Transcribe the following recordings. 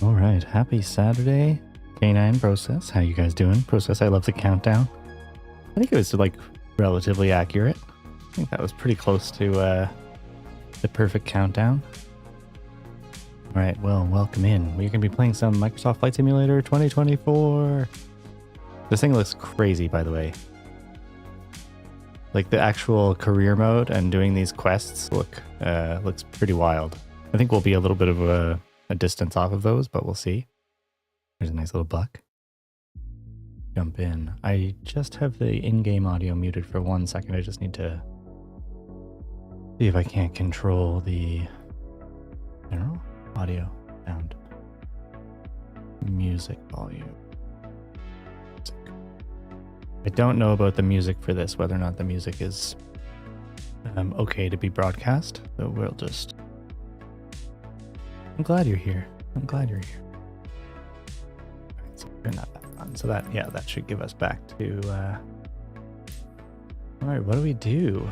All right, happy Saturday, K9 Process. How you guys doing? Process, I love the countdown. I think it was like relatively accurate. I think that was pretty close to the perfect countdown. All right, well, welcome in. We're going to be playing some Microsoft Flight Simulator 2024. This thing looks crazy, by the way. Like the actual career mode and doing these quests looks pretty wild. I think we'll be a little bit of a distance off of those, but we'll see. There's a nice little buck. Jump in. I just have the in-game audio muted for 1 second. I just need to see if I can't control the general audio sound. Music volume. I don't know about the music for this, whether or not the music is okay to be broadcast. So we'll just... I'm glad you're here. I'm glad you're here. Alright, so turn that back on. So that, yeah, that should give us back to... Alright, what do we do?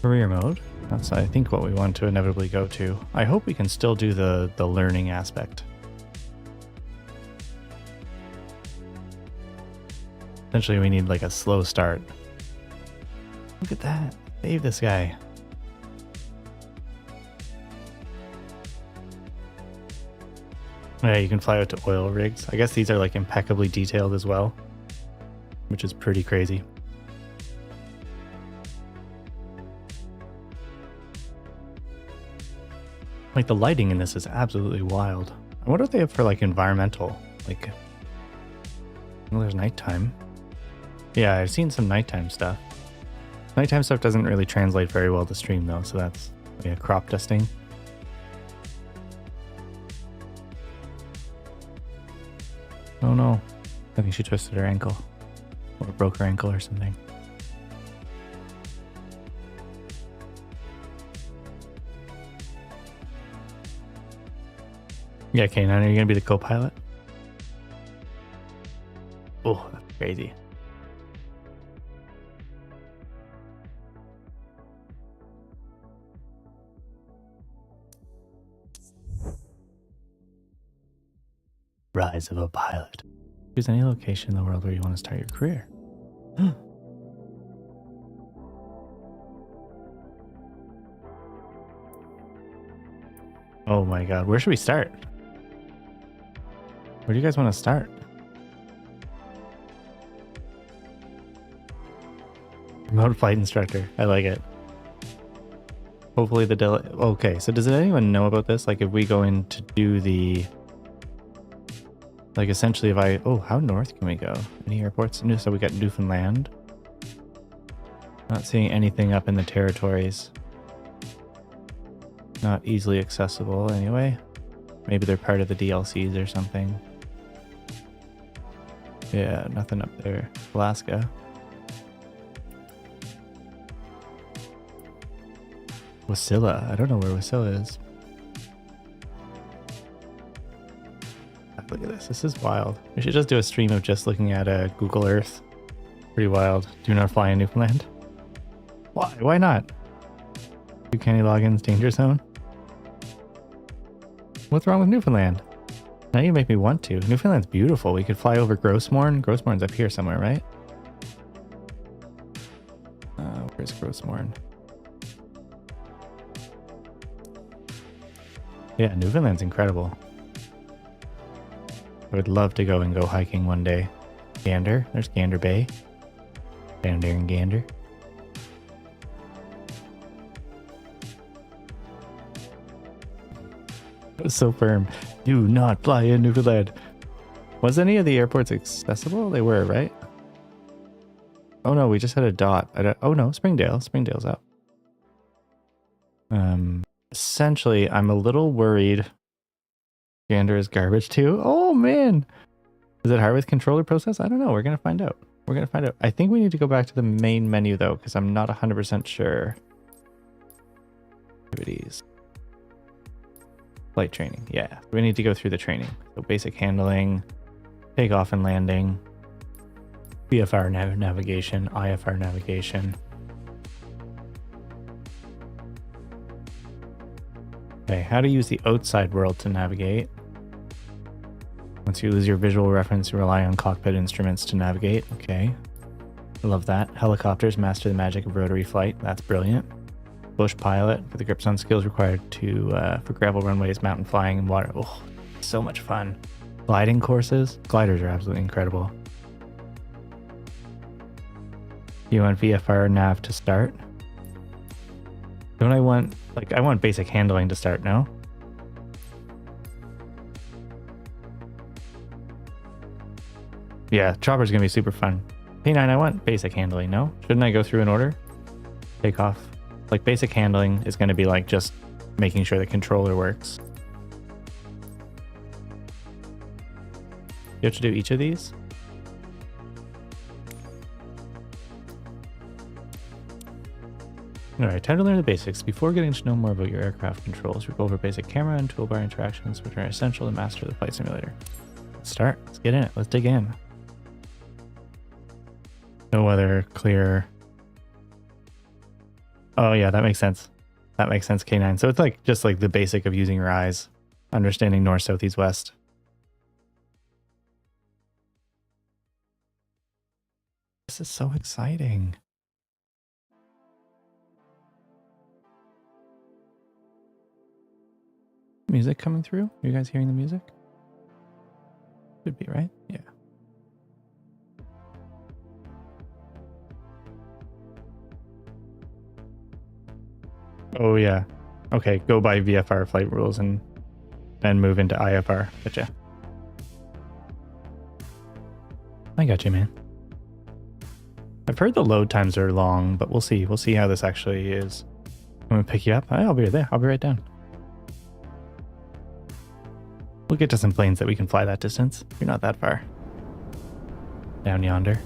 Career mode. That's, I think, what we want to inevitably go to. I hope we can still do the learning aspect. Essentially, we need like a slow start. Look at that. Save this guy. Yeah, you can fly out to oil rigs. I guess these are like impeccably detailed as well, which is pretty crazy. Like the lighting in this is absolutely wild. I wonder what they have for like environmental. Like, well, there's nighttime. Yeah, I've seen some nighttime stuff. Nighttime stuff doesn't really translate very well to stream though, so that's crop dusting. Oh no, I think she twisted her ankle or broke her ankle or something. Yeah, K9, are you gonna be the co-pilot? Oh, that's crazy. Rise of a pilot. Choose any location in the world where you want to start your career. Oh my god, where should we start? Where do you guys want to start? Remote flight instructor. I like it. Hopefully the okay, so does anyone know about this? Like if we go in to do the... Like essentially if I... Oh, how north can we go? Any airports? So we got Newfoundland. Not seeing anything up in the territories. Not easily accessible anyway. Maybe they're part of the DLCs or something. Yeah, nothing up there. Alaska. Wasilla. I don't know where Wasilla is. Look at this. This is wild. We should just do a stream of just looking at Google Earth. Pretty wild. Do not fly in Newfoundland. Why? Why not? Uncanny logins danger zone. What's wrong with Newfoundland? Now you make me want to. Newfoundland's beautiful. We could fly over Grossmorn. Grossmorn's up here somewhere, right? Where's Grossmorn? Yeah, Newfoundland's incredible. I would love to go and go hiking one day. Gander. There's Gander Bay. Down there in Gander. It was so firm. Do not fly in Newfoundland. Was any of the airports accessible? They were, right? Oh no, we just had a dot. Oh no, Springdale. Springdale's up. Essentially, I'm a little worried. Gander is garbage too. Oh man. Is it hard with controller process? I don't know. We're going to find out. We're going to find out. I think we need to go back to the main menu though, because I'm not 100% sure. Activities. Flight training. Yeah. We need to go through the training. So basic handling, takeoff and landing, VFR navigation, IFR navigation. Okay, how to use the outside world to navigate. Once you lose your visual reference, you rely on cockpit instruments to navigate. Okay. I love that. Helicopters, master the magic of rotary flight. That's brilliant. Bush pilot, for the grips on skills required for gravel runways, mountain flying, and water. Oh, so much fun. Gliding courses. Gliders are absolutely incredible. You want VFR nav to start? Don't I want, I want basic handling to start, no? Yeah, chopper's gonna be super fun. K9, I want basic handling, no? Shouldn't I go through in order? Take off. Basic handling is gonna be just making sure the controller works. You have to do each of these? Alright, time to learn the basics. Before getting to know more about your aircraft controls, we'll go over basic camera and toolbar interactions, which are essential to master the flight simulator. Let's start. Let's get in it. Let's dig in. No weather, clear. Oh yeah, that makes sense. That makes sense, K9. So it's just the basic of using your eyes, understanding north, south, east, west. This is so exciting. Music coming through? Are you guys hearing the music? Should be, right? Yeah. Oh yeah. Okay, go by VFR flight rules and then move into IFR. Gotcha. I got you, man. I've heard the load times are long, but we'll see. We'll see how this actually is. I'm gonna pick you up. I'll be right there. I'll be right down. We'll get to some planes that we can fly that distance. You're not that far. Down yonder.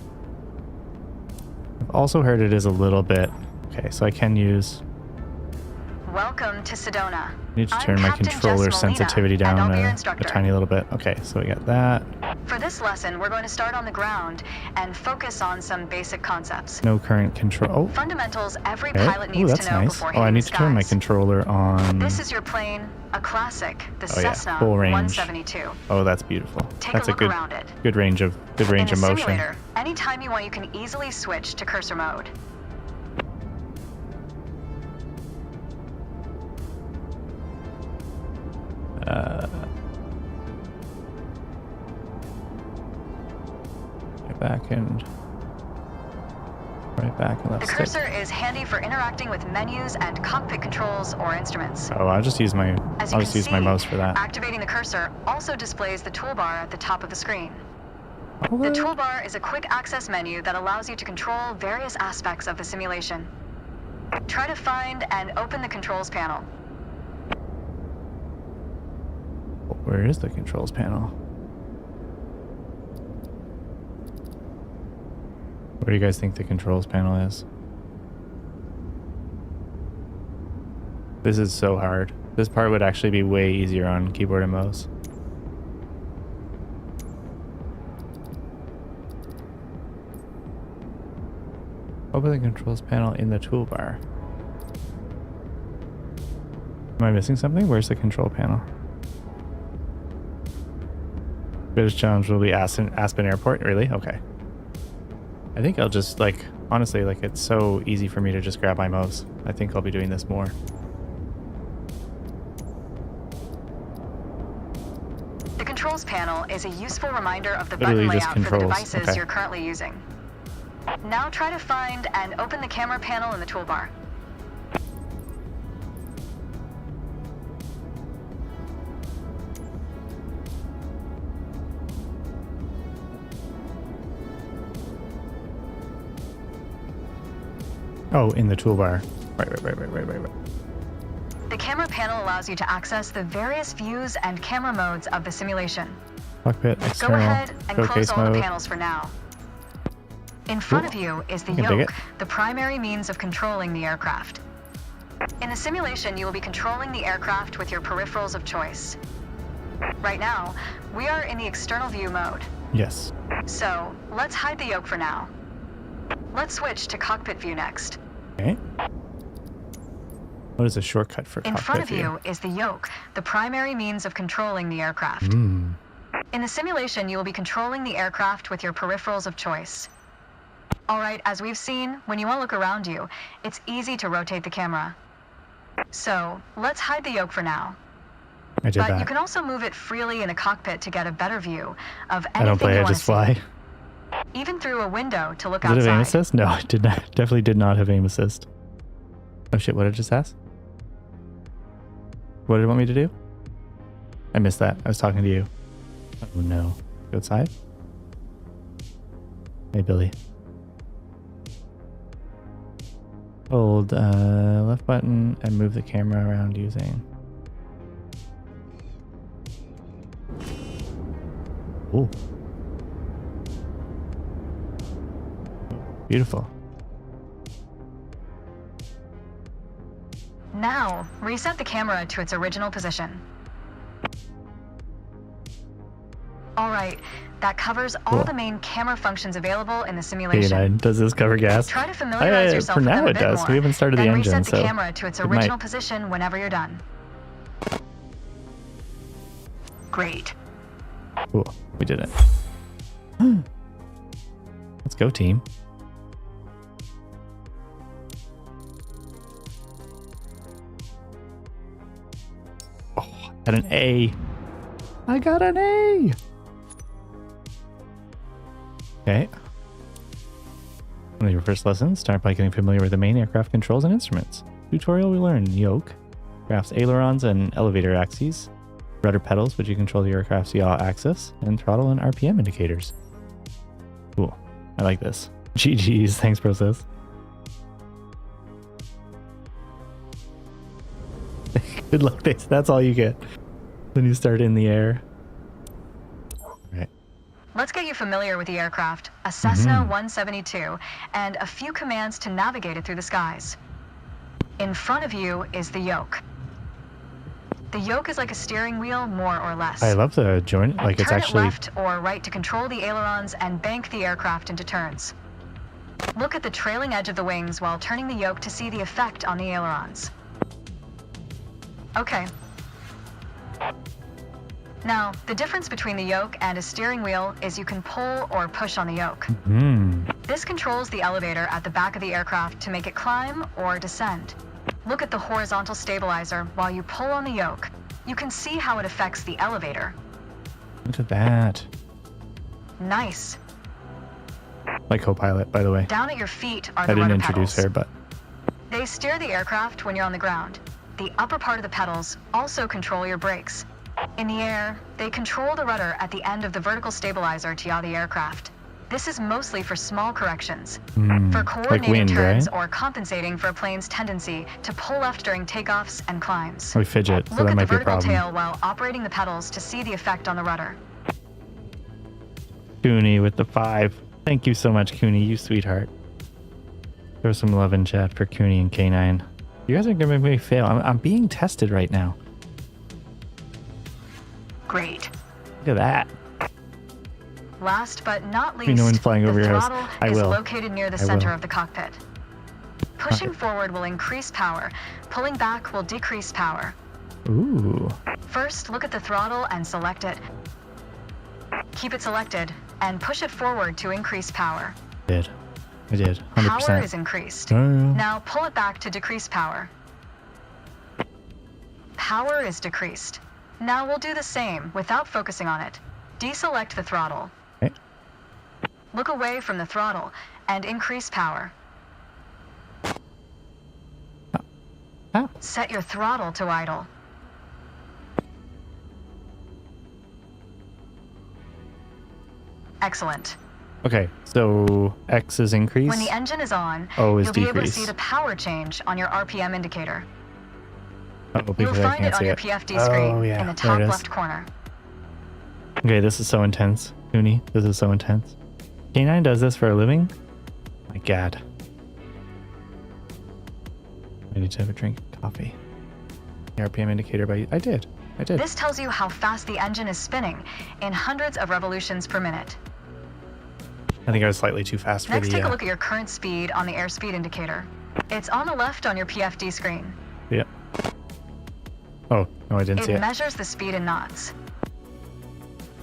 I've also heard it is a little bit... Okay, so I can use... Welcome to Sedona. I need to turn my controller sensitivity down a tiny little bit. Okay, so we got that. For this lesson, we're going to start on the ground and focus on some basic concepts. No current control. Oh. Fundamentals every pilot needs to know before hitting I need to turn my controller on. This is your plane, a classic, the Cessna full range. 172. Oh, that's beautiful. Take a look around it. Good range of motion. Simulator, anytime you want, you can easily switch to cursor mode. Right back and left. The cursor is handy for interacting with menus and cockpit controls or instruments. Oh, I'll just use my mouse for that. Activating the cursor also displays the toolbar at the top of the screen. Oh, the toolbar is a quick access menu that allows you to control various aspects of the simulation. Try to find and open the controls panel. Where is the controls panel? Where do you guys think the controls panel is? This is so hard. This part would actually be way easier on keyboard and mouse. Open the controls panel in the toolbar. Am I missing something? Where's the control panel? British challenge will be Aspen Airport. Really? Okay. I think I'll just honestly, it's so easy for me to just grab my mouse. I think I'll be doing this more. The controls panel is a useful reminder of the button layout for the devices you're currently using. Now try to find and open the camera panel in the toolbar. Oh, in the toolbar. Right. The camera panel allows you to access the various views and camera modes of the simulation. Cockpit, external, go ahead and close all mode. the panels for now. In front of you is the yoke, the primary means of controlling the aircraft. In the simulation, you will be controlling the aircraft with your peripherals of choice. Right now, we are in the external view mode. Yes. So, let's hide the yoke for now. Let's switch to cockpit view next. Okay. What is a shortcut for In cockpit front of view? you is the yoke, the primary means of controlling the aircraft. Hmm. In the simulation, you will be controlling the aircraft with your peripherals of choice. Alright, as we've seen, when you want to look around you, it's easy to rotate the camera. So, let's hide the yoke for now. I did But that. you can also move it freely in the cockpit to get a better view of anything I don't play, you I want to just see. fly. Even through a window to look Did it have aim outside. assist? No, it did not. Definitely did not have aim assist. Oh shit, what did I just ask? What did it want me to do? I missed that. I was talking to you. Oh no. Go outside? Hey Billy. Hold left button and move the camera around using. Ooh. Beautiful. Now, reset the camera to its original position. Alright, that covers all Cool. the main camera functions available in the simulation. K9, does this cover gas? Try to familiarize yourself for with now them a it bit does. more, We haven't started the then engine, reset the so camera to its it original might. position whenever you're done. Great. Cool. We did it. Let's go, team. Oh, I got an A. I got an A. Okay. One of your first lessons, start by getting familiar with the main aircraft controls and instruments. Tutorial, we learn yoke, craft's ailerons and elevator axes, rudder pedals, which you control the aircraft's yaw axis, and throttle and RPM indicators. Cool. I like this. GG's. Thanks, Process. Good luck. That's all you get when you start in the air. Right. Let's get you familiar with the aircraft, a Cessna 172, and a few commands to navigate it through the skies. In front of you is the yoke. The yoke is like a steering wheel, more or less. I love the joint. Like it's Turn actually. it left or right to control the ailerons and bank the aircraft into turns. Look at the trailing edge of the wings while turning the yoke to see the effect on the ailerons. Okay. Now, the difference between the yoke and a steering wheel is you can pull or push on the yoke. This controls the elevator at the back of the aircraft to make it climb or descend. Look at the horizontal stabilizer while you pull on the yoke. You can see how it affects the elevator. Look at that. Nice. Like Copilot, by the way. Down at your feet are I the didn't rudder introduce pedals. her, but They steer the aircraft when you're on the ground. The upper part of the pedals also control your brakes. In the air, they control the rudder at the end of the vertical stabilizer to yaw the aircraft. This is mostly for small corrections. For like coordinating wind, turns right? or compensating for a plane's tendency to pull left during takeoffs and climbs. We fidget, so Look that at the might be a vertical problem. tail while operating the pedals to see the effect on the rudder. Cooney with the 5. Thank you so much, Cooney, you sweetheart. Throw some love in chat for Cooney and K9. You guys are gonna make me fail. I'm being tested right now. Great. Look at that. Last but not me know when least, flying the over your house. throttle I is will. located near the I center will. of the cockpit. Pushing forward will increase power. Pulling back will decrease power. Ooh. First, look at the throttle and select it. Keep it selected and push it forward to increase power. I did. 100%. Power is increased. Oh, yeah. Now pull it back to decrease power. Power is decreased. Now we'll do the same without focusing on it. Deselect the throttle. Okay. Look away from the throttle and increase power. Ah. Set your throttle to idle. Excellent. Okay, so X is increase. When the engine is on, O is you'll be able to decrease. see the power change on your RPM indicator. Oh, You'll because I find can't it on see your it. PFD screen Oh, yeah, in the there top it is. left corner. Okay, this is so intense. Cooney, this is so intense. K9 does this for a living? My God. I need to have a drink of coffee. The RPM indicator, but I did. This tells you how fast the engine is spinning in hundreds of revolutions per minute. I think I was slightly too fast for Next, the... take a look at your current speed on the airspeed indicator. It's on the left on your PFD screen. Yeah. Oh, no, I didn't see It it. measures the speed in knots.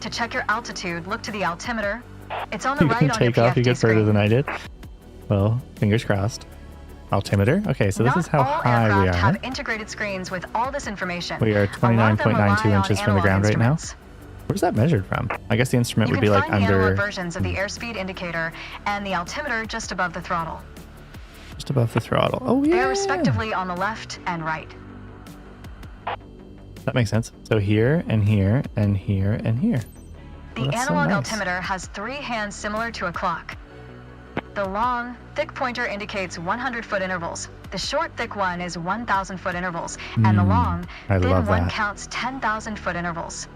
To check your altitude, look to the altimeter. It's on the You right didn't on your take off, you PFD get further screen. than I did. Well, fingers crossed. Altimeter? Okay, so this Not is how all high we aircraft are. have integrated screens with all this information. We are A lot of them 29.92 rely on inches from the analog ground right now. instruments. Where's that measured from? I guess the instrument You would can be like find the analog under, versions of the airspeed indicator and the altimeter just above the throttle. just above the throttle. Oh yeah. They're respectively on the left and right. That makes sense. So here and here and here and here. The Oh, that's so analog nice. altimeter has 3 hands similar to a clock. The long, thick pointer indicates 100-foot intervals. The short, thick one is 1,000-foot intervals. And the long, I thin love one that. counts 10,000-foot intervals.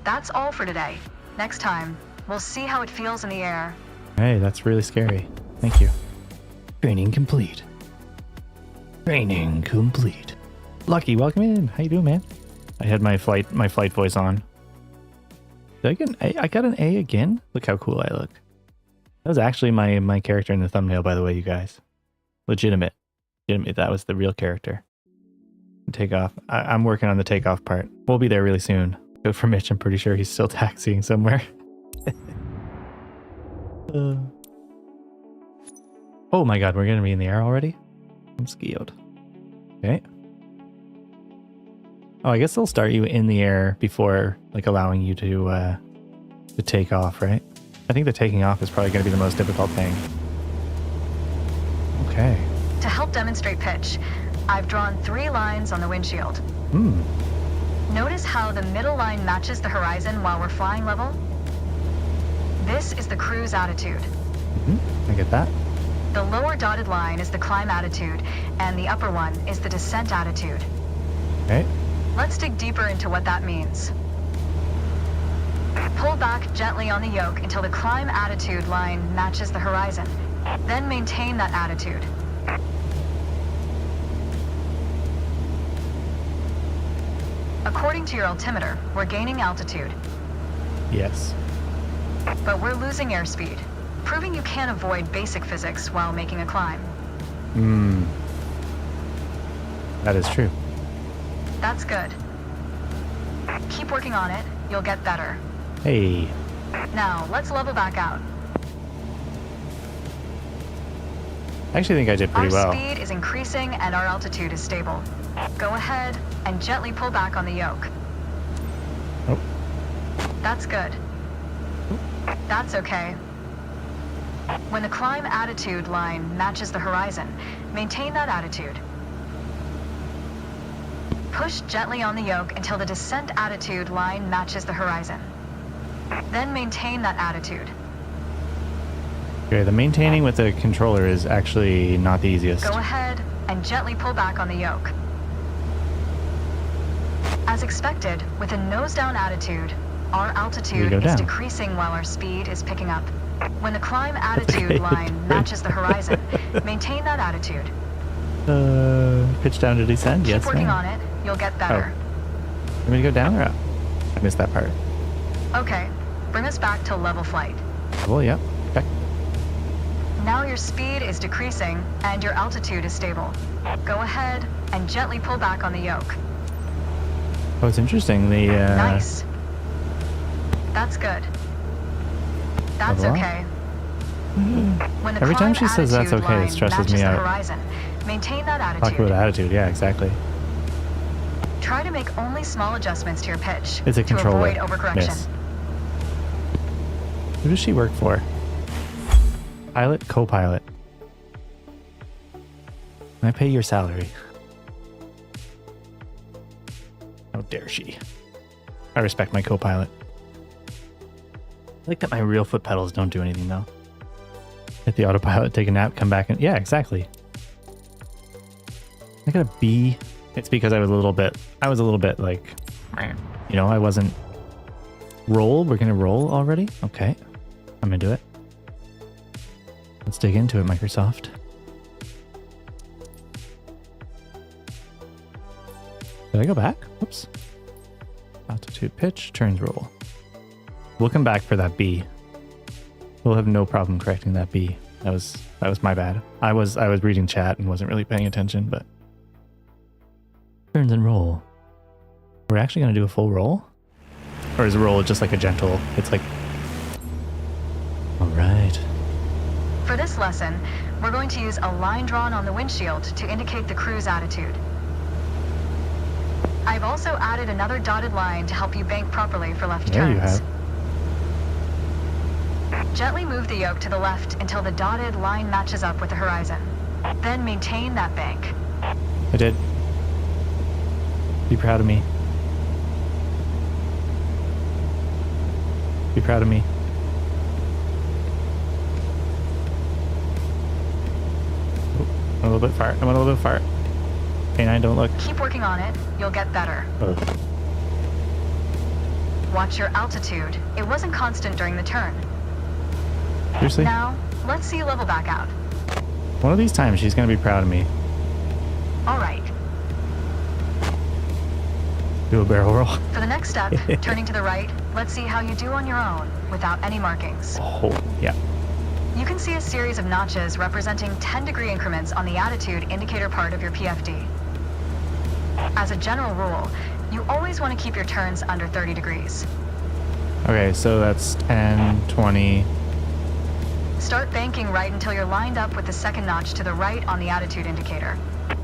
That's all for today. Next time, we'll see how it feels in the air. Hey, that's really scary. Thank you. Training complete. Training complete. Lucky, welcome in. How you doing, man? I had my flight voice on. Did I get an A? I got an A again? Look how cool I look. That was actually my character in the thumbnail, by the way, you guys. Legitimate. That was the real character. Takeoff. I'm working on the takeoff part. We'll be there really soon. Go for Mitch. I'm pretty sure he's still taxiing somewhere. Oh my god, we're going to be in the air already? I'm scared. Okay. Oh, I guess they'll start you in the air before like allowing you to take off, right? I think the taking off is probably going to be the most difficult thing. Okay. To help demonstrate pitch, I've drawn 3 lines on the windshield. Notice how the middle line matches the horizon while we're flying level? This is the cruise attitude. I get that. The lower dotted line is the climb attitude, and the upper one is the descent attitude. Okay. Let's dig deeper into what that means. Pull back gently on the yoke until the climb attitude line matches the horizon. Then maintain that attitude. According to your altimeter, we're gaining altitude, Yes. but we're losing airspeed, proving you can't avoid basic physics while making a climb. That is true. That's good. Keep working on it, you'll get better. Hey. Now, let's level back out. I actually think I did pretty Our well. speed is increasing and our altitude is stable. Go ahead and gently pull back on the yoke. Oh. That's good. That's okay. When the climb attitude line matches the horizon, maintain that attitude. Push gently on the yoke until the descent attitude line matches the horizon. Then maintain that attitude. Okay, the maintaining with the controller is actually not the easiest. Go ahead and gently pull back on the yoke. As expected, with a nose-down attitude, our altitude is down. decreasing while our speed is picking up. When the climb attitude line matches the horizon, maintain that attitude. Pitch down to descend? Keep Yes, working ma'am. on it, you'll get better. Want me to go down or up? I missed that part. Okay, bring us back to level flight. Well, yep. Okay. Now your speed is decreasing and your altitude is stable. Go ahead and gently pull back on the yoke. Oh, it's interesting. The Nice. That's good. That's Level up. okay. When the Every time climb she says that's attitude okay, it line stresses matches me the out. horizon, maintain that talk attitude. about attitude. Yeah, exactly. Try to make only small adjustments to your pitch It's a to controller. avoid overcorrection. Miss. Who does she work for? Pilot, co-pilot. Can I pay your salary? How dare she? I respect my co-pilot. I like that my real foot pedals don't do anything though. Hit the autopilot, take a nap, come back and yeah, exactly. I got a B. It's because I was a little bit like, you know, I wasn't roll. We're gonna roll already. Okay, I'm gonna do it. Let's dig into it, Microsoft. Did I go back? Oops. Altitude, pitch, turns, roll. We'll come back for that B. We'll have no problem correcting that B. That was my bad. I was reading chat and wasn't really paying attention, but Turns and roll. We're actually going to do a full roll? Or is a roll just like a gentle? It's like... Alright. For this lesson, we're going to use a line drawn on the windshield to indicate the cruise attitude. I've also added another dotted line to help you bank properly for left There turns. you have. Gently move the yoke to the left until the dotted line matches up with the horizon. Then maintain that bank. I did. Be proud of me. Be proud of me. Oh, I'm a little bit far. I'm a little bit far. K9, don't look. Keep working on it. You'll get better. Oh. Watch your altitude. It wasn't constant during the turn. Seriously? Now, let's see you level back out. One of these times she's going to be proud of me. All right. Do a barrel roll. For the next step, turning to the right, let's see how you do on your own without any markings. Oh, yeah. You can see a series of notches representing 10-degree increments on the attitude indicator part of your PFD. As a general rule, you always want to keep your turns under 30 degrees. Okay, so that's 10, 20. Start banking right until you're lined up with the second notch to the right on the attitude indicator.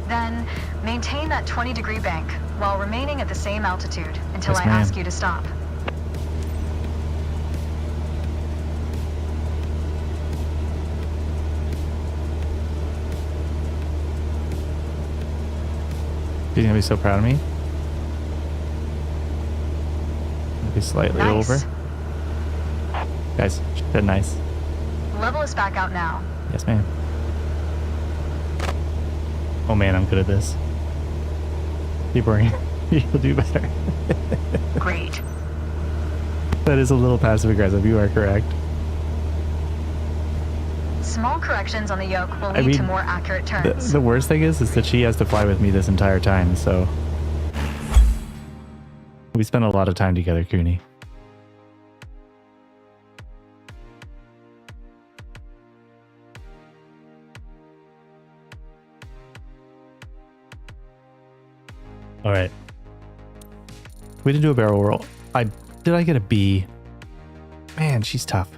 Then, maintain that 20-degree bank while remaining at the same altitude until Yes, I ma'am. ask you to stop. She's going to be so proud of me. Maybe slightly Nice. over. Guys, she said nice. Level us back out now. Yes, ma'am. Oh man, I'm good at this. Keep working. You'll do better. Great. That is a little passive aggressive. You are correct. Small corrections on the yoke will lead to more accurate turns. The worst thing is that she has to fly with me this entire time, so we spend a lot of time together, Cooney. All right. We did do a barrel roll. Did I get a B? Man, she's tough.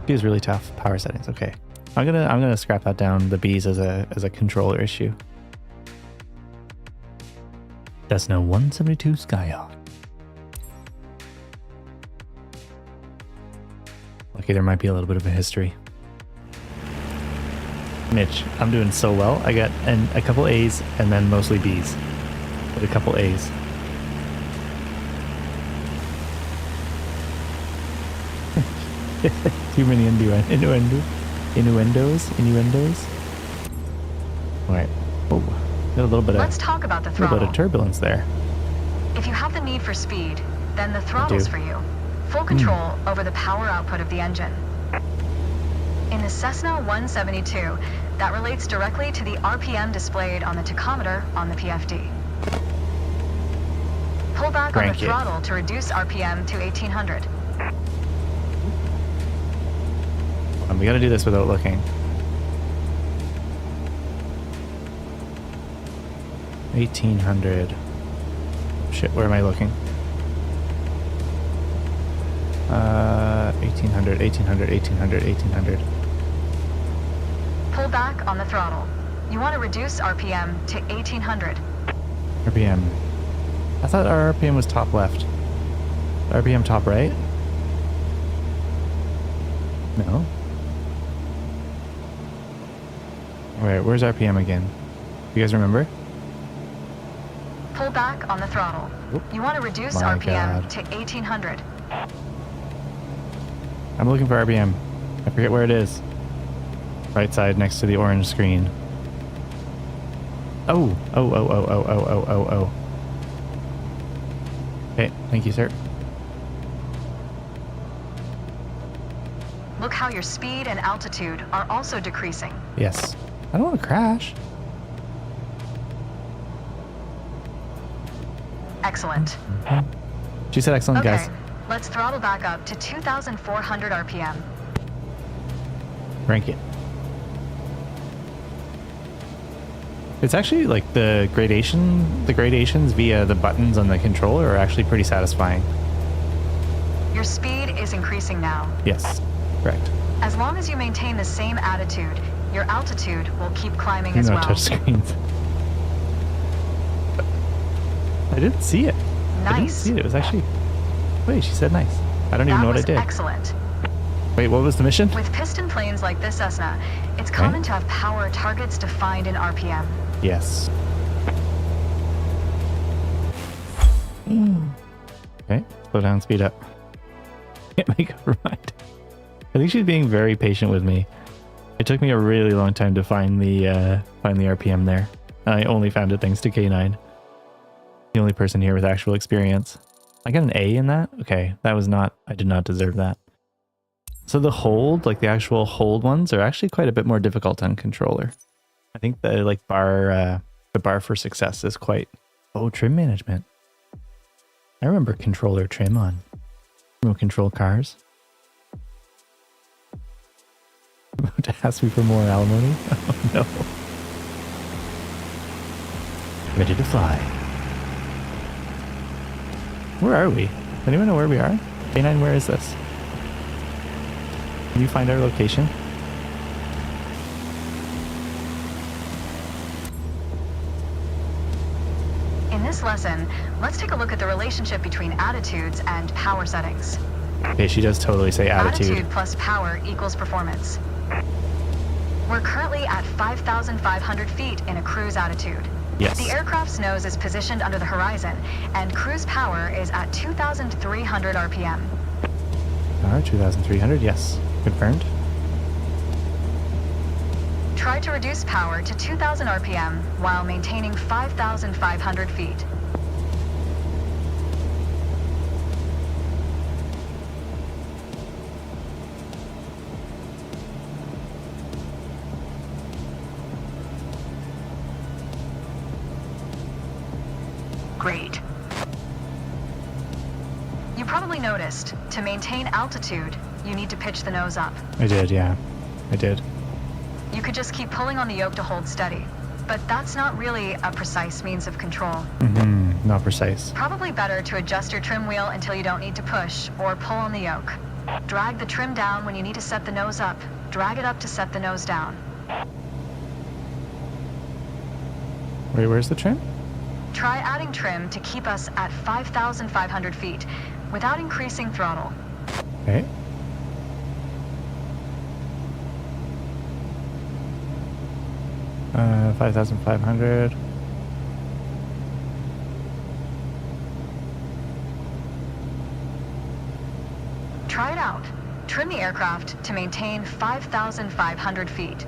She is really tough. Power settings. Okay. I'm gonna scrap that down. The B's as a controller issue. Cessna 172 Skyhawk. Lucky there might be a little bit of a history. Mitch, I'm doing so well. I got a couple A's and then mostly B's. But a couple A's. Too many innuendos. All right. Oh, got a little bit Let's talk about the little throttle. bit of turbulence there. If you have the need for speed, then the throttle's for you. Full control over the power output of the engine. In the Cessna 172, that relates directly to the RPM displayed on the tachometer on the PFD. Pull back on the throttle to reduce RPM to 1800. We gotta do this without looking. 1800. Shit, where am I looking? 1800. Pull back on the throttle. You want to reduce RPM to 1800. RPM. I thought our RPM was top left. RPM top right? No. Alright, where's RPM again? You guys remember? Pull back on the throttle. You want to reduce RPM to 1800. I'm looking for RPM. I forget where it is. Right side next to the orange screen. Oh. Okay, thank you, sir. Look how your speed and altitude are also decreasing. Yes. I don't want to crash. Excellent. She said excellent, Okay, guys. let's throttle back up to 2,400 RPM. Rank it. It's actually like the gradations via the buttons on the controller are actually pretty satisfying. Your speed is increasing now. Yes, correct. As long as you maintain the same attitude, your altitude will keep climbing as well. Touch screens. I didn't see it. Nice. I didn't see it. It was actually... Wait, she said nice. I don't even know what I did. Excellent. Wait, what was the mission? With piston planes like this Cessna, it's common to have power targets defined in RPM. Yes. Okay, slow down, speed up. Can't make up her mind. I think she's being very patient with me. It took me a really long time to find the RPM there. I only found it thanks to K9. The only person here with actual experience. I got an A in that? Okay, that was not... I did not deserve that. So the hold, like the actual hold ones, are actually quite a bit more difficult on controller. I think the like bar for success is quite... Oh, trim management. I remember controller trim on remote control cars. About to ask me for more alimony? Oh no. Ready to fly. Where are we? Does anyone know where we are? K9, where is this? Can you find our location? In this lesson, let's take a look at the relationship between attitudes and power settings. Okay, she does totally say attitude. Attitude plus power equals performance. We're currently at 5,500 feet in a cruise attitude. Yes. The aircraft's nose is positioned under the horizon, and cruise power is at 2,300 RPM. Alright, 2,300, yes. Confirmed. Try to reduce power to 2,000 RPM while maintaining 5,500 feet. Great. You probably noticed, to maintain altitude, you need to pitch the nose up. I did, yeah. I did. You could just keep pulling on the yoke to hold steady, but that's not really a precise means of control. Not precise. Probably better to adjust your trim wheel until you don't need to push or pull on the yoke. Drag the trim down when you need to set the nose up. Drag it up to set the nose down. Wait, where's the trim? Try adding trim to keep us at 5,500 feet without increasing throttle. Okay. Uh, 5,500. Try it out. Trim the aircraft to maintain 5,500 feet.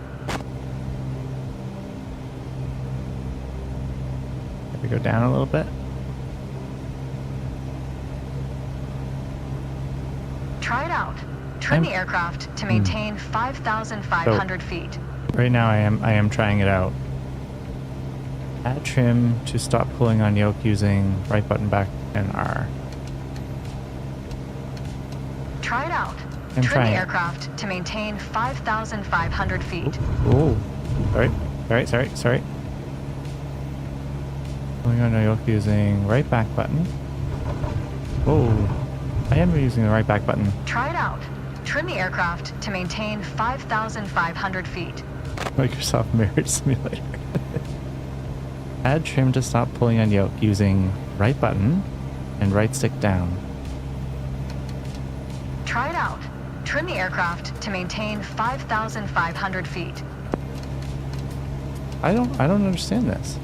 Maybe go down a little bit. Try it out. Trim the aircraft to maintain 5,500 feet. Right now I am trying it out. Add trim to stop pulling on yoke using right button back and R. Try it out. I'm Trim trying the it. aircraft to maintain 5,500 feet. Oh, sorry. Pulling on yoke using right back button. Oh, I am using the right back button. Try it out. Trim the aircraft to maintain 5,500 feet. Microsoft Marriage Simulator. Add trim to stop pulling on yoke using right button and right stick down. Try it out. Trim the aircraft to maintain 5,500 feet. I don't understand this.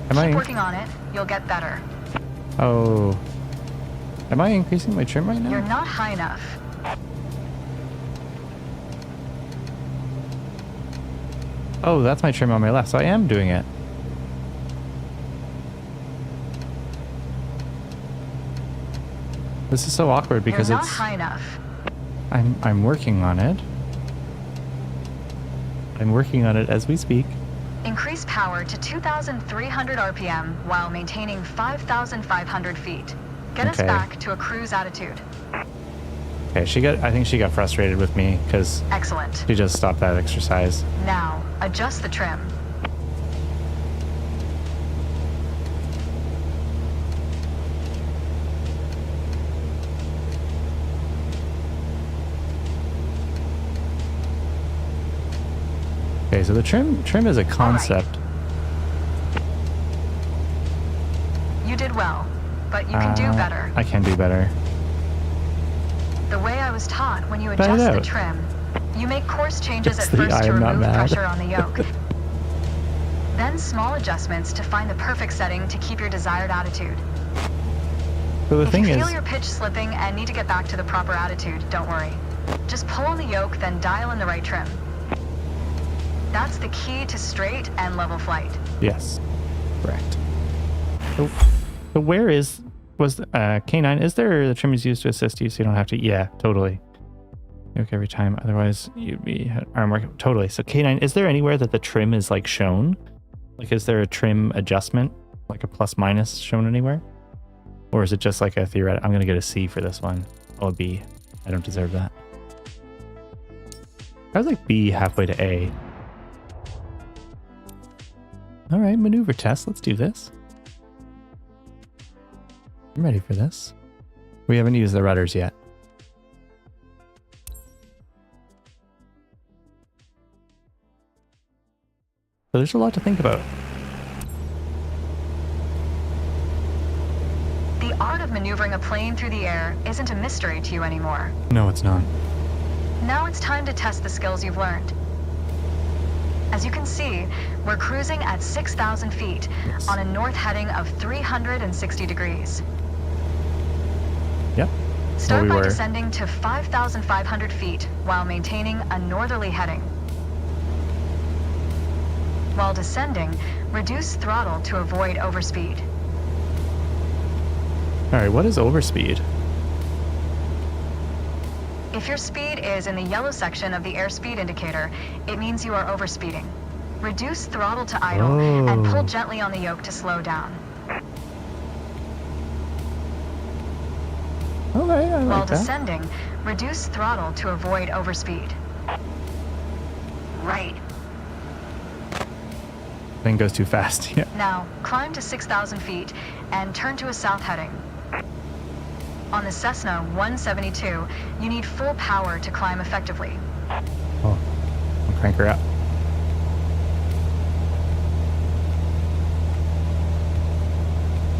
Keep working on it. You'll get better. Oh. Am I increasing my trim right now? You're not high enough. Oh, that's my trim on my left, so I am doing it. This is so awkward because You're not high enough. I'm working on it. I'm working on it as we speak. Increase power to 2,300 RPM while maintaining 5,500 feet. Get us Okay. back to a cruise attitude. Okay, I think she got frustrated with me because Excellent. she just stopped that exercise. Now, adjust the trim. Okay, so the trim is a concept. You did well, but you can do better. I can do better. The way I was taught, when you adjust the trim, you make course changes at first to remove pressure on the yoke. Then small adjustments to find the perfect setting to keep your desired attitude. So if you feel your pitch slipping and need to get back to the proper attitude, don't worry. Just pull on the yoke, then dial in the right trim. That's the key to straight and level flight. Yes, correct. So where was K9? Is there the trim is used to assist you so you don't have to? Yeah, totally. Yoke every time, otherwise you'd be arm work. Totally. So K9, is there anywhere that the trim is like shown? Like, is there a trim adjustment, like a plus minus shown anywhere? Or is it just like a theoretical? I'm going to get a C for this one. Oh, a B. I don't deserve that. I was like B halfway to A. All right, maneuver test. Let's do this. I'm ready for this. We haven't used the rudders yet. So there's a lot to think about. The art of maneuvering a plane through the air isn't a mystery to you anymore. No, it's not. Now it's time to test the skills you've learned. As you can see, we're cruising at 6,000 feet on a north heading of 360 degrees. Yep. Start by descending to 5,500 feet while maintaining a northerly heading. While descending, reduce throttle to avoid overspeed. All right, what is overspeed? If your speed is in the yellow section of the airspeed indicator, it means you are overspeeding. Reduce throttle to idle and pull gently on the yoke to slow down. Okay, I like While that. descending, reduce throttle to avoid overspeed. Right. Thing goes too fast. Yeah. Now, climb to 6,000 feet and turn to a south heading. On the Cessna 172, you need full power to climb effectively. Oh, I'll crank her up.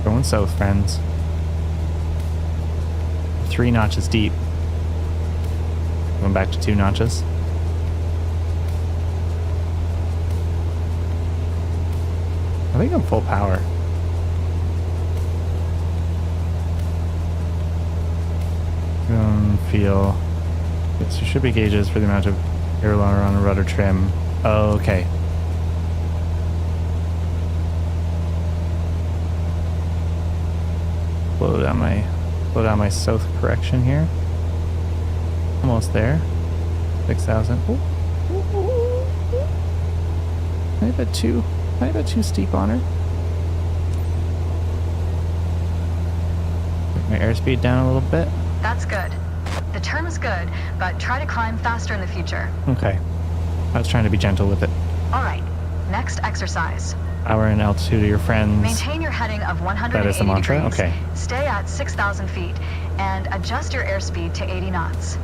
Going south, friends. 3 notches deep. Going back to 2 notches. I think I'm full power. Feel. Yes, there should be gauges for the amount of aileron on a rudder trim. Oh, okay. Slow down my south correction here. Almost there. 6,000. Tiny bit too steep on her. Put my airspeed down a little bit. That's good. The turn is good, but try to climb faster in the future. Okay. I was trying to be gentle with it. All right. Next exercise. Power and altitude of your friends. Maintain your heading of 180 That is the mantra? degrees. Okay. Stay at 6,000 feet and adjust your airspeed to 80 knots.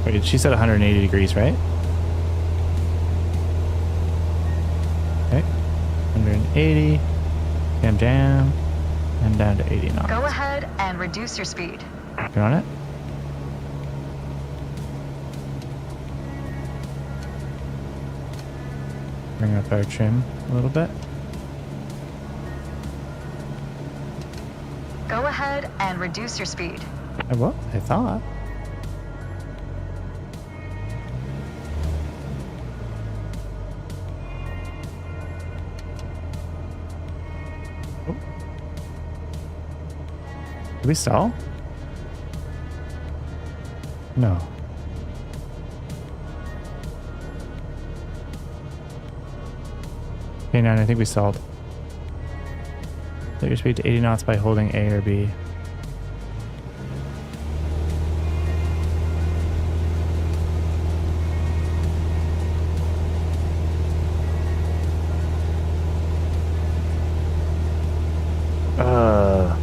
Wait, she said 180 degrees, right? Okay. 180. Jam. And down to 80 knots. Go ahead and reduce your speed. Working on it. Bring up our trim a little bit. Go ahead and reduce your speed. I thought. Oh. Did we stall? No. Okay, 9, I think we stalled. Set your speed to 80 knots by holding A or B. Uh,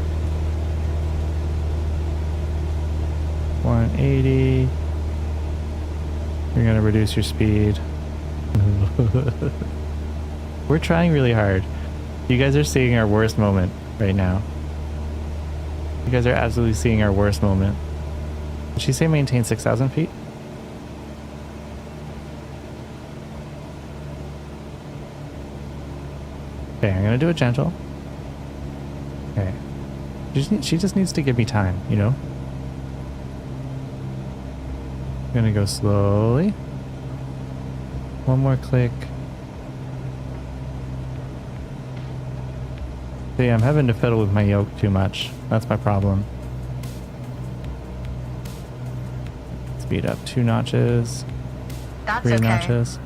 180. You're gonna reduce your speed. We're trying really hard. You guys are seeing our worst moment right now. You guys are absolutely seeing our worst moment. Did she say maintain 6,000 feet? Okay, I'm gonna do it gentle. Okay. She just needs to give me time, you know? I'm gonna go slowly. One more click. See, I'm having to fiddle with my yoke too much. That's my problem. Speed up 2 notches. That's 3 okay. notches.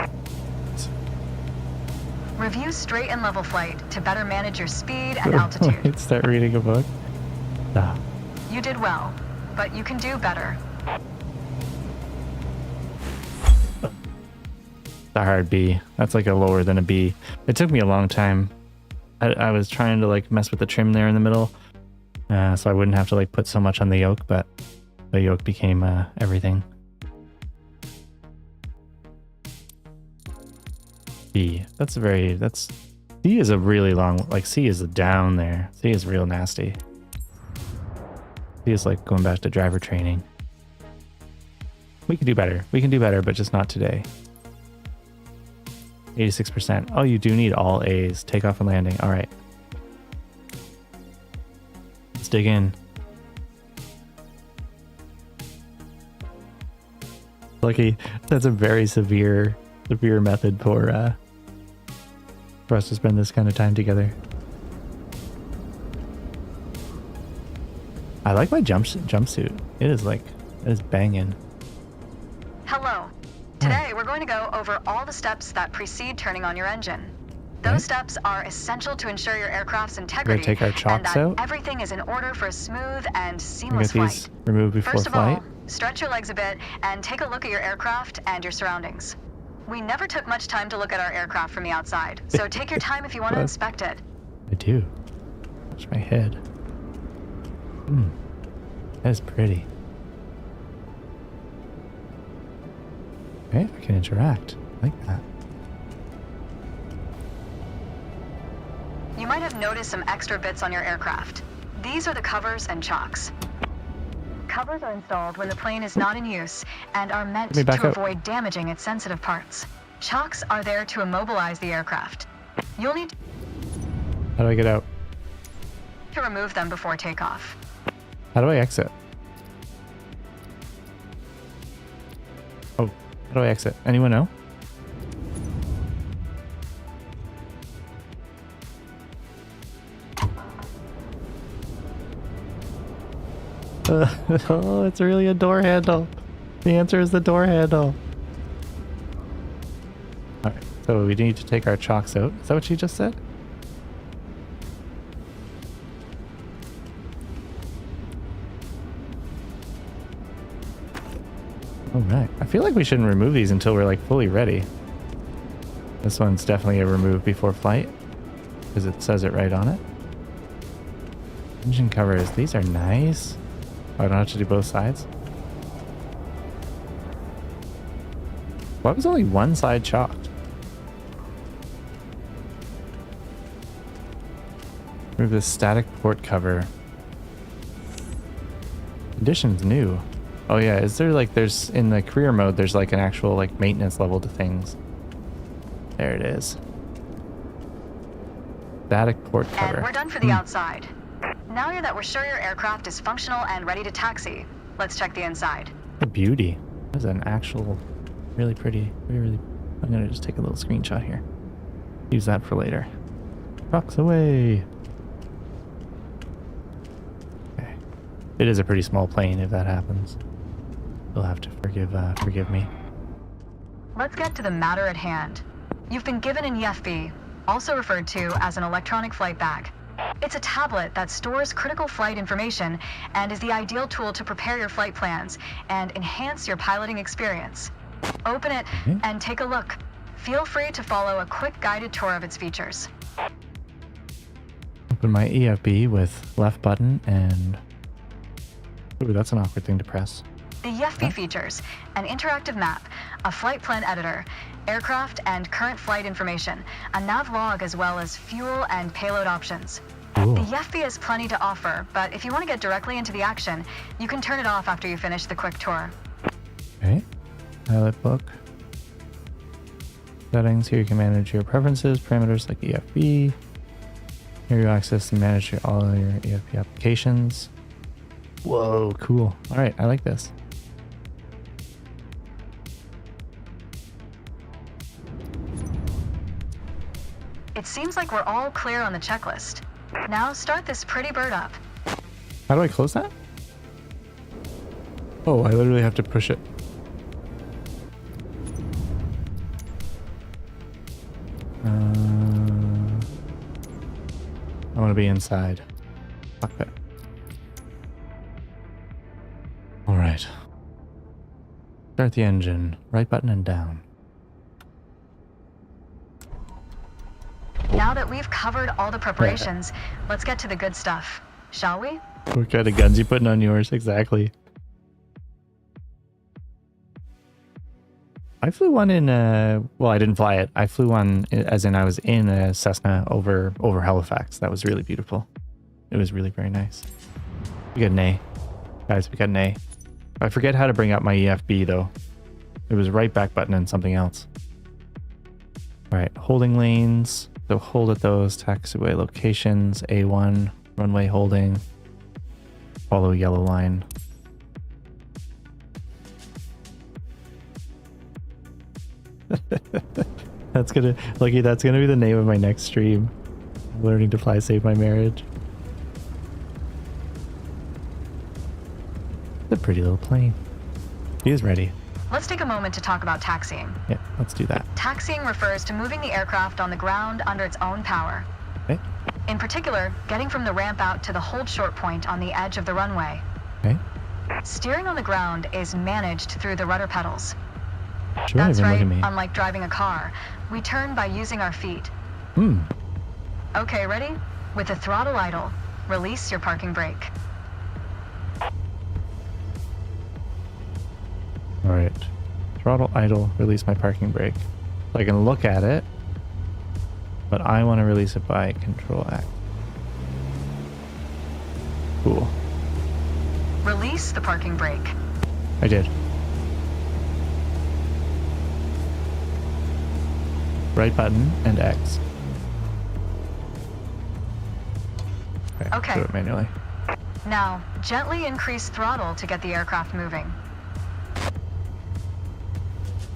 Review straight and level flight to better manage your speed and altitude. Start reading a book. Ah. You did well, but you can do better. A hard B. That's like a lower than a B. It took me a long time. I was trying to like mess with the trim there in the middle, so I wouldn't have to like put so much on the yoke, but the yoke became everything. B. C is a really long, like C is down there. C is real nasty. C is like going back to driver training. We can do better. We can do better, but just not today. 86%. Oh, you do need all A's. Takeoff and landing. All right. Let's dig in. Lucky. That's a very severe method for us to spend this kind of time together. I like my jumpsuit. It is banging. Hello. Today, we're going to go over all the steps that precede turning on your engine. Those steps are essential to ensure your aircraft's integrity take our chocks and that out. everything is in order for a smooth and We seamless get these flight. removed before First of flight. all, stretch your legs a bit and take a look at your aircraft and your surroundings. We never took much time to look at our aircraft from the outside, so take your time if you want to inspect it. I do. Touch my head. That is pretty. Okay, I can interact. I like that. You might have noticed some extra bits on your aircraft. These are the covers and chocks. Covers are installed when the plane is not in use and are meant Let me back to up. avoid damaging its sensitive parts. Chocks are there to immobilize the aircraft. You'll need How do I get out? to remove them before takeoff. How do I exit? Oh, how do I exit? Anyone know? Oh, it's really a door handle. The answer is the door handle. Alright, so we need to take our chocks out. Is that what you just said? Alright, I feel like we shouldn't remove these until we're like fully ready. This one's definitely a remove before flight, because it says it right on it. Engine covers, these are nice. Oh, I don't have to do both sides. Why was only one side chalked? Remove the static port cover. Conditions new. Oh yeah, is there like, there's in the career mode, there's like an actual like maintenance level to things. There it is. Static port cover. And we're done for the outside. Now that we're sure your aircraft is functional and ready to taxi, let's check the inside. The beauty. That's an actual, really pretty, really. I'm gonna just take a little screenshot here. Use that for later. Trucks away. Okay. It is a pretty small plane if that happens. You'll have to forgive me. Let's get to the matter at hand. You've been given an EFB, also referred to as an electronic flight bag. It's a tablet that stores critical flight information and is the ideal tool to prepare your flight plans and enhance your piloting experience. Open it and take a look. Feel free to follow a quick guided tour of its features. Open my EFB with left button and... Ooh, that's an awkward thing to press. The EFB features an interactive map, a flight plan editor, aircraft and current flight information, a nav log, as well as fuel and payload options. Cool. The EFB has plenty to offer, but if you want to get directly into the action, you can turn it off after you finish the quick tour. Okay. Pilot book. Settings. Here you can manage your preferences, parameters like EFB. Here you access and manage all of your EFB applications. Whoa, cool. All right, I like this. It seems like we're all clear on the checklist. Now start this pretty bird up. How do I close that? Oh, I literally have to push it. I want to be inside. Fuck that. All right. Start the engine. Right button and down. Now that we've covered all the preparations, let's get to the good stuff, shall we? What kind of guns you putting on yours? Exactly. I flew one in, well, I didn't fly it. I flew one as in I was in a Cessna over Halifax. That was really beautiful. It was really very nice. We got an A. Guys, we got an A. I forget how to bring up my EFB though. It was right back button and something else. All right, holding lanes. So hold at those taxiway locations. A1, runway holding. Follow yellow line. That's gonna be the name of my next stream. Learning to fly save my marriage. It's a pretty little plane. He is ready. Let's take a moment to talk about taxiing. Yeah, let's do that. Taxiing refers to moving the aircraft on the ground under its own power. Okay. In particular, getting from the ramp out to the hold short point on the edge of the runway. Okay. Steering on the ground is managed through the rudder pedals. Sure, That's right. look at me. Unlike driving a car, we turn by using our feet. Okay, ready? With the throttle idle, release your parking brake. All right. Throttle idle, release my parking brake. So I can look at it, but I want to release it by Control X. Cool. Release the parking brake. I did. Right button and X. Okay. Do it manually. Now, gently increase throttle to get the aircraft moving.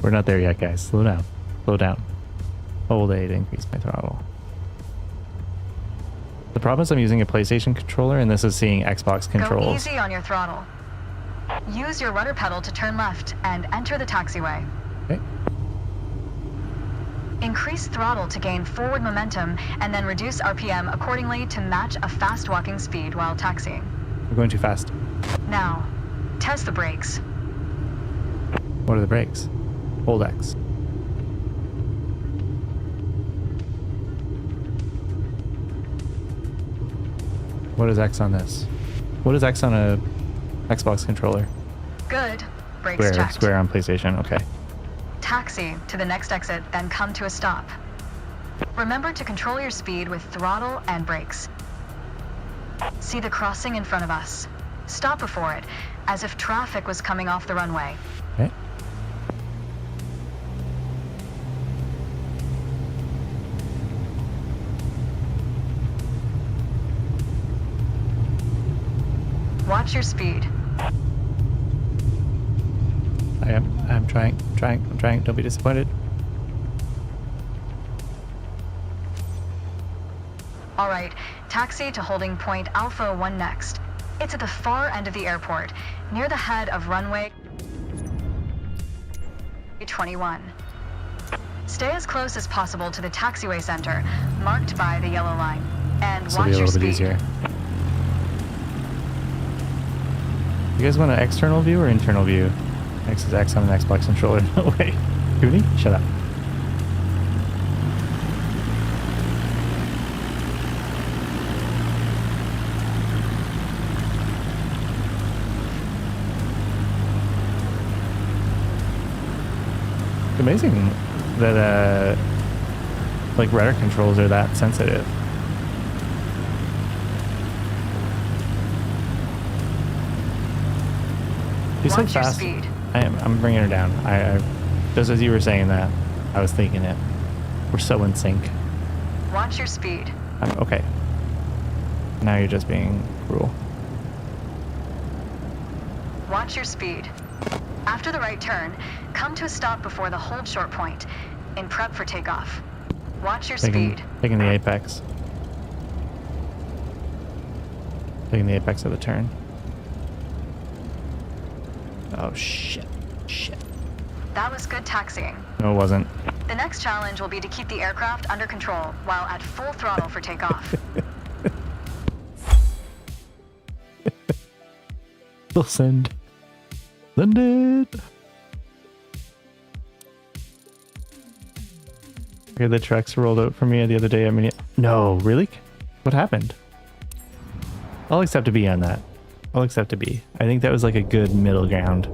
We're not there yet, guys. Slow down. Slow down. Hold A to increase my throttle. The problem is I'm using a PlayStation controller and this is seeing Xbox controls. Go easy on your throttle. Use your rudder pedal to turn left and enter the taxiway. Okay. Increase throttle to gain forward momentum and then reduce RPM accordingly to match a fast walking speed while taxiing. We're going too fast. Now, test the brakes. What are the brakes? Hold X. What is X on this? What is X on a Xbox controller? Good. Brakes checked. Square on PlayStation. Okay. Taxi to the next exit, then come to a stop. Remember to control your speed with throttle and brakes. See the crossing in front of us. Stop before it, as if traffic was coming off the runway. Okay. Watch your speed. I'm trying. Don't be disappointed. All right, taxi to holding point Alpha 1 next. It's at the far end of the airport, near the head of runway 21. Stay as close as possible to the taxiway center, marked by the yellow line. And This will watch be a your little bit speed. easier. You guys want an external view or internal view? X is X on an Xbox controller. No way. Cooney, shut up. It's amazing that like rudder controls are that sensitive. She's so Watch your fast. speed. I'm bringing her down. I just as you were saying that, I was thinking it. We're so in sync. Watch your speed. Okay. Now you're just being cruel. Watch your speed. After the right turn, come to a stop before the hold short point, in prep for takeoff. Watch your speed. Taking the apex. Taking the apex of the turn. Oh shit. Shit. That was good taxiing. No, it wasn't. The next challenge will be to keep the aircraft under control while at full throttle for takeoff. We'll send. Send it. Okay, the tracks rolled out for me the other day. I mean, no, really? What happened? I'll accept a B on that. I'll accept a B. I think that was like a good middle ground.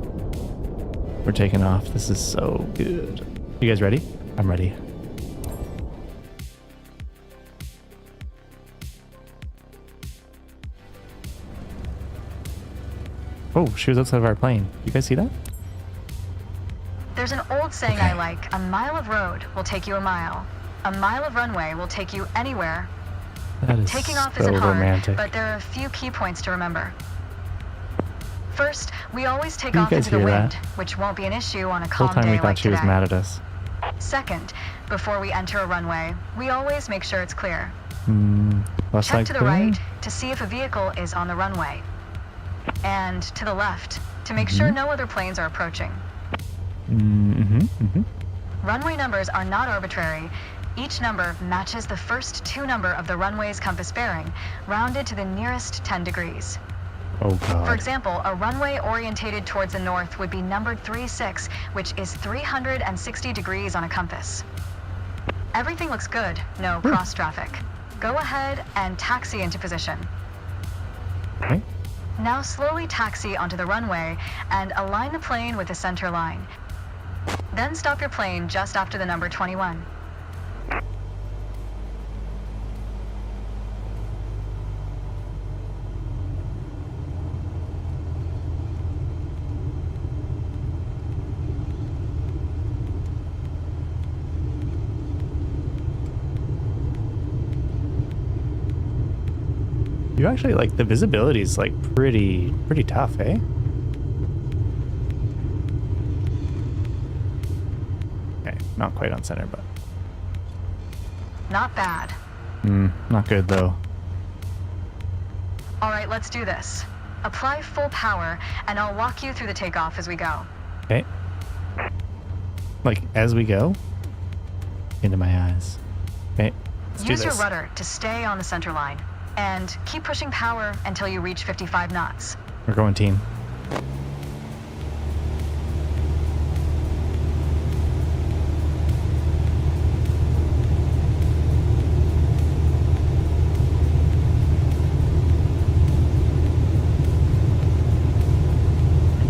We're taking off. This is so good. You guys ready? I'm ready. Oh, she was outside of our plane. You guys see that? There's an old saying I like, a mile of road will take you a mile. A mile of runway will take you anywhere. That is Taking off so isn't hard, romantic. but there are a few key points to remember. First, we always take You off guys into the hear wind, that? which won't be an issue on a The whole calm time day we thought like she was today. mad at us. Second, before we enter a runway, we always make sure it's clear. Less Check like to the clear? right to see if a vehicle is on the runway. And to the left to make sure no other planes are approaching. Runway numbers are not arbitrary. Each number matches the first two number of the runway's compass bearing, rounded to the nearest 10 degrees. Oh god. For example, a runway orientated towards the north would be numbered 36, which is 360 degrees on a compass. Everything looks good, no cross traffic. Go ahead and taxi into position. Okay. Now slowly taxi onto the runway and align the plane with the center line. Then stop your plane just after the number 21. You actually like the visibility is like pretty tough, eh? Okay, not quite on center, but Not bad. not good though. All right, let's do this. Apply full power, and I'll walk you through the takeoff as we go. Okay. Like as we go into my eyes. Okay, let's do Use your this. rudder to stay on the center line, and keep pushing power until you reach 55 knots. We're going team.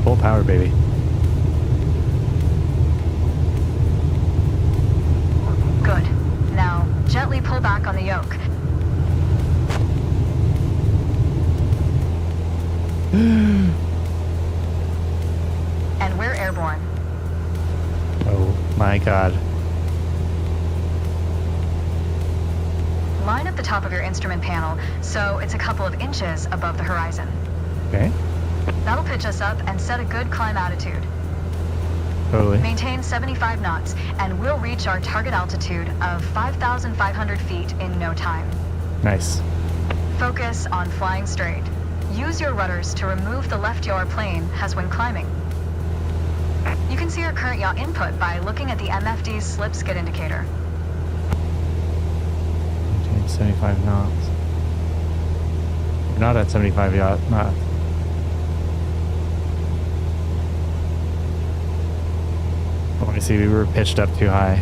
Full power, baby. Good. Now, gently pull back on the yoke. And we're airborne. Oh my god. Line up the top of your instrument panel so it's a couple of inches above the horizon. Okay, That'll pitch us up and set a good climb attitude. totally. Maintain 75 knots, and we'll reach our target altitude of 5,500 feet in no time. Nice. Focus on flying straight. Use your rudders to remove the left yaw plane as when climbing. You can see your current yaw input by looking at the MFD's slip skid indicator. Maintain 75 knots. We're not at 75 yacht. Not. Oh, I see. We were pitched up too high.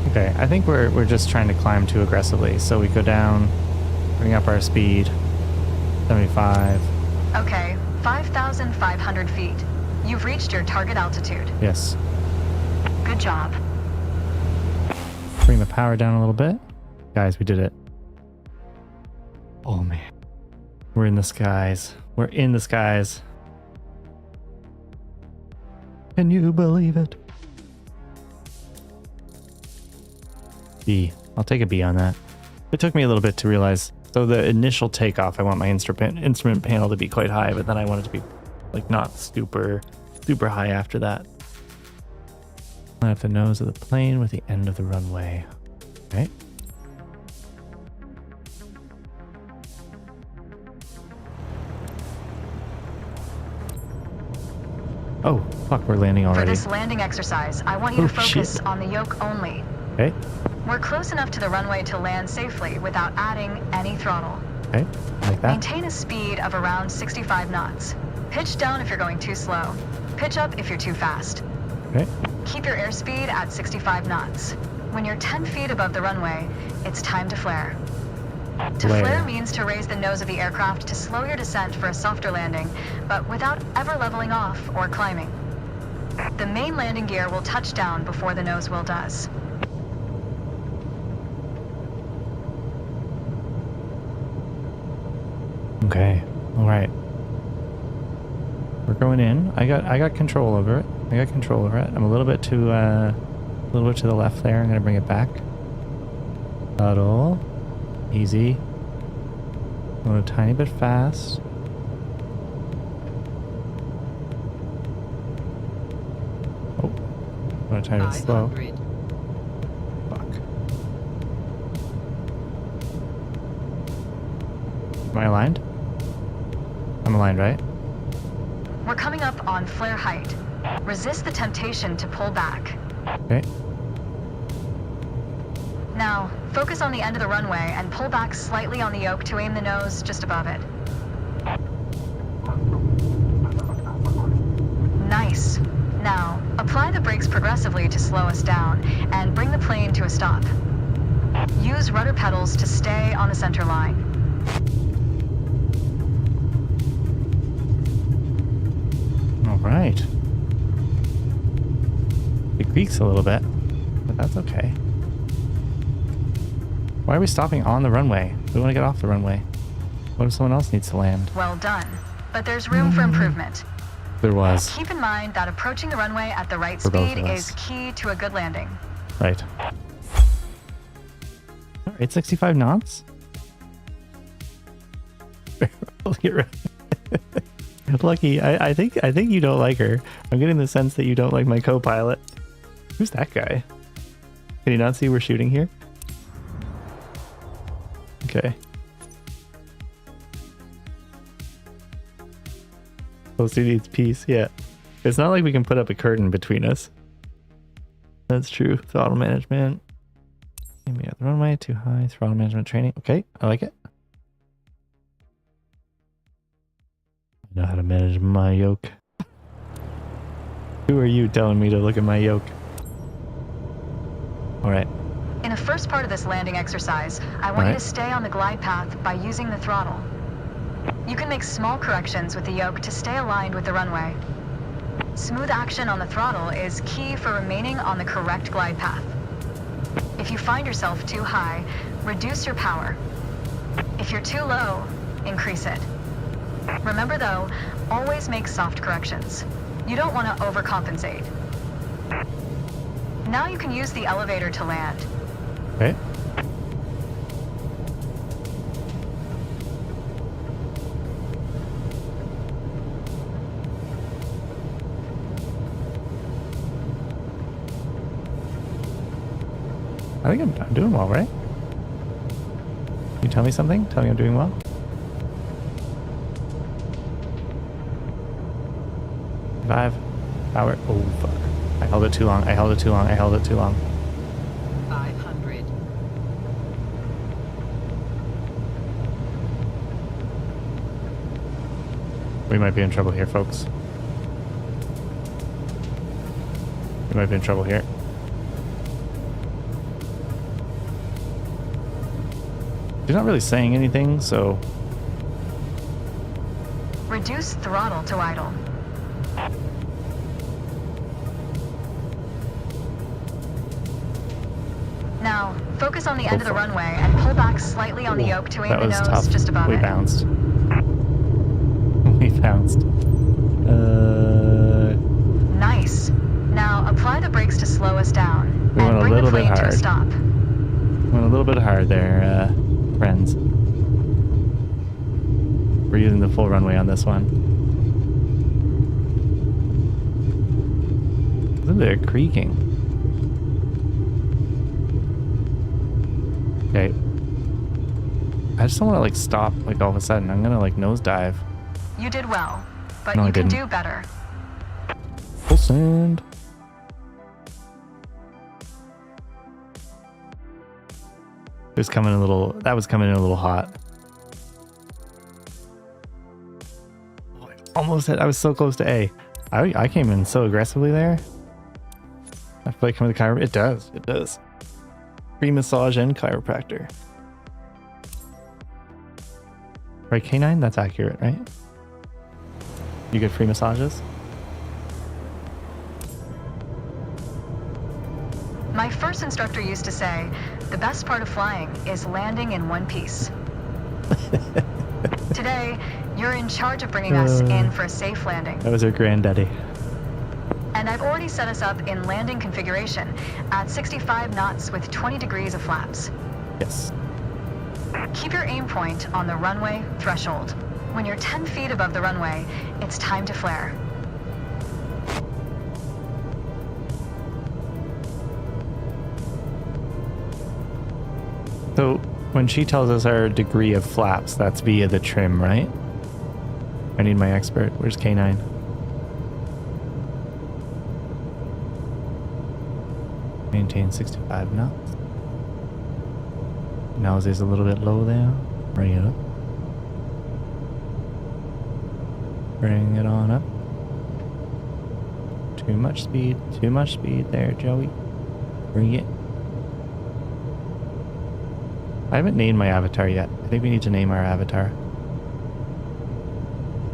Okay, I think we're just trying to climb too aggressively. So we go down, bring up our speed, 75. Okay, 5,500 feet. You've reached your target altitude. Yes. Good job. Bring the power down a little bit. Guys, we did it. Oh man. We're in the skies. We're in the skies. Can you believe it? B. I'll take a B on that. It took me a little bit to realize. So the initial takeoff, I want my instrument panel to be quite high, but then I want it to be like not super high after that. Line up the nose of the plane with the end of the runway. Okay. Oh, fuck, we're landing already. For this landing exercise, I want you to focus on the yoke only. Okay. We're close enough to the runway to land safely without adding any throttle. Okay, like that. Maintain a speed of around 65 knots. Pitch down if you're going too slow. Pitch up if you're too fast. Okay. Keep your airspeed at 65 knots. When you're 10 feet above the runway, it's time to flare. To flare means to raise the nose of the aircraft to slow your descent for a softer landing, but without ever leveling off or climbing. The main landing gear will touch down before the nose wheel does. Okay. All right. We're going in. I got control over it. I'm a little bit to the left there. I'm gonna bring it back. Throttle. Easy. Going a tiny bit fast. Oh. Going a tiny bit slow. Fuck. Am I aligned? I'm aligned, right? We're coming up on flare height. Resist the temptation to pull back. Okay. Now, focus on the end of the runway and pull back slightly on the yoke to aim the nose just above it. Nice. Now, apply the brakes progressively to slow us down and bring the plane to a stop. Use rudder pedals to stay on the center line. All right. It creaks a little bit, but that's okay. Why are we stopping on the runway? We want to get off the runway. What if someone else needs to land? Well done. But there's room for improvement. There was. Keep in mind that approaching the runway at the right speed is key to a good landing. Right. All right, 65 knots? Lucky, I think you don't like her. I'm getting the sense that you don't like my co-pilot. Who's that guy? Can you not see we're shooting here? Okay. Supposed to needs peace, yeah. It's not like we can put up a curtain between us. That's true. Throttle management. Maybe out the runway, too high. Throttle management training. Okay, I like it. I know how to manage my yoke. Who are you telling me to look at my yoke? Alright. In the first part of this landing exercise, I want you to stay on the glide path by using the throttle. You can make small corrections with the yoke to stay aligned with the runway. Smooth action on the throttle is key for remaining on the correct glide path. If you find yourself too high, reduce your power. If you're too low, increase it. Remember though, always make soft corrections. You don't want to overcompensate. Now you can use the elevator to land. Okay. I think I'm doing well, right? Can you tell me something? Tell me I'm doing well? 5 power. Oh, fuck. I held it too long. 500. We might be in trouble here, folks. We might be in trouble here. She's not really saying anything, so... Reduce throttle to idle. Now, focus on the end of the runway and pull back slightly on the yoke to aim the nose tough. just above We it. bounced. We bounced. Nice. Now, apply the brakes to slow us down We went and a bring the little bit plane to a hard. stop. Went a little bit hard there, friends. We're using the full runway on this one. Look, they're creaking. Okay. I just don't want to like stop like all of a sudden. I'm gonna like nosedive. You did well, but No, I you can didn't. do better. Full send. It was coming a little. That was coming in a little hot. Oh, I almost hit. I was so close to A. I came in so aggressively there. I feel like coming to chiropractor. It does. It does. Free massage and chiropractor. Right, K9? That's accurate, right? You get free massages? My first instructor used to say, the best part of flying is landing in one piece. Today, you're in charge of bringing us in for a safe landing. That was her granddaddy. And I've already set us up in landing configuration at 65 knots with 20 degrees of flaps. Yes. Keep your aim point on the runway threshold. When you're 10 feet above the runway, it's time to flare. So when she tells us our degree of flaps, that's via the trim, right? I need my expert. Where's K9? Maintain 65 knots. Nose is a little bit low there. Bring it up. Bring it on up. Too much speed. Too much speed there, Joey. Bring it. I haven't named my avatar yet. I think we need to name our avatar. I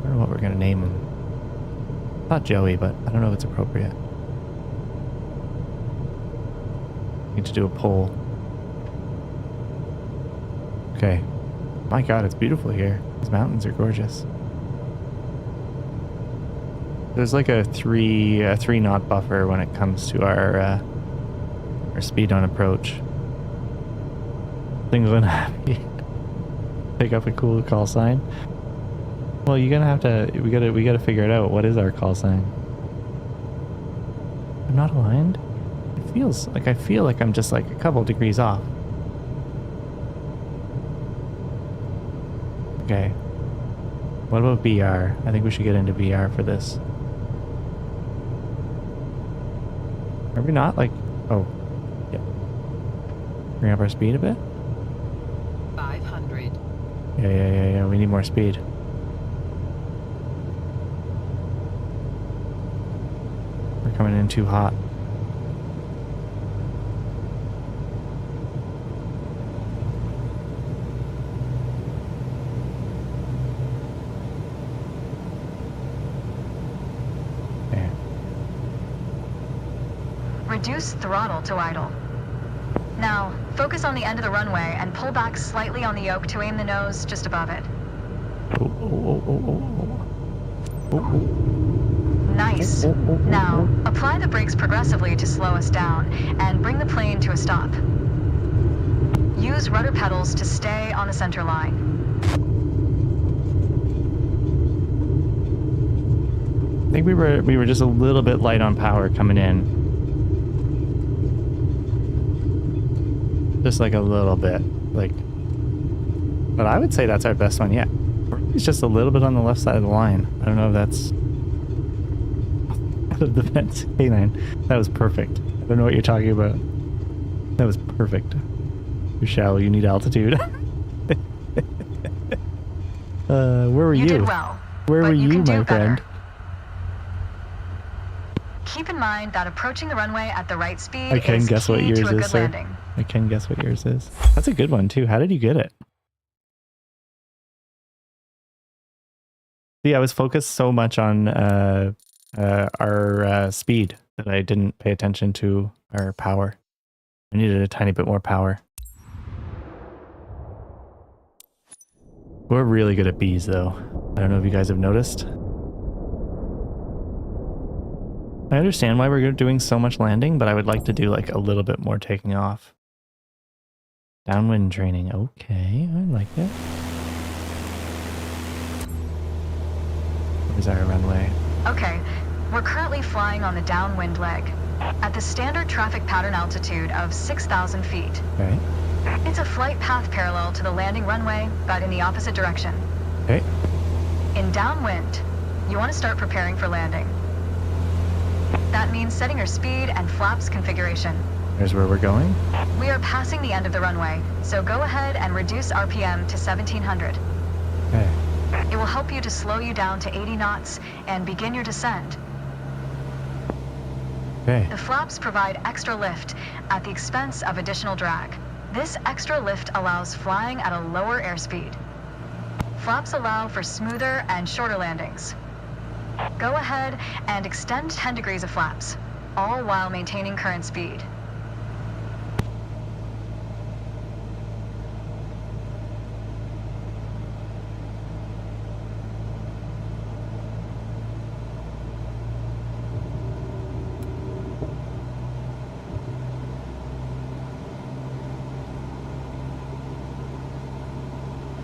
don't know what we're going to name him. Not Joey, but I don't know if it's appropriate. Need to do a poll. Okay. My god, it's beautiful here. These mountains are gorgeous. There's like a three knot buffer when it comes to our speed on approach. Things gonna happy. Pick up a cool call sign. Well, you're gonna have to. We gotta figure it out. What is our call sign? I'm not aligned. It feels like I feel like I'm just like a couple degrees off. Okay. What about BR? I think we should get into BR for this. Are we not like? Oh, yep. Bring up our speed a bit. 500. Yeah. We need more speed. We're coming in too hot. There. Reduce throttle to idle. Now, focus on the end of the runway and pull back slightly on the yoke to aim the nose just above it. Nice. Now, apply the brakes progressively to slow us down and bring the plane to a stop. Use rudder pedals to stay on the center line. I think we were just a little bit light on power coming in. Just like a little bit, like, but I would say that's our best one yet. It's just a little bit on the left side of the line. I don't know if that's out of the fence. K9, that was perfect. I don't know what you're talking about. That was perfect. You're shallow. You need altitude. Where were you? You did well, Where were you, my better. friend? Keep in mind that approaching the runway at the right speed I can guess what yours is, sir. landing. I can guess what yours is. That's a good one, too. How did you get it? See, I was focused so much on our speed that I didn't pay attention to our power. I needed a tiny bit more power. We're really good at bees, though. I don't know if you guys have noticed. I understand why we're doing so much landing, but I would like to do like a little bit more taking off. Downwind training. Okay, I like it. Where's our runway? Okay, we're currently flying on the downwind leg at the standard traffic pattern altitude of 6,000 feet. Okay. It's a flight path parallel to the landing runway, but in the opposite direction. Okay. In downwind, you want to start preparing for landing. That means setting your speed and flaps configuration. Here's where we're going. We are passing the end of the runway, so go ahead and reduce RPM to 1700. Okay. It will help you to slow you down to 80 knots and begin your descent. Okay. The flaps provide extra lift at the expense of additional drag. This extra lift allows flying at a lower airspeed. Flaps allow for smoother and shorter landings. Go ahead and extend 10 degrees of flaps, all while maintaining current speed.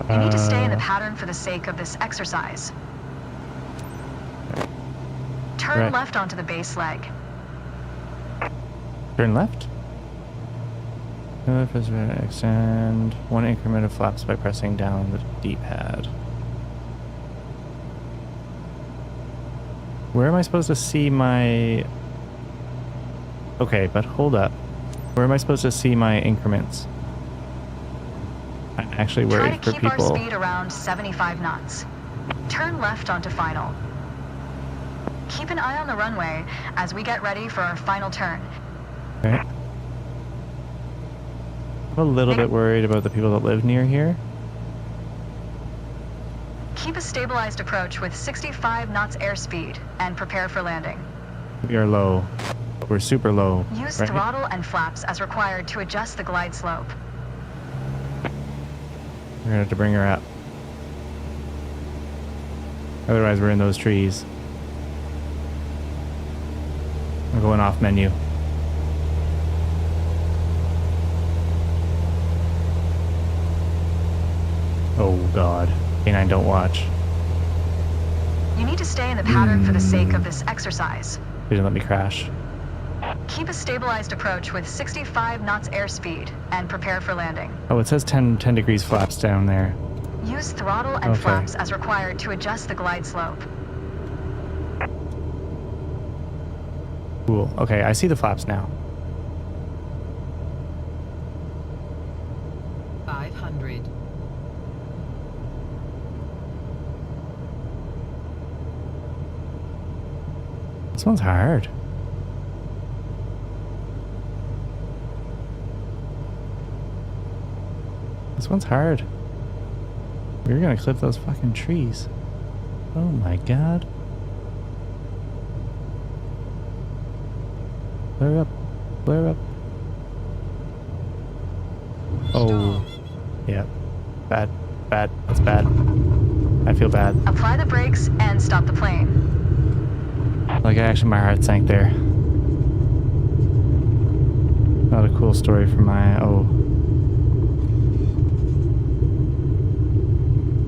You need to stay in the pattern for the sake of this exercise. Turn left onto the base leg. Turn left? Extend one increment of flaps by pressing down the D-pad. Where am I supposed to see my... Okay, but hold up. Where am I supposed to see my increments? I'm actually worried for people. Try to keep our speed around 75 knots. Turn left onto final. Keep an eye on the runway as we get ready for our final turn. Okay. I'm a little bit worried about the people that live near here. Keep a stabilized approach with 65 knots airspeed and prepare for landing. We are low. We're super low. Use throttle and flaps as required to adjust the glide slope. We're gonna have to bring her up. Otherwise we're in those trees. I'm going off menu. Oh god. K9, don't watch. You need to stay in the pattern for the sake of this exercise. They didn't let me crash. Keep a stabilized approach with 65 knots airspeed and prepare for landing. Oh, it says 10 degrees flaps down there. Use throttle and flaps as required to adjust the glide slope. Cool. Okay, I see the flaps now. 500. This one's hard. This one's hard. We're gonna clip those fucking trees. Oh my god. Flare up. Flare up. Oh. Yeah. Bad. Bad. That's bad. I feel bad. Apply the brakes and stop the plane. Like, actually, my heart sank there. Not a cool story for my... Oh.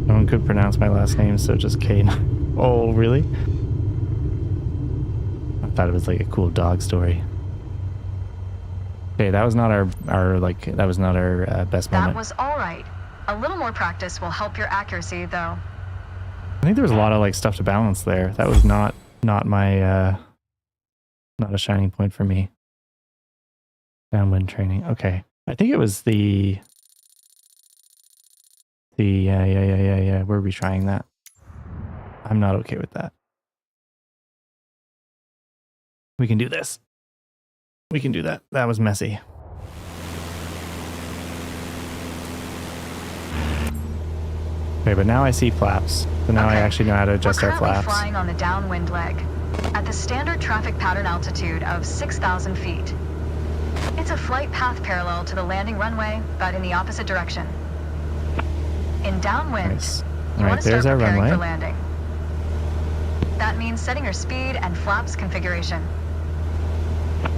No one could pronounce my last name, so just Kane. Oh, really? I thought it was like a cool dog story. Okay, that was not our that was not our best moment. That was alright. A little more practice will help your accuracy, though. I think there was a lot of like stuff to balance there. That was not my not a shining point for me. Downwind training. Okay. I think it was the yeah. We're retrying that. I'm not okay with that. We can do this. We can do that. That was messy. Okay, but now I see flaps. So now I actually know how to adjust our flaps. We're currently flying on the downwind leg at the standard traffic pattern altitude of 6,000 feet. It's a flight path parallel to the landing runway, but in the opposite direction. In downwind, Nice. you want to there's start our preparing runway. for landing. That means setting your speed and flaps configuration.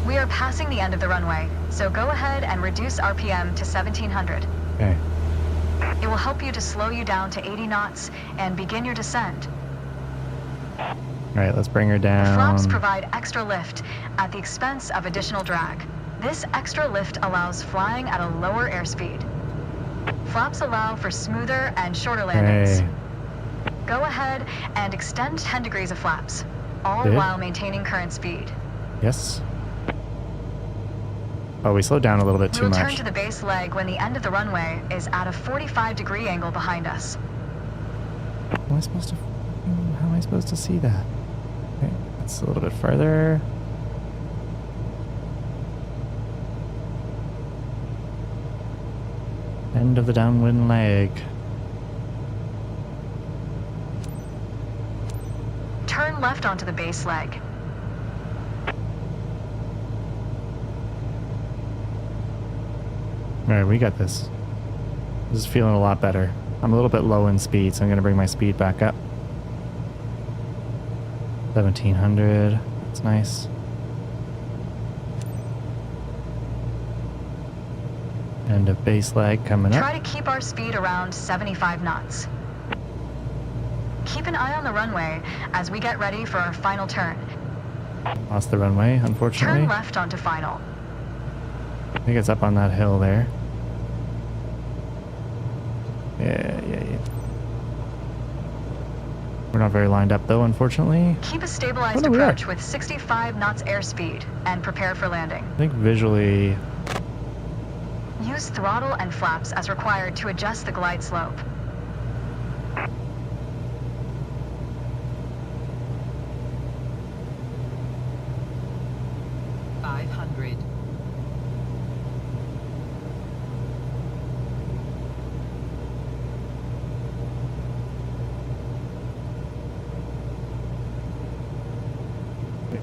We are passing the end of the runway, so go ahead and reduce RPM to 1700. Okay. It will help you to slow you down to 80 knots and begin your descent. All right, let's bring her down. Flaps provide extra lift at the expense of additional drag. This extra lift allows flying at a lower airspeed. Flaps allow for smoother and shorter landings. Hey. Go ahead and extend 10 degrees of flaps, all Did? while maintaining current speed. Yes. Oh, we slowed down a little bit We too will much. turn to the base leg when the end of the runway is at a 45-degree angle behind us. How am I supposed to see that? Okay, that's a little bit further. End of the downwind leg. Turn left onto the base leg. All right, we got this. This is feeling a lot better. I'm a little bit low in speed, so I'm going to bring my speed back up. 1700. That's nice. End of base leg coming up. Try to keep our speed around 75 knots. Keep an eye on the runway as we get ready for our final turn. Lost the runway, unfortunately. Turn left onto final. I think it's up on that hill there. Yeah. We're not very lined up though, unfortunately. Keep a stabilized Oh, no, we are. approach with 65 knots airspeed and prepare for landing. I think visually, Use throttle and flaps as required to adjust the glide slope.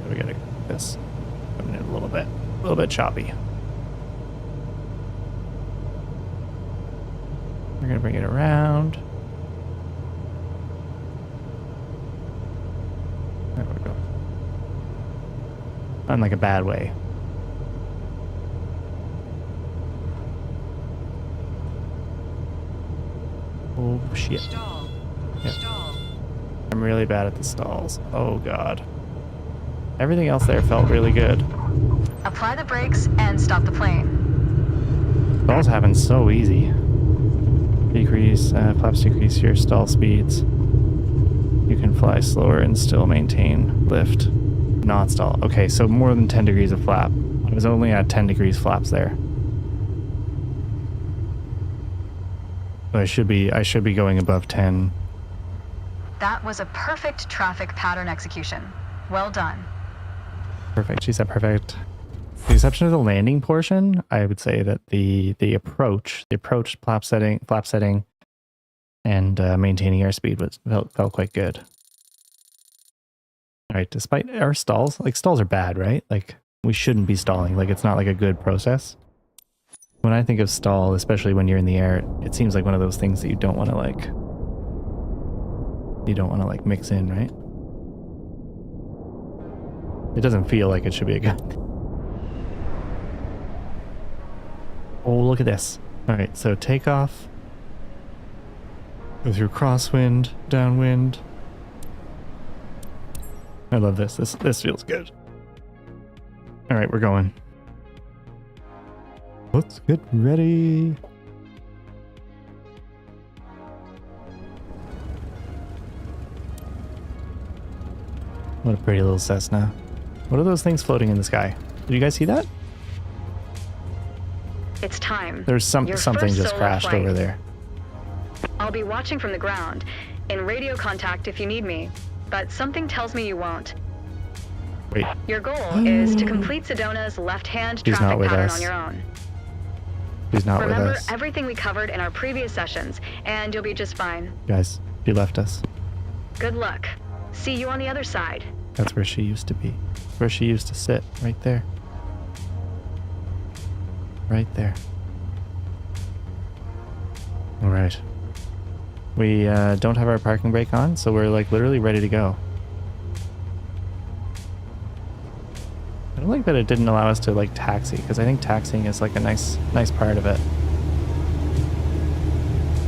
we gotta get this coming in a little bit choppy. We're gonna bring it around. There we go. Not in like a bad way. Oh shit. Stall. Yep. Stall. I'm really bad at the stalls. Oh god. Everything else there felt really good. Apply the brakes and stop the plane. Stalls happen so easy. Decrease, flaps decrease your stall speeds. You can fly slower and still maintain lift. Not stall. Okay, so more than 10 degrees of flap. I was only at 10 degrees flaps there. So I should be going above 10. That was a perfect traffic pattern execution. Well done. Perfect. She said perfect. With the exception of the landing portion, I would say that the approach flap setting, and maintaining airspeed felt quite good. All right, despite our stalls, like stalls are bad, right? Like we shouldn't be stalling. Like it's not like a good process. When I think of stall, especially when you're in the air, it seems like one of those things that you don't want to like mix in, right? It doesn't feel like it should be a good thing. Oh, look at this. All right, so take off. Go through crosswind, downwind. I love this. This feels good. All right, we're going. Let's get ready. What a pretty little Cessna. What are those things floating in the sky? Did you guys see that? It's time. There's something Your first just solo crashed flight. over there. I'll be watching from the ground, in radio contact if you need me, but something tells me you won't. Wait. Your goal is to complete Sedona's left-hand traffic pattern on your own. She's not with us. Remember everything we covered in our previous sessions, and you'll be just fine. Guys, she left us. Good luck. See you on the other side. That's where she used to be. Where she used to sit, right there. Right there. All right. We don't have our parking brake on, so we're like literally ready to go. I don't like that it didn't allow us to like taxi, because I think taxiing is like a nice part of it.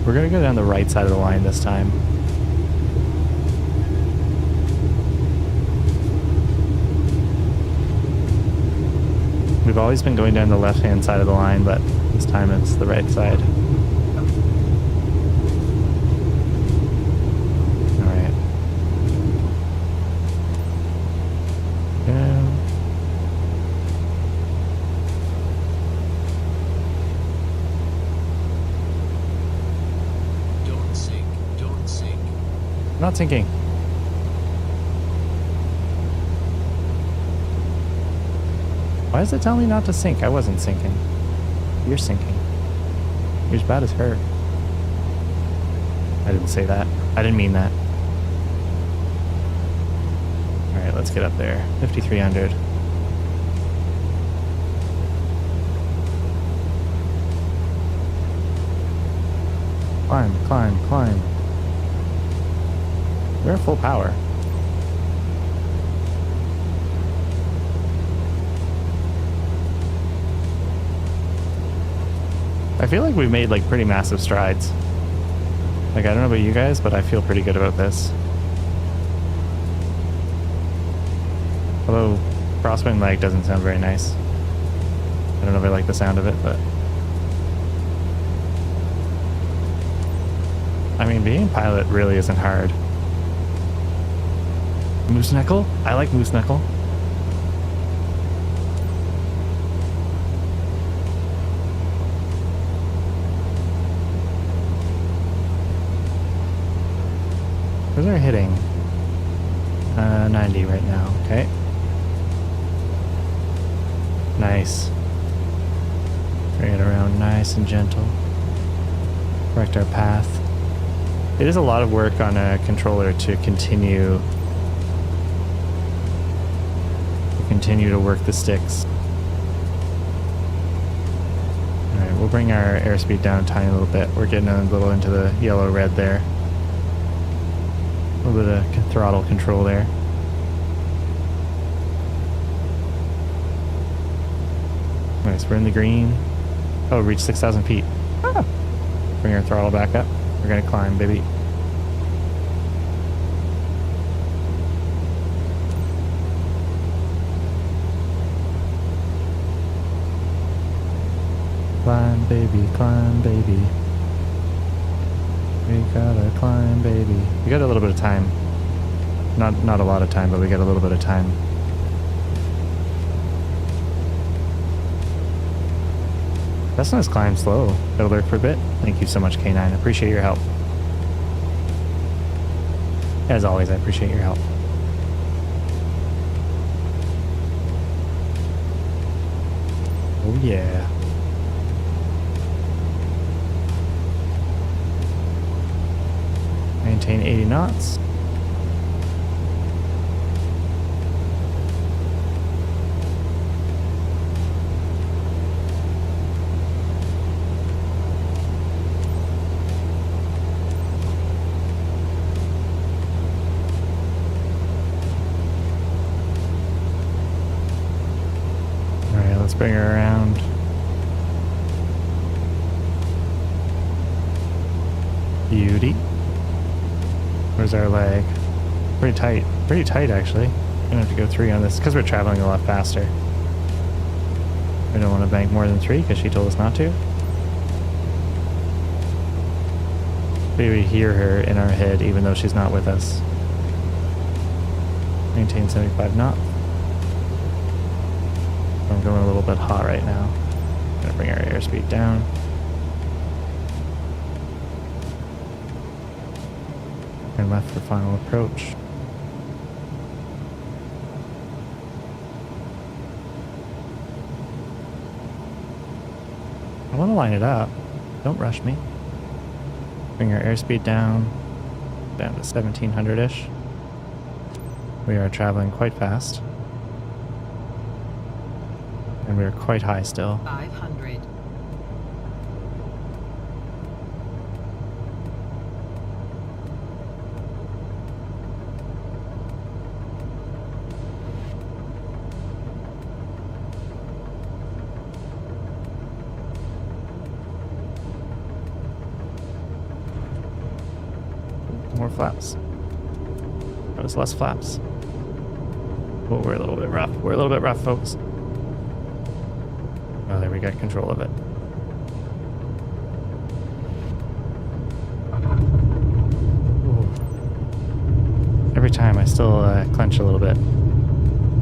We're gonna go down the right side of the line this time. We've always been going down the left-hand side of the line, but this time it's the right side. Alright. Down. Don't sink, don't sink. Not sinking. Why does it tell me not to sink? I wasn't sinking. You're sinking. You're as bad as her. I didn't say that. I didn't mean that. Alright, let's get up there. 5,300. Climb, climb, climb. We're at full power. I feel like we've made like pretty massive strides. Like, I don't know about you guys, but I feel pretty good about this. Although crosswind lag doesn't sound very nice. I don't know if I like the sound of it, but I mean, being a pilot really isn't hard. Moose knuckle? I like moose knuckle. Where's our hitting? 90 right now. Okay. Nice. Bring it around nice and gentle. Correct our path. It is a lot of work on a controller to continue to work the sticks. Alright, we'll bring our airspeed down a tiny little bit. We're getting a little into the yellow-red there. A little bit of throttle control there. Nice, we're in the green. Oh, reach 6,000 feet. Ah. Bring our throttle back up. We're gonna climb, baby. Climb, baby, climb, baby. We gotta climb, baby. We got a little bit of time. Not a lot of time, but we got a little bit of time. Cessna's climb slow. It'll work for a bit. Thank you so much, K9. Appreciate your help. As always, I appreciate your help. Oh yeah. Maintain 80 knots. Alright, let's bring her around. Beauty. Where's our leg? Pretty tight actually. I'm gonna have to go 3 on this because we're traveling a lot faster. We don't want to bank more than 3 because she told us not to. Maybe we hear her in our head even though she's not with us. Maintain 75 knots. I'm going a little bit hot right now. I'm gonna bring our airspeed down. Turn left for final approach. I want to line it up. Don't rush me. Bring our airspeed down to 1700-ish. We are traveling quite fast. And we are quite high still. 500. More flaps. That was less flaps. Oh, we're a little bit rough. We're a little bit rough, folks. Oh, there we got control of it. Ooh. Every time I still clench a little bit.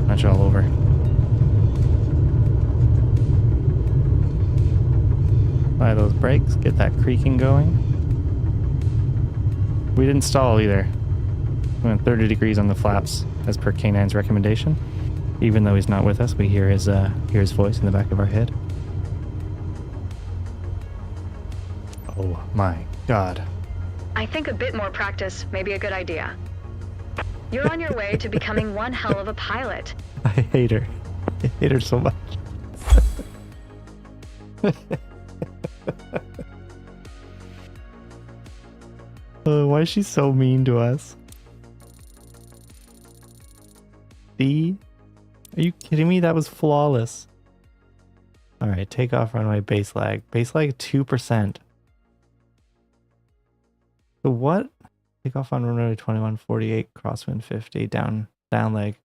Clench all over. Apply those brakes, get that creaking going. We didn't stall either. We went 30 degrees on the flaps as per K9's recommendation. Even though he's not with us, we hear his voice in the back of our head. Oh my god. I think a bit more practice may be a good idea. You're on your way to becoming one hell of a pilot. I hate her. I hate her so much. Why is she so mean to us? See? Are you kidding me? That was flawless. Alright, takeoff runway base lag. Base lag 2%. So what? Takeoff on runway 2148, crosswind 50, down leg.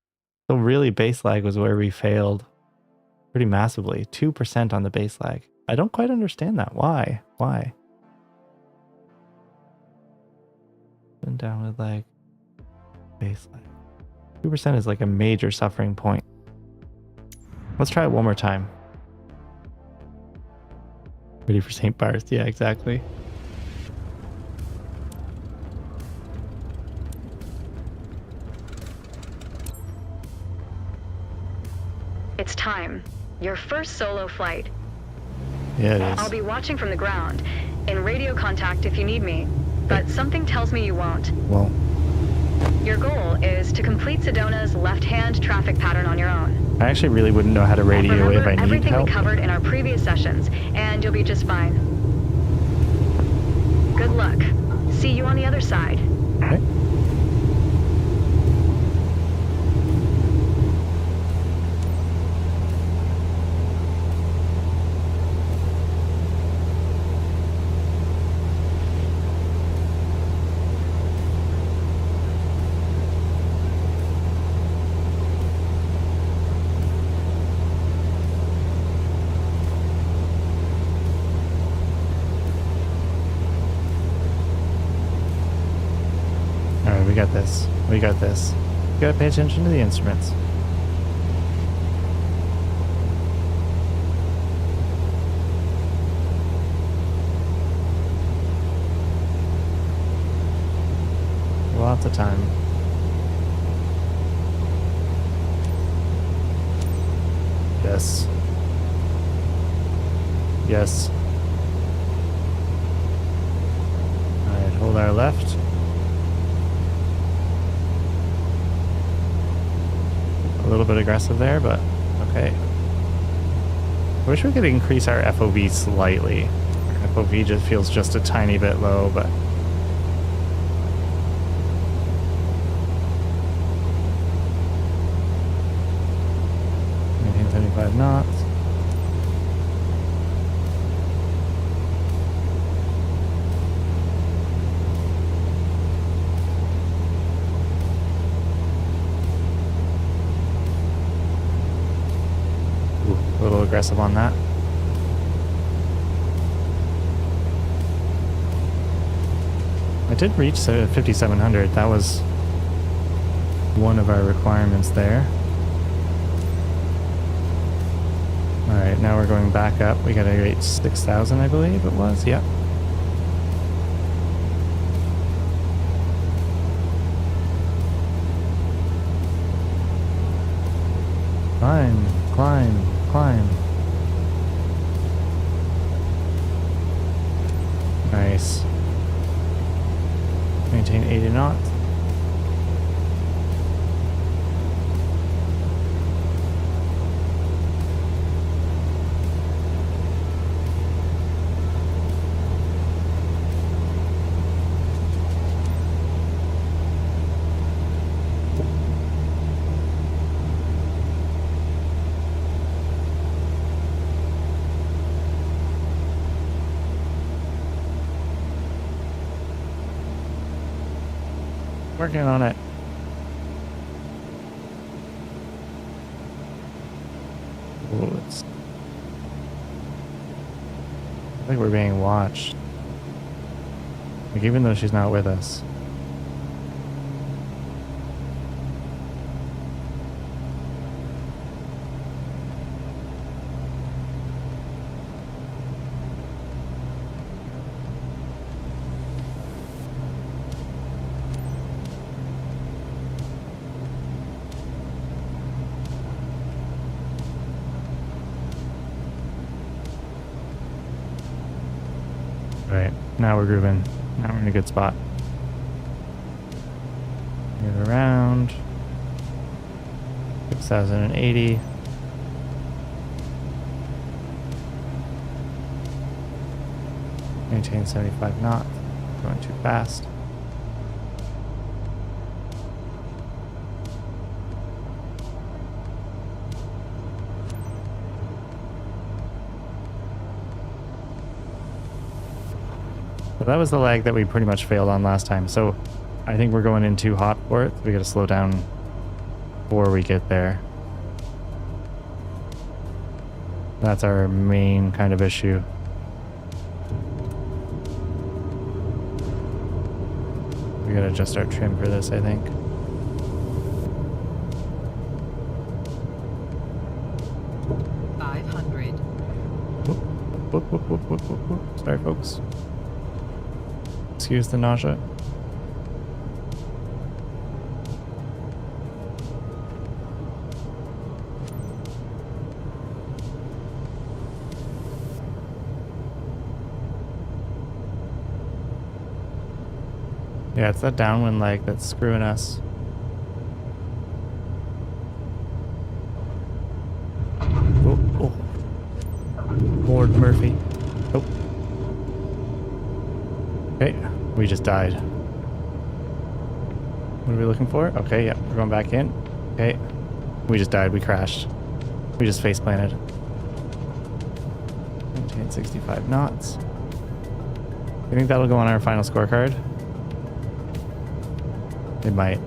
So really base lag was where we failed pretty massively. 2% on the base lag. I don't quite understand that. Why? Why? And downward lag. Base lag. 2% is like a major suffering point. Let's try it one more time. Ready for St. Barth? Yeah, exactly. It's time. Your first solo flight. Yeah, it is. I'll be watching from the ground, in radio contact if you need me, but something tells me you won't. Well, your goal is to complete Sedona's left-hand traffic pattern on your own. I actually really wouldn't know how to radio Remember if I need everything help. we covered in our previous sessions, and you'll be just fine. Good luck. See you on the other side. Okay. We got this. We got this. You gotta pay attention to the instruments. Lots of time. Yes. Yes. Alright, hold our left. A little bit aggressive there, but okay. I wish we could increase our FOV slightly. Our FOV just feels just a tiny bit low, but 1975 knots. A little aggressive on that. I did reach 5,700. That was one of our requirements there. Alright, now we're going back up. We gotta reach 6,000, I believe it was. Yep. Climb, climb, climb. Nice. Maintain 80 knots. Working on it. Ooh, it's... I think we're being watched. Like, even though she's not with us. Right, now we're grooving. Now we're in a good spot. Move around. 6,080. Maintain 75 knots. Going too fast. So that was the lag that we pretty much failed on last time. So I think we're going in too hot for it. We got to slow down before we get there. That's our main kind of issue. We got to adjust our trim for this, I think. Whoop, whoop, whoop, whoop, whoop, whoop. Sorry, folks. Excuse the nausea. Yeah, it's that downwind leg that's screwing us. Oh, oh. Lord Murphy. Oh. Okay, we just died. What are we looking for? Okay, yeah, we're going back in. Okay, we just died. We crashed. We just face planted. Maintain 65 knots. You think that'll go on our final scorecard? It might.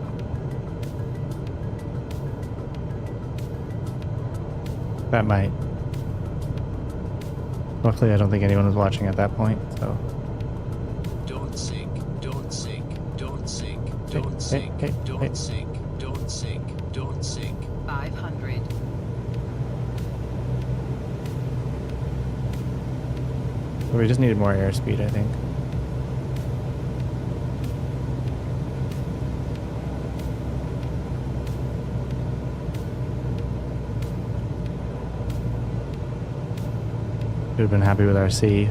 That might. Luckily, I don't think anyone was watching at that point, so. Don't sink, don't sink, don't sink, don't sink, don't sink, don't sink, don't sink. 500. So we just needed more airspeed, I think. Should have been happy with our C.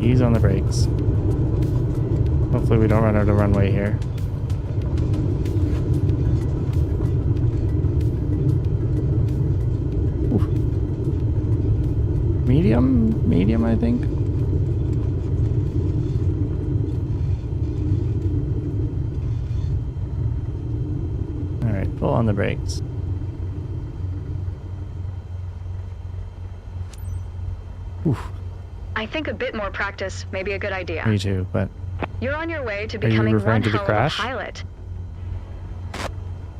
Ease on the brakes. Hopefully we don't run out of runway here. Oof. Medium, I think. All right, pull on the brakes. Oof. I think a bit more practice may be a good idea. Me too, but You're on your way to Are you becoming referring one to the hell of a crash? pilot.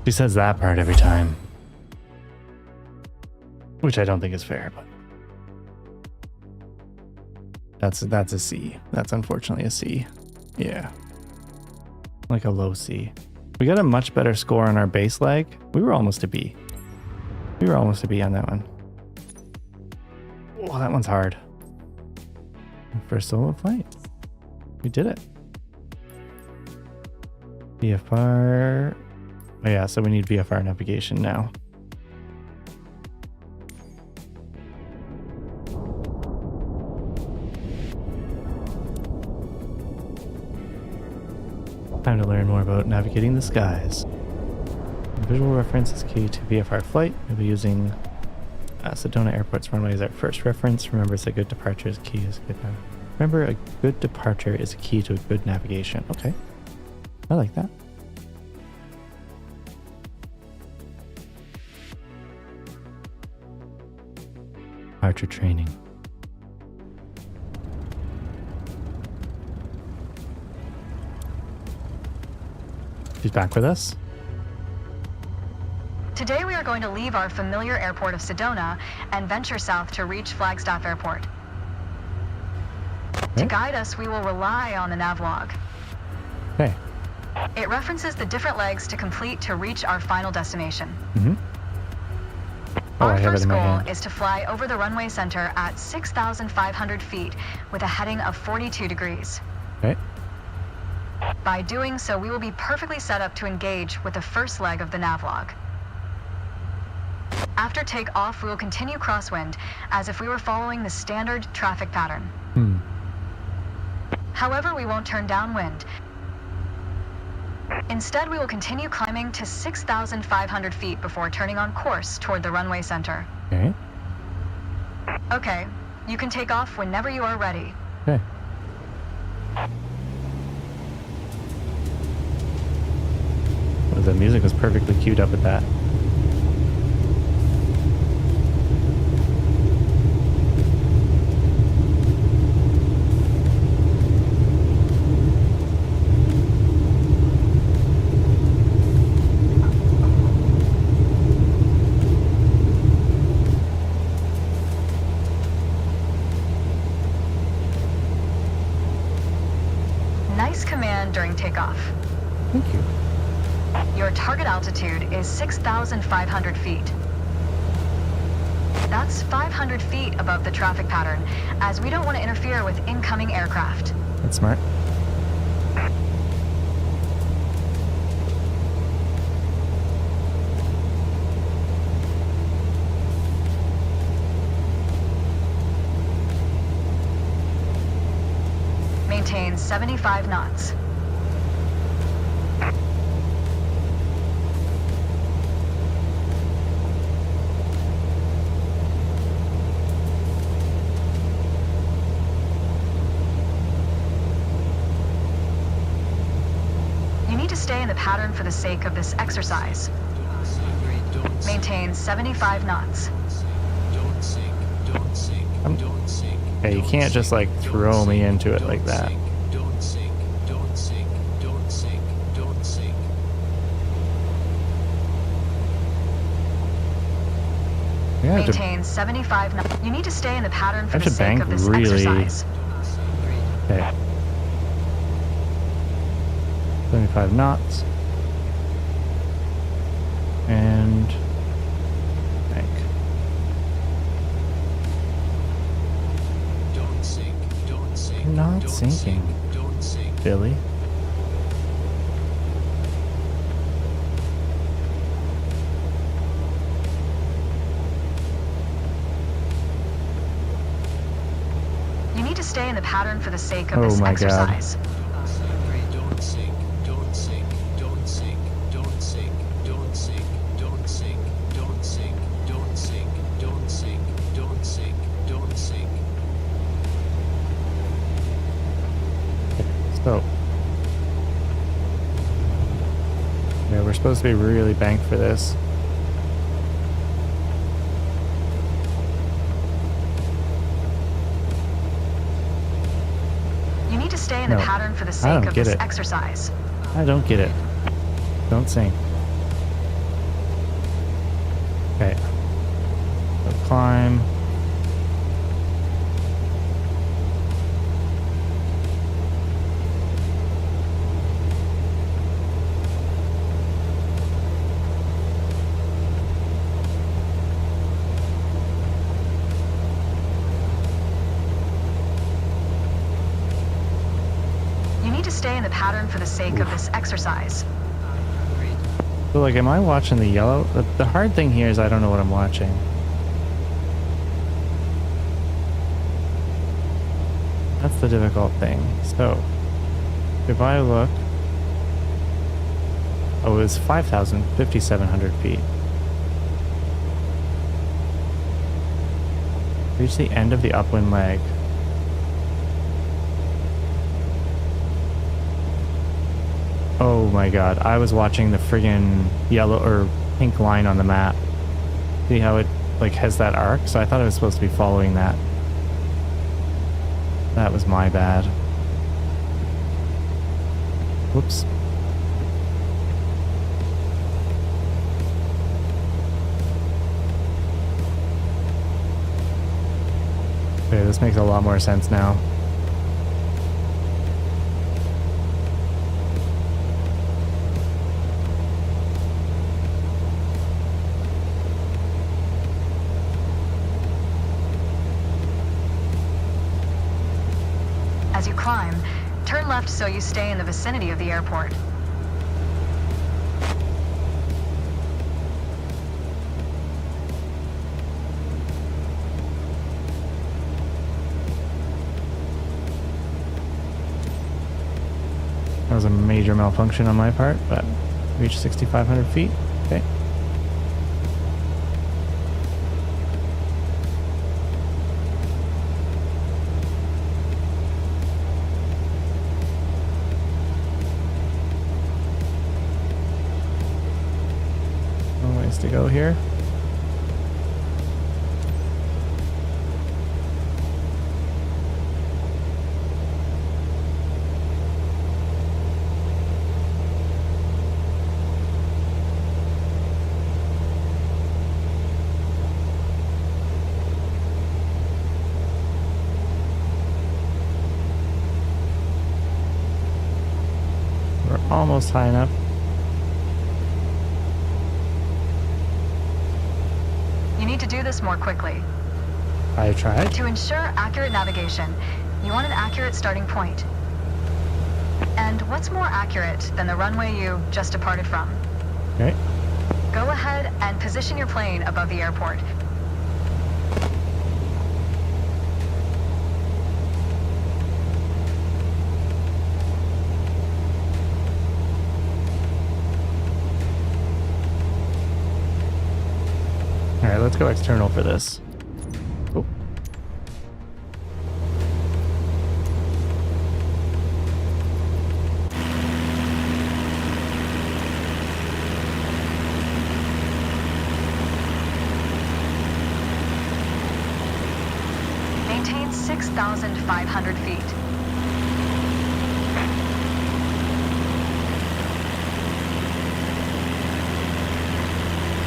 she says that part every time. Which I don't think is fair, but that's a C. That's unfortunately a C. Yeah. Like a low C. We got a much better score on our base leg. We were almost a B. We were almost a B on that one. Oh, that one's hard. First solo flight. We did it. VFR. Oh yeah, so we need VFR navigation now. Time to learn more about navigating the skies. Visual reference is key to VFR flight. We'll be using Sedona Airport's runway as our first reference. Remember, a good departure is key. Remember, a good departure is key to a good navigation. Okay, I like that. Departure training. She's back with us. Today we are going to leave our familiar airport of Sedona and venture south to reach Flagstaff Airport. To guide us, we will rely on the navlog. Okay. It references the different legs to complete to reach our final destination. Mm-hmm. Oh, Our I have it first in my goal hand. is to fly over the runway center at 6,500 feet with a heading of 42 degrees. Okay. By doing so, we will be perfectly set up to engage with the first leg of the navlog. After takeoff, we will continue crosswind as if we were following the standard traffic pattern. However, we won't turn downwind. Instead, we will continue climbing to 6,500 feet before turning on course toward the runway center. Okay. Okay, you can take off whenever you are ready. Okay. Well, the music was perfectly queued up with that. Nice command during takeoff. Thank you. Your target altitude is 6,500 feet. That's 500 feet above the traffic pattern, as we don't want to interfere with incoming aircraft. That's smart. Maintain 75 knots. You need to stay in the pattern for the sake of this exercise. Maintain 75 knots. Don't sink, don't sink, don't sink. Hey, you can't just like throw me into it like that. Don't sink, don't sink, don't sink, don't sink. Yeah, I have to, Maintain 75 knots. You need to stay in the pattern for have the to sake bank of this really- exercise. okay. 75 knots. And bank. Don't sink, don't sink. I'm not don't sinking. Sink, don't sink. Billy. You need to stay in the pattern for the sake of Oh this my God. exercise. Don't sink, don't sink, don't sink, don't sink, don't sink, don't sink, don't sink, don't sink, don't sink, don't sink, don't sink. So. Yeah, we're supposed to be really banked for this. You need to stay in the No, pattern for the I sake don't of get this it. exercise. I don't get it. Don't sing. Okay. So climb. You need to stay in the pattern for the sake of this exercise. Great. So like, am I watching the yellow? The hard thing here is I don't know what I'm watching. That's the difficult thing. So, if I look... Oh, it was 5,700 feet. Reach the end of the upwind leg. Oh my god, I was watching the friggin' yellow or pink line on the map. See how it like has that arc? So I thought I was supposed to be following that. That was my bad. Whoops. Okay, this makes a lot more sense now. As you climb, turn left so you stay in the vicinity of the airport. That was a major malfunction on my part, but reached 6,500 feet. Okay. No ways to go here. Almost high enough. You need to do this more quickly. I tried. To ensure accurate navigation, you want an accurate starting point. And what's more accurate than the runway you just departed from? Okay. Go ahead and position your plane above the airport. Alright, let's go external for this. Oh. Maintain 6,500 feet.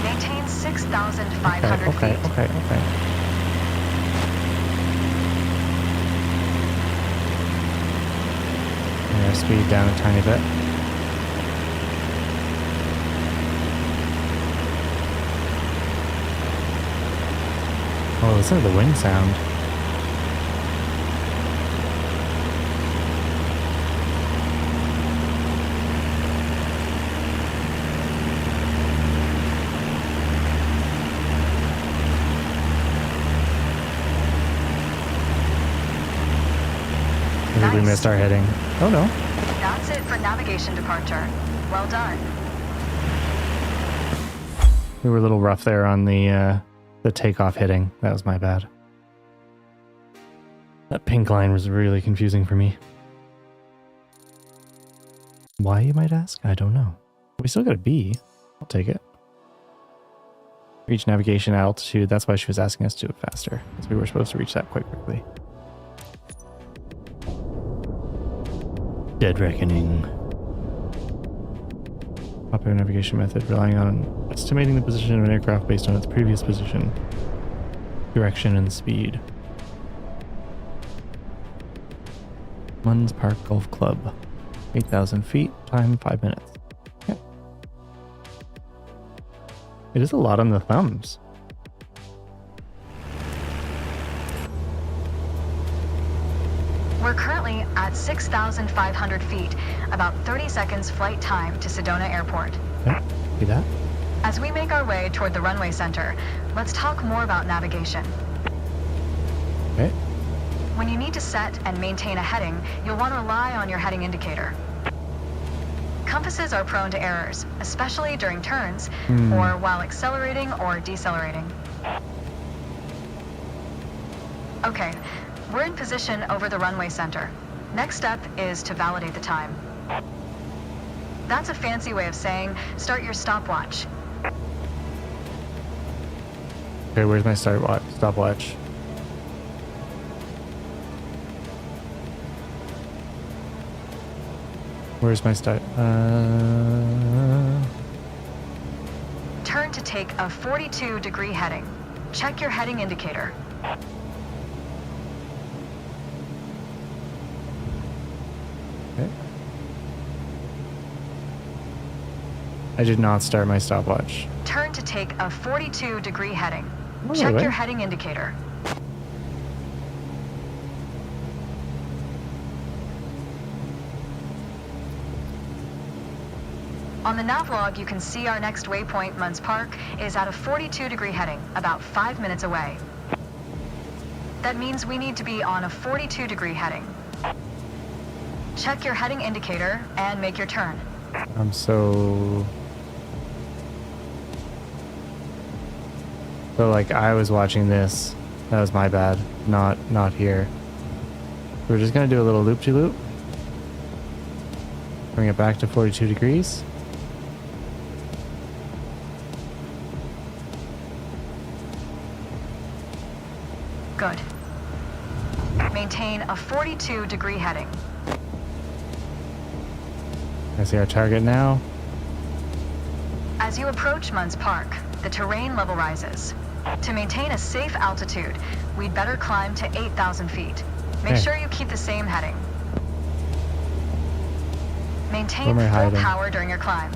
Maintain 6,500 Okay. feet. Yeah, speed down a tiny bit. Oh, listen to the wind sound. I think we Nice. missed our heading. Oh no. That's it for navigation departure. Well done. We were a little rough there on the takeoff hitting. That was my bad. That pink line was really confusing for me. Why, you might ask? I don't know. We still got a B. I'll take it. Reach navigation altitude. That's why she was asking us to do it faster, because we were supposed to reach that quite quickly. Dead Reckoning. Popular navigation method relying on estimating the position of an aircraft based on its previous position. Direction and speed. Munns Park Golf Club. 8,000 feet, time 5 minutes. Okay. It is a lot on the thumbs. We're currently at 6,500 feet, about 30 seconds flight time to Sedona Airport. Yeah, see that? As we make our way toward the runway center, let's talk more about navigation. Okay. When you need to set and maintain a heading, you'll want to rely on your heading indicator. Compasses are prone to errors, especially during turns or while accelerating or decelerating. Okay, we're in position over the runway center. Next step is to validate the time. That's a fancy way of saying start your stopwatch. Okay, where's my stopwatch? Where's my start? Turn to take a 42-degree heading. Check your heading indicator. Okay. I did not start my stopwatch. Turn to take a 42-degree heading. Oh, Check wait. your heading indicator. On the navlog, you can see our next waypoint, Munns Park, is at a 42-degree heading, about 5 minutes away. That means we need to be on a 42-degree heading. Check your heading indicator and make your turn. So like I was watching this. That was my bad. Not here. We're just gonna do a little loop-de-loop. Bring it back to 42 degrees. Good. Maintain a 42-degree heading. I see our target now. As you approach Munns Park, the terrain level rises. To maintain a safe altitude, we'd better climb to 8,000 feet. Make Okay. sure you keep the same heading. Maintain Where am I full hiding? power during your climb.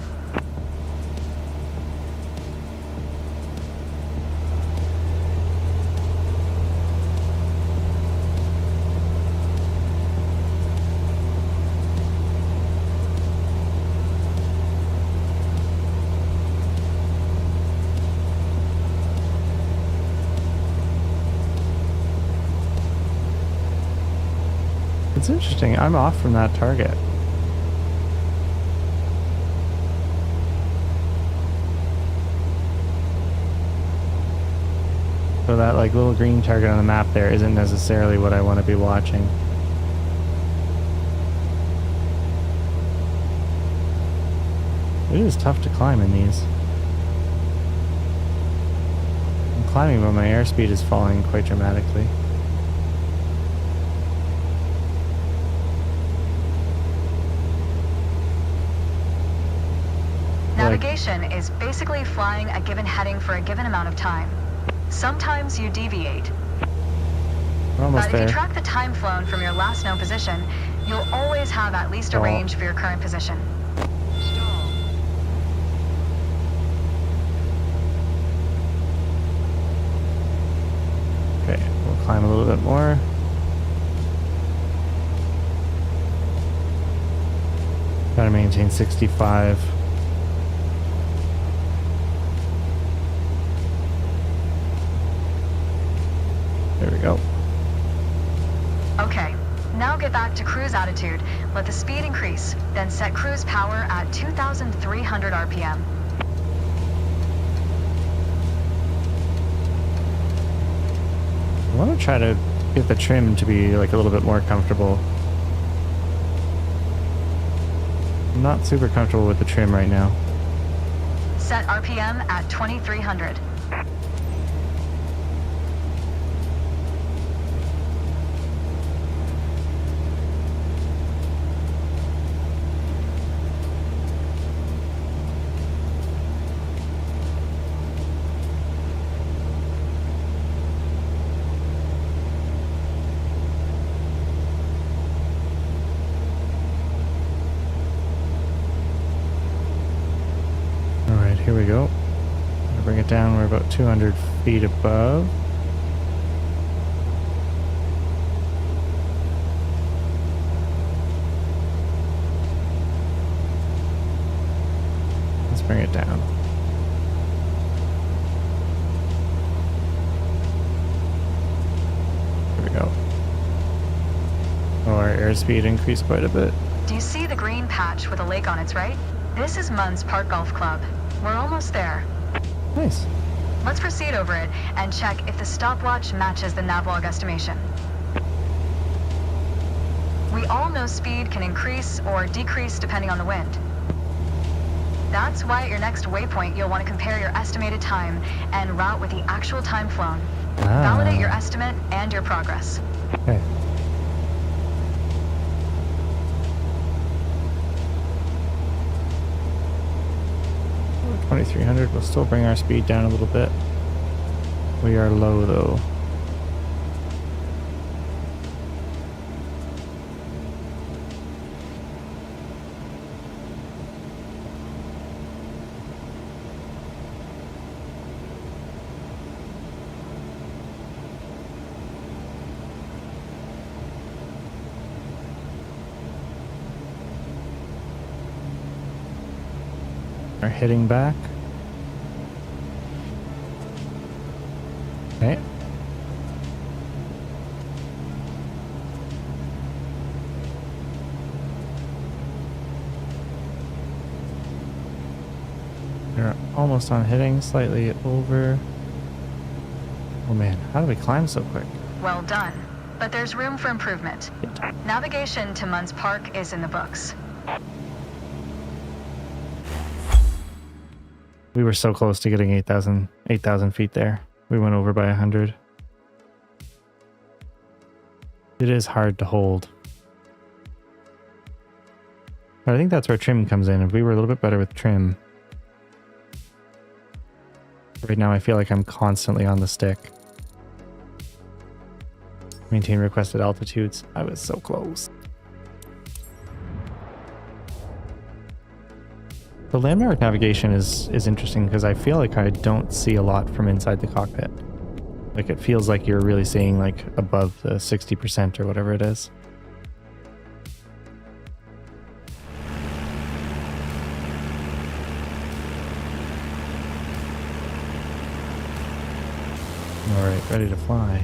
It's interesting. I'm off from that target. So that like little green target on the map there isn't necessarily what I want to be watching. It is tough to climb in these. I'm climbing, but my airspeed is falling quite dramatically. Navigation is basically flying a given heading for a given amount of time. Sometimes you deviate, We're almost but if there. you track the time flown from your last known position, you'll always have at least a Oh. range for your current position. Stall. Okay, we'll climb a little bit more. Gotta maintain 65. There we go. Okay, now get back to cruise attitude. Let the speed increase, then set cruise power at 2,300 RPM. I want to try to get the trim to be like a little bit more comfortable. I'm not super comfortable with the trim right now. Set RPM at 2,300. about 200 feet above. Let's bring it down. There we go. Oh, our airspeed increased quite a bit. Do you see the green patch with a lake on its right? This is Munns Park Golf Club. We're almost there. Nice. Let's proceed over it and check if the stopwatch matches the navlog estimation. We all know speed can increase or decrease depending on the wind. That's why at your next waypoint you'll want to compare your estimated time and route with the actual time flown. Validate your estimate and your progress. Okay. Oh, 2300. We'll still bring our speed down a little bit. We are low though. Are heading back. Okay. We're almost on hitting, slightly over. Oh man, how do we climb so quick? Well done, but there's room for improvement. Navigation to Munns Park is in the books. We were so close to getting 8,000 feet there. We went over by 100. It is hard to hold. But I think that's where trim comes in. If we were a little bit better with trim. Right now I feel like I'm constantly on the stick. Maintain requested altitudes. I was so close. The landmark navigation is interesting because I feel like I don't see a lot from inside the cockpit. Like it feels like you're really seeing like above the 60% or whatever it is. All right, ready to fly.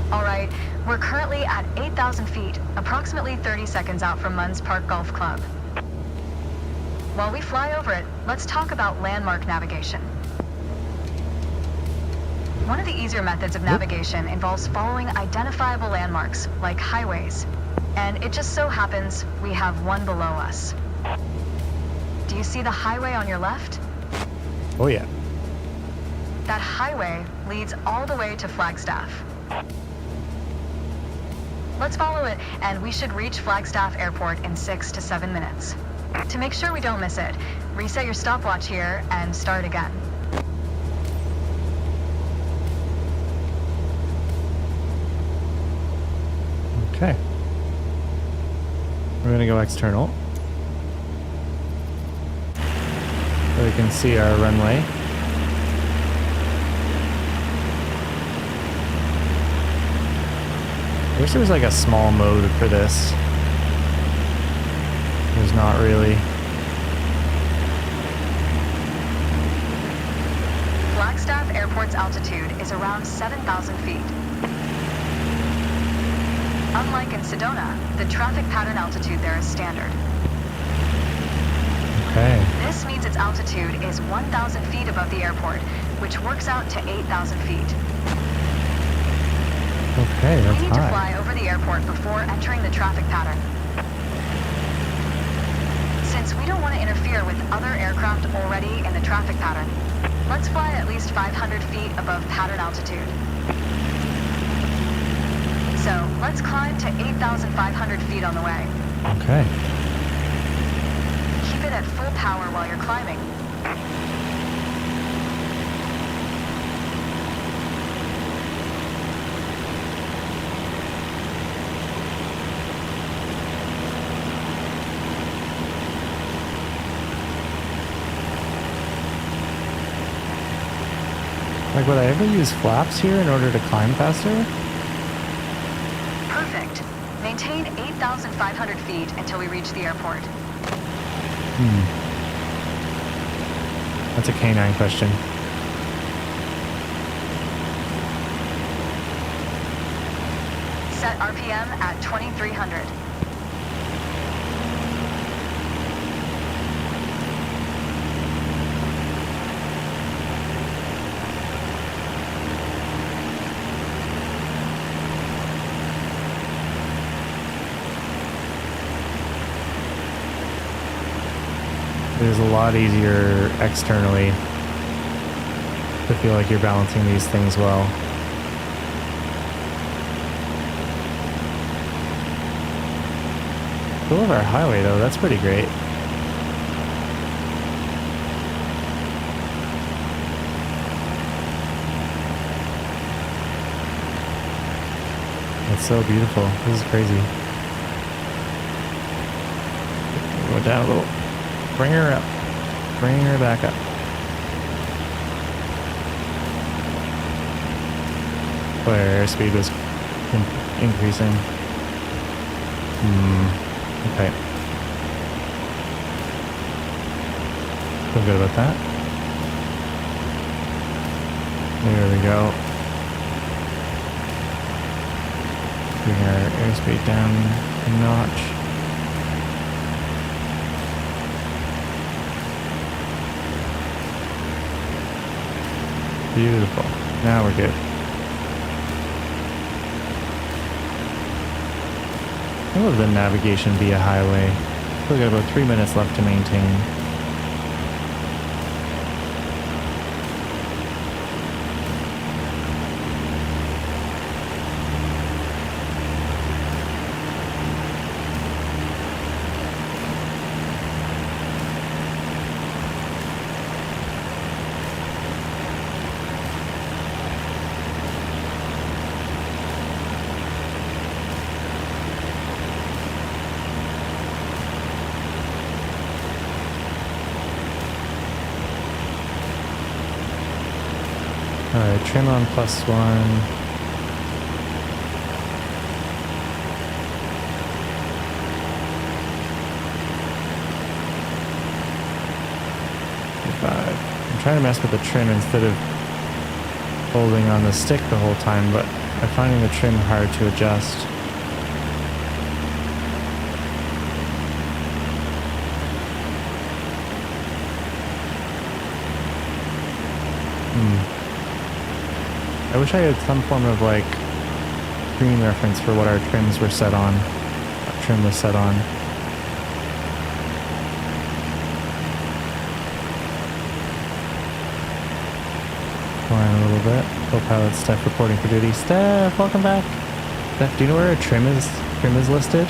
All right, we're currently at 8,000 feet, approximately 30 seconds out from Munns Park Golf Club. While we fly over it, let's talk about landmark navigation. One of the easier methods of navigation involves following identifiable landmarks, like highways. And it just so happens we have one below us. Do you see the highway on your left? Oh yeah. That highway leads all the way to Flagstaff. Let's follow it, and we should reach Flagstaff Airport in 6 to 7 minutes. To make sure we don't miss it, reset your stopwatch here and start again. Okay. We're gonna go external. So we can see our runway. I wish there was like a small mode for this. There's not really. Flagstaff Airport's altitude is around 7,000 feet. Unlike in Sedona, the traffic pattern altitude there is standard. Okay. This means its altitude is 1,000 feet above the airport, which works out to 8,000 feet. Okay, that's We need to high. fly over the airport before entering the traffic pattern. Since we don't want to interfere with other aircraft already in the traffic pattern, let's fly at least 500 feet above pattern altitude. So, let's climb to 8,500 feet on the way. Okay. Keep it at full power while you're climbing. Like, would I ever use flaps here in order to climb faster? Perfect. Maintain 8,500 feet until we reach the airport. That's a canine question. Set RPM at 2,300. It is a lot easier externally to feel like you're balancing these things well. Boulevard Highway though, that's pretty great. It's so beautiful. This is crazy. Go down a little. Bring her up. Bring her back up. Where airspeed was increasing. Okay. Feel good about that. There we go. Bring our airspeed down a notch. Beautiful. Now we're good. I love the navigation via highway. Still got about 3 minutes left to maintain. Alright, trim on +1. I'm trying to mess with the trim instead of holding on the stick the whole time, but I'm finding the trim hard to adjust. I wish I had some form of like screen reference for what our trims were set on. What trim was set on. Flying a little bit. Co-pilot Steph reporting for duty. Steph, welcome back. Steph, do you know where our trim is listed?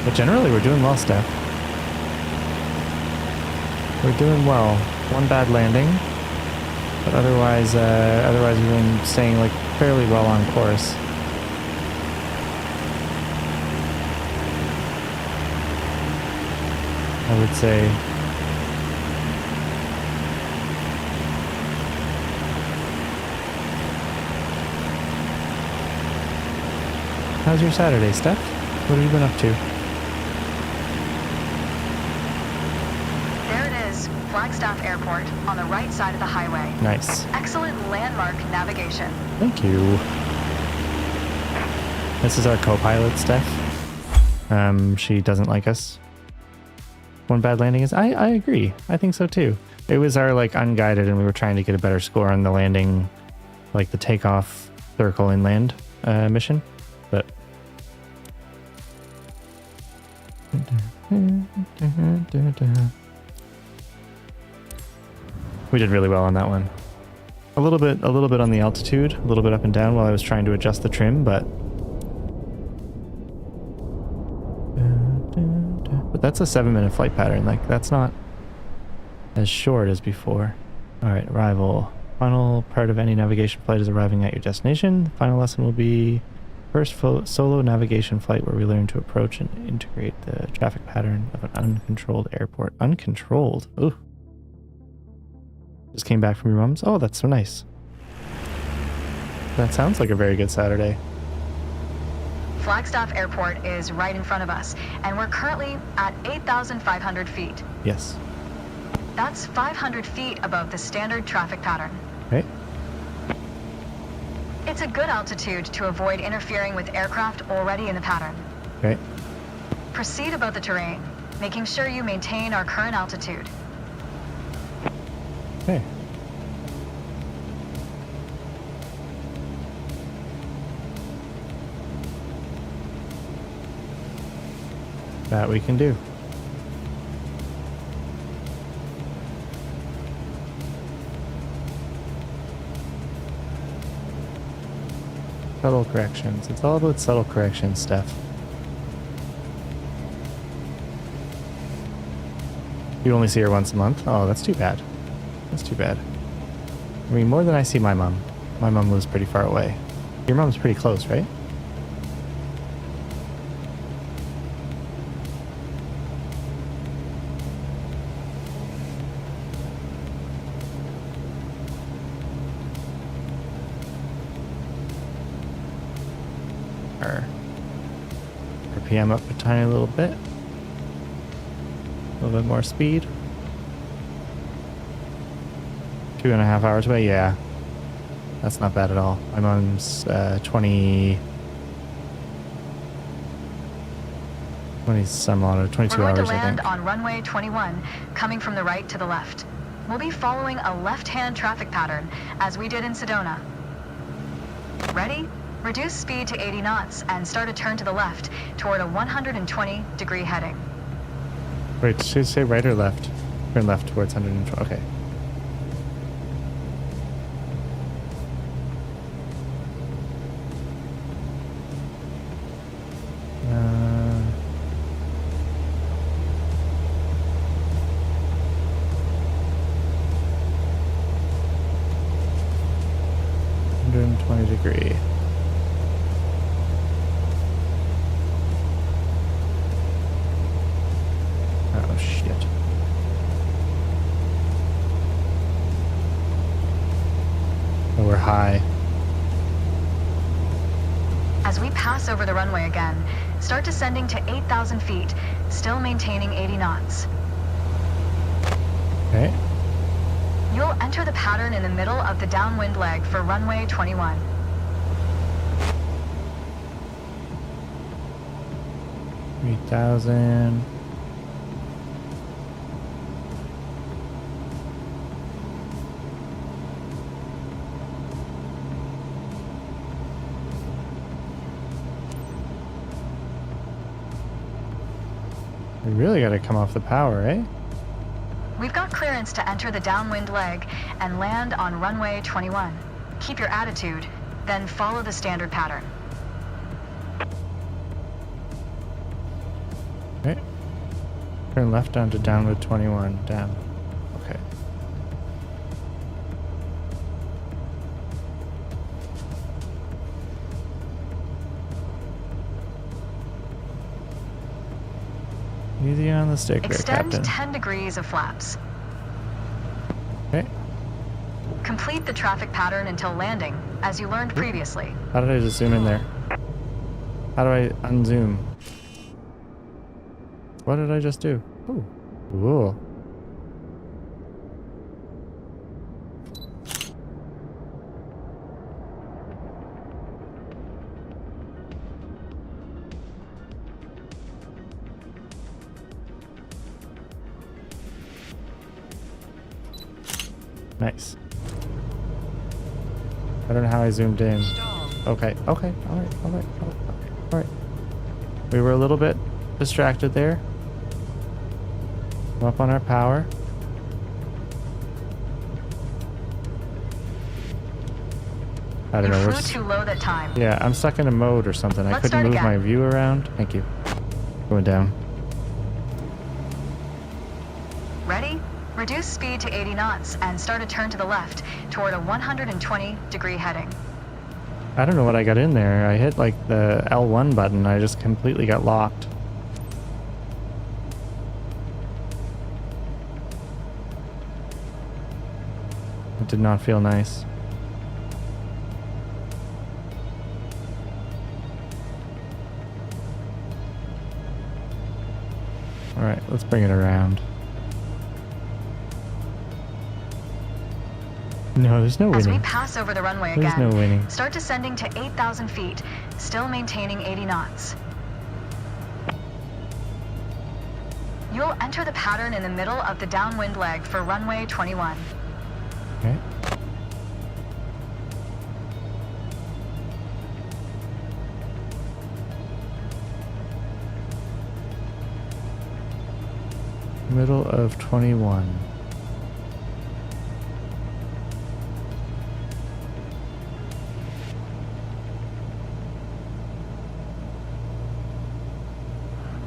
But generally we're doing well, Steph. We're doing well. One bad landing. But otherwise we've been staying like fairly well on course. I would say. How's your Saturday, Steph? What have you been up to? Flagstaff Airport on the right side of the highway. Nice. Excellent landmark navigation. Thank you. This is our co-pilot, Steph. She doesn't like us. One bad landing is... I agree. I think so too. It was our like unguided and we were trying to get a better score on the landing, like the takeoff circle inland mission. But... we did really well on that one. A little bit on the altitude, a little bit up and down while I was trying to adjust the trim, but that's a 7-minute flight pattern. Like that's not as short as before. All right, arrival. Final part of any navigation flight is arriving at your destination. The final lesson will be first solo navigation flight where we learn to approach and integrate the traffic pattern of an uncontrolled airport. Uncontrolled. Ooh. Just came back from your mom's? Oh, that's so nice. That sounds like a very good Saturday. Flagstaff Airport is right in front of us, and we're currently at 8,500 feet. Yes. That's 500 feet above the standard traffic pattern. Right. It's a good altitude to avoid interfering with aircraft already in the pattern. Right. Proceed about the terrain, making sure you maintain our current altitude. Okay. That we can do. Subtle corrections. It's all about subtle corrections stuff. You only see her once a month? Oh, that's too bad. That's too bad. I mean, more than I see my mom. My mom lives pretty far away. Your mom's pretty close, right? Our RPM up a tiny little bit. A little bit more speed. 2.5 hours away, yeah. That's not bad at all. My mom's 20 some odd, 22 We're hours, going to I land think. on runway 21, coming from the right to the left. We'll be following a left-hand traffic pattern, as we did in Sedona. Ready? Reduce speed to 80 knots and start a turn to the left toward a 120-degree heading. Wait, should I say right or left? Turn left towards 120. Okay. Degree. Oh shit. Oh, we're high. As we pass over the runway again, start descending to 8,000 feet, still maintaining 80 knots. Okay. You'll enter the pattern in the middle of the downwind leg for runway 21. 3,000. We really got to come off the power, eh? We've got clearance to enter the downwind leg and land on runway 21. Keep your attitude, then follow the standard pattern. Okay. Turn left onto downwind 21. Down. Okay. Easy on the stick there, Extend Captain. 10 degrees of flaps. Okay. Complete the traffic pattern until landing, as you learned previously. How did I just zoom in there? How do I unzoom? What did I just do? Ooh. Ooh. Nice. I don't know how I zoomed in. Okay, okay, alright. We were a little bit distracted there. Come up on our power. I don't know. You We're flew too low that time. yeah, I'm stuck in a mode or something. I Let's couldn't start move again. my view around. Thank you. Going down. Ready? Reduce speed to 80 knots and start a turn to the left toward a 120-degree heading. I don't know what I got in there. I hit like the L1 button. I just completely got locked. It did not feel nice. All right, let's bring it around. No, there's no winning. As we pass over the runway There's again, no winning. start descending to 8,000 feet, still maintaining 80 knots. You'll enter the pattern in the middle of the downwind leg for runway 21. Okay. Middle of 21.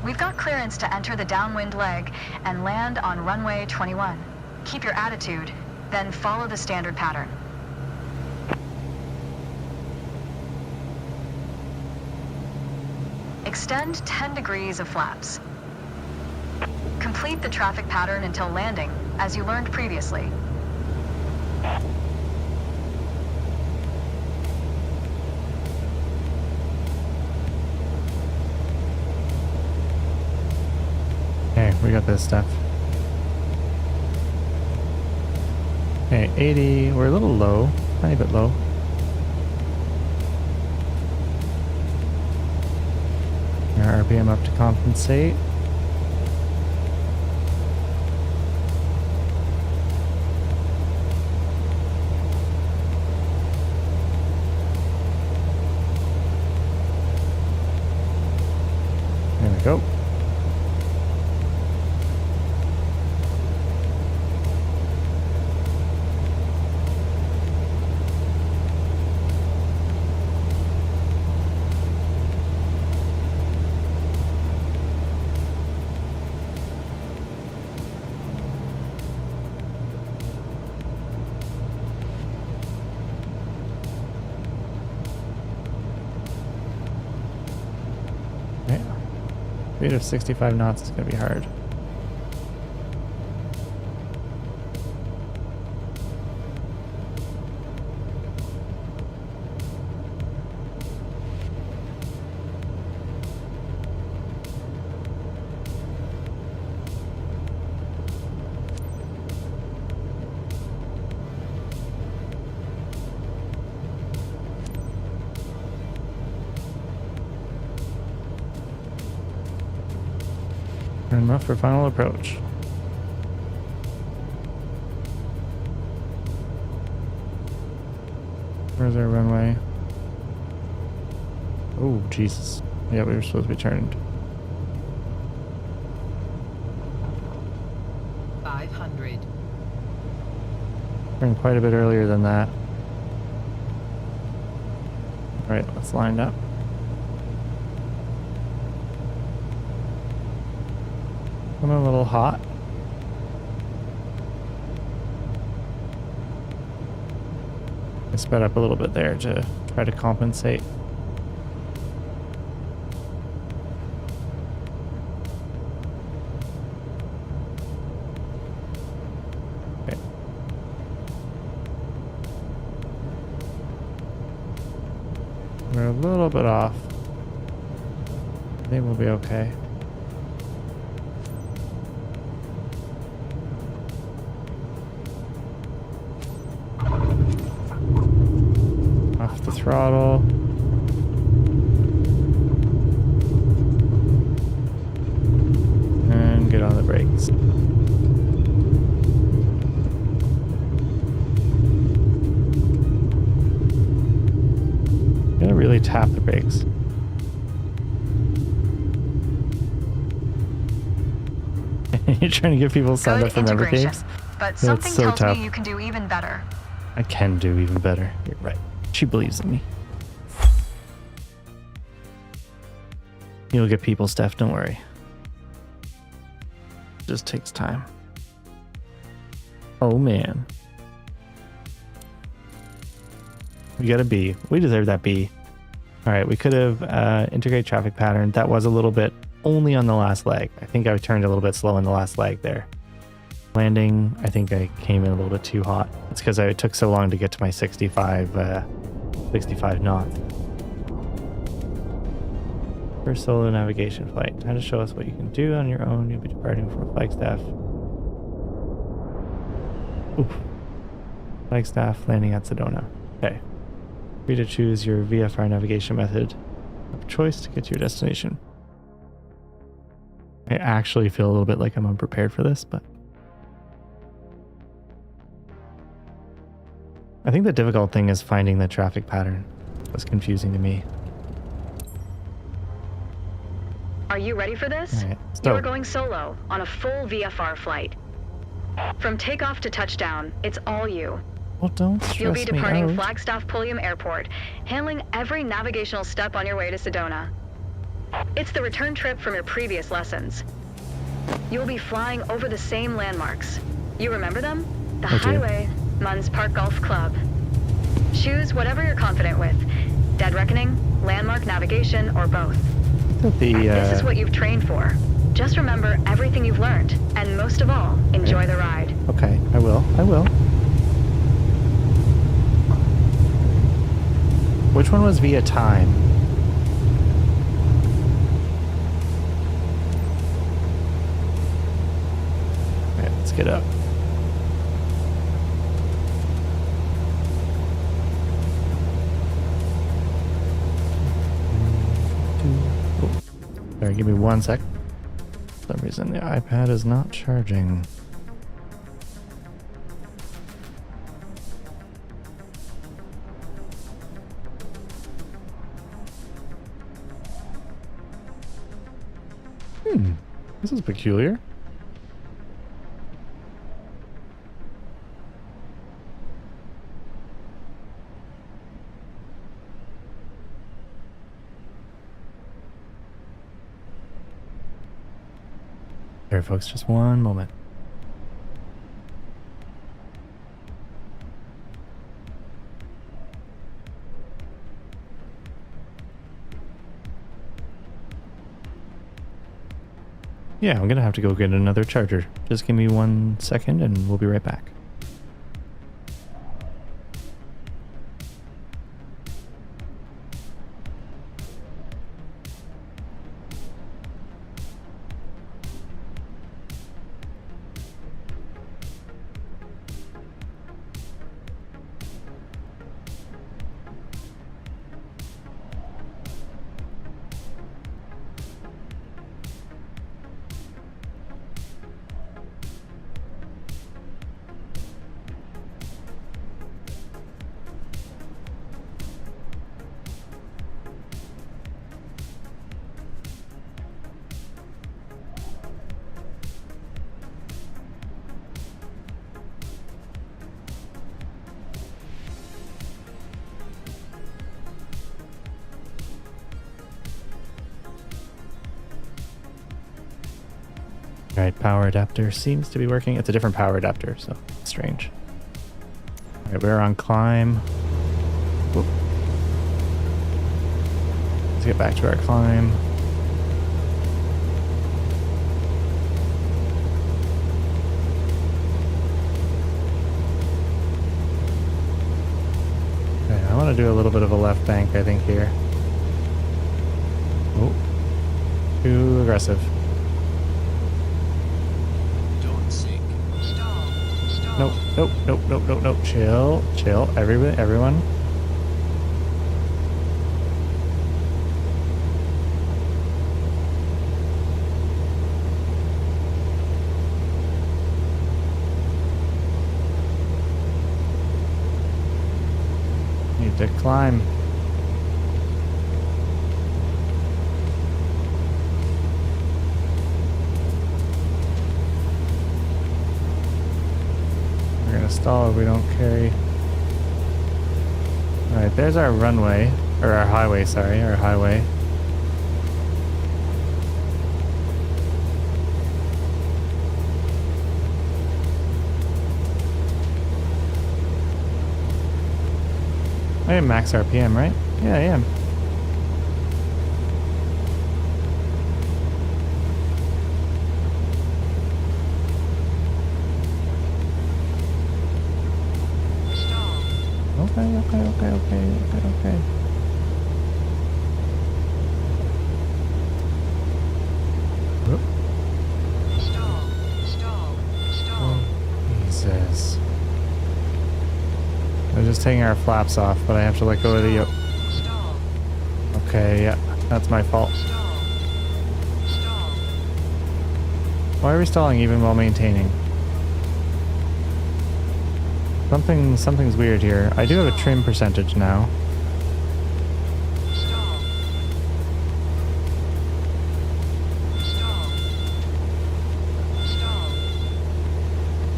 We've got clearance to enter the downwind leg and land on runway 21. Keep your attitude, then follow the standard pattern. Extend 10 degrees of flaps. Complete the traffic pattern until landing, as you learned previously. Okay, we got this stuff. Okay, 80. We're a little low, tiny bit low. Our RPM up to compensate. There we go. Speed of 65 knots is going to be hard. Turn left for final approach. Where's our runway? Oh, Jesus. Yeah, we were supposed to be turned. 500. Turned quite a bit earlier than that. Alright, let's line up. I'm a little hot. I sped up a little bit there to try to compensate. Okay. We're a little bit off. I think we'll be okay. Off the throttle. And get on the brakes. Gotta really tap the brakes. You're trying to get people signed up for member games? But something so tells tough. me you can do even better. I can do even better. You're right. She believes in me. You'll get people, Steph. Don't worry. It just takes time. Oh, man. We got a B. We deserve that B. All right. We could have integrated traffic pattern. That was a little bit only on the last leg. I think I turned a little bit slow in the last leg there. Landing, I think I came in a little bit too hot. It's because it took so long to get to my 65 knots. First solo navigation flight. Time to show us what you can do on your own. You'll be departing from Flagstaff. Oof. Flagstaff, landing at Sedona. Okay. Free to choose your VFR navigation method of choice to get to your destination. I actually feel a little bit like I'm unprepared for this, but I think the difficult thing is finding the traffic pattern. That's confusing to me. Are you ready for this? All right, You are going solo on a full VFR flight. From takeoff to touchdown, it's all you. Well, don't stress You'll be departing me out. Flagstaff Pulliam Airport, handling every navigational step on your way to Sedona. It's the return trip from your previous lessons. You'll be flying over the same landmarks. You remember them? The I do. highway, Munns Park Golf Club. Choose whatever you're confident with. Dead Reckoning, landmark navigation, or both. This is what you've trained for. Just remember everything you've learned, and most of all, enjoy the ride. Okay, I will. Which one was via time? Alright, let's get up. Oh, sorry, give me 1 sec. For some reason the iPad is not charging. This is peculiar. There, folks, just one moment. Yeah, I'm gonna have to go get another charger. Just give me 1 second and we'll be right back. Alright, power adapter seems to be working. It's a different power adapter, so it's strange. Alright, we're on climb. Whoop. Let's get back to our climb. Okay, I want to do a little bit of a left bank, I think, here. Oh, too aggressive. Nope. Chill. Everyone. Need to climb. Stall if we don't carry. Alright, there's our runway. Or our highway, sorry. Our highway. I am max RPM, right? Yeah, I am. Okay. Whoop. Stall. Jesus. I'm just taking our flaps off, but I have to let go of the yoke. Stall. Okay, yeah, that's my fault. Stall. Why are we stalling even while maintaining? Something's weird here. I do have a trim percentage now. Stall.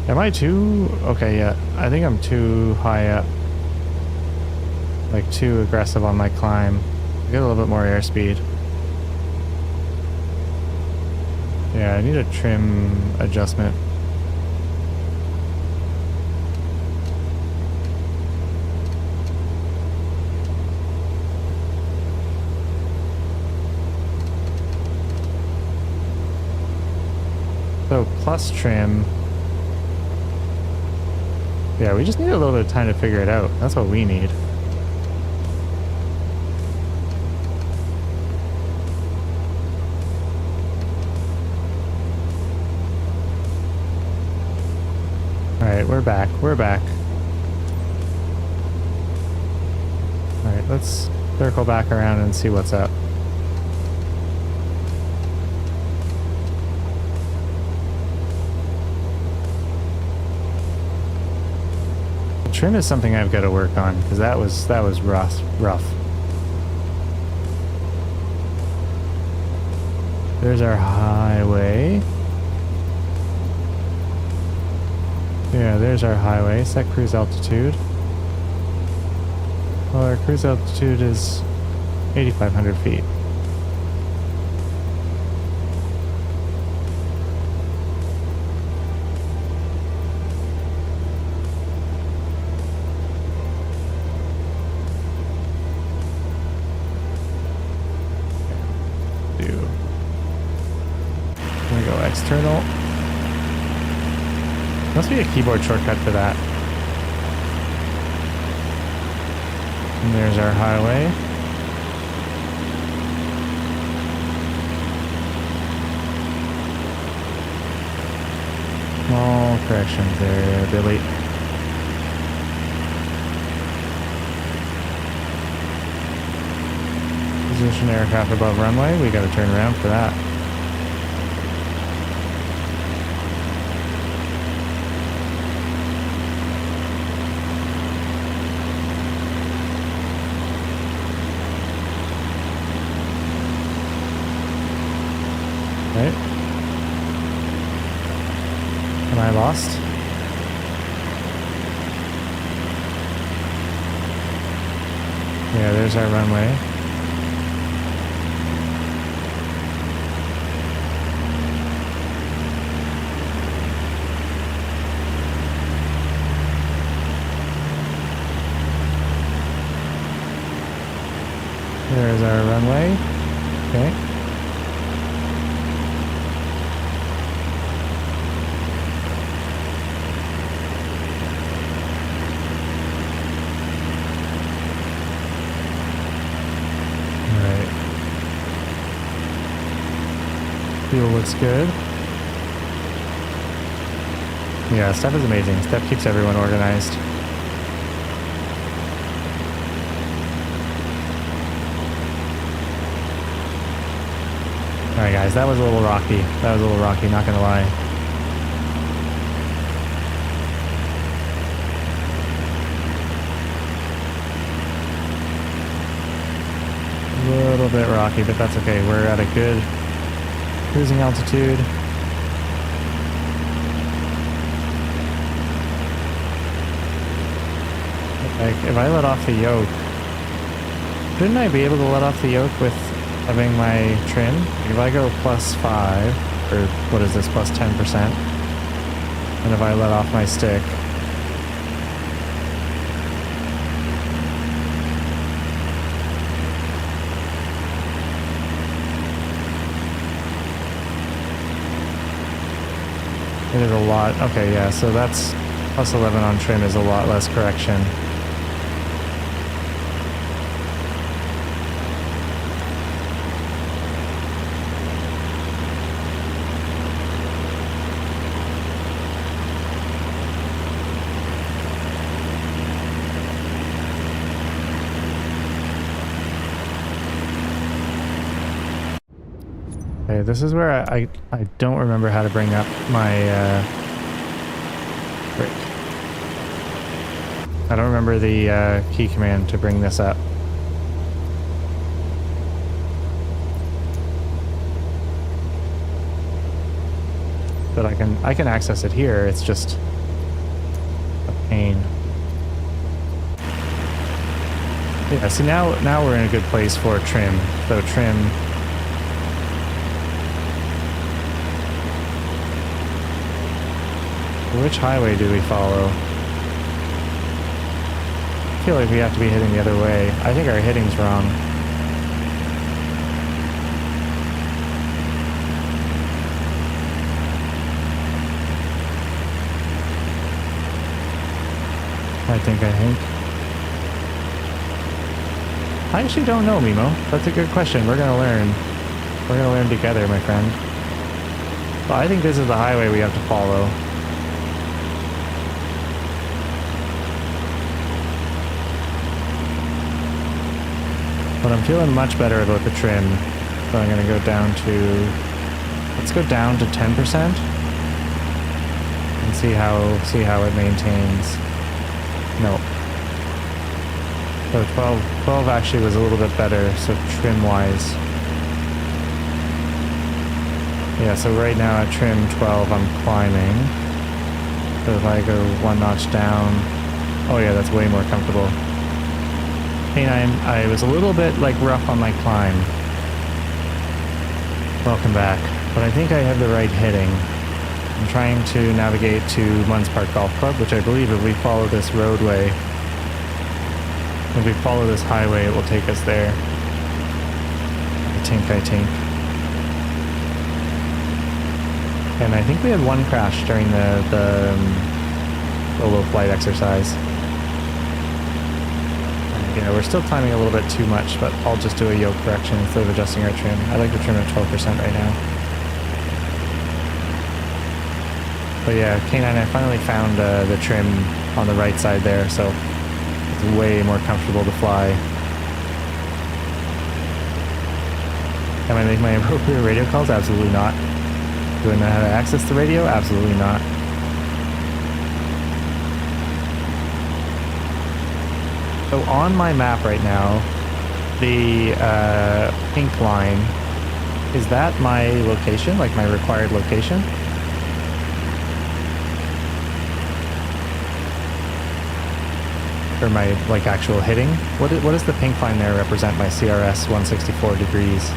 Am I too... Okay, yeah. I think I'm too high up. Like, too aggressive on my climb. I get a little bit more airspeed. Yeah, I need a trim adjustment. So, plus trim. Yeah, we just need a little bit of time to figure it out. That's what we need. Alright, we're back. We're back. Alright, let's circle back around and see what's up. Trim is something I've got to work on because that was rough. There's our highway. Yeah, there's our highway. Set cruise altitude. Well, our cruise altitude is 8,500 feet. External. Must be a keyboard shortcut for that. And there's our highway. Small corrections there, Billy. Position aircraft above runway. We gotta turn around for that. Right. Am I lost? Yeah, there's our runway. There's our runway. Okay. Fuel looks good. Yeah, Steph is amazing. Steph keeps everyone organized. Alright guys, that was a little rocky. Not gonna lie. A little bit rocky, but that's okay. We're at a good cruising altitude. Like, if I let off the yoke, shouldn't I be able to let off the yoke with having my trim? If I go +5, or what is this, +10%, and if I let off my stick, it is a lot. Okay, yeah, so that's +11 on trim is a lot less correction. Okay, this is where I don't remember how to bring up my break. I don't remember the key command to bring this up. But I can access it here. It's just a pain. Yeah, see now we're in a good place for trim. So trim. Which highway do we follow? I feel like we have to be heading the other way. I think our heading's wrong. I think. I actually don't know, Mimo. That's a good question. We're gonna learn. We're gonna learn together, my friend. Well, I think this is the highway we have to follow. But I'm feeling much better about the trim. So I'm gonna go down to... Let's go down to 10%. And see how it maintains. No. So 12 actually was a little bit better, so trim-wise. Yeah, so right now at trim 12 I'm climbing. So if I go one notch down... Oh yeah, that's way more comfortable. K9, I was a little bit like rough on my climb. Welcome back. But I think I have the right heading. I'm trying to navigate to Munns Park Golf Club, which I believe if we follow this roadway, if we follow this highway, it will take us there. I think. And I think we had one crash during the low flight exercise. Yeah, we're still climbing a little bit too much, but I'll just do a yoke correction instead of adjusting our trim. I like the trim at 12% right now. But yeah, K9, I finally found the trim on the right side there, so it's way more comfortable to fly. Am I making my appropriate radio calls? Absolutely not. Do I know how to access the radio? Absolutely not. So on my map right now, the pink line, is that my location, like my required location? Or my like actual hitting? What does the pink line there represent? My CRS 164 degrees.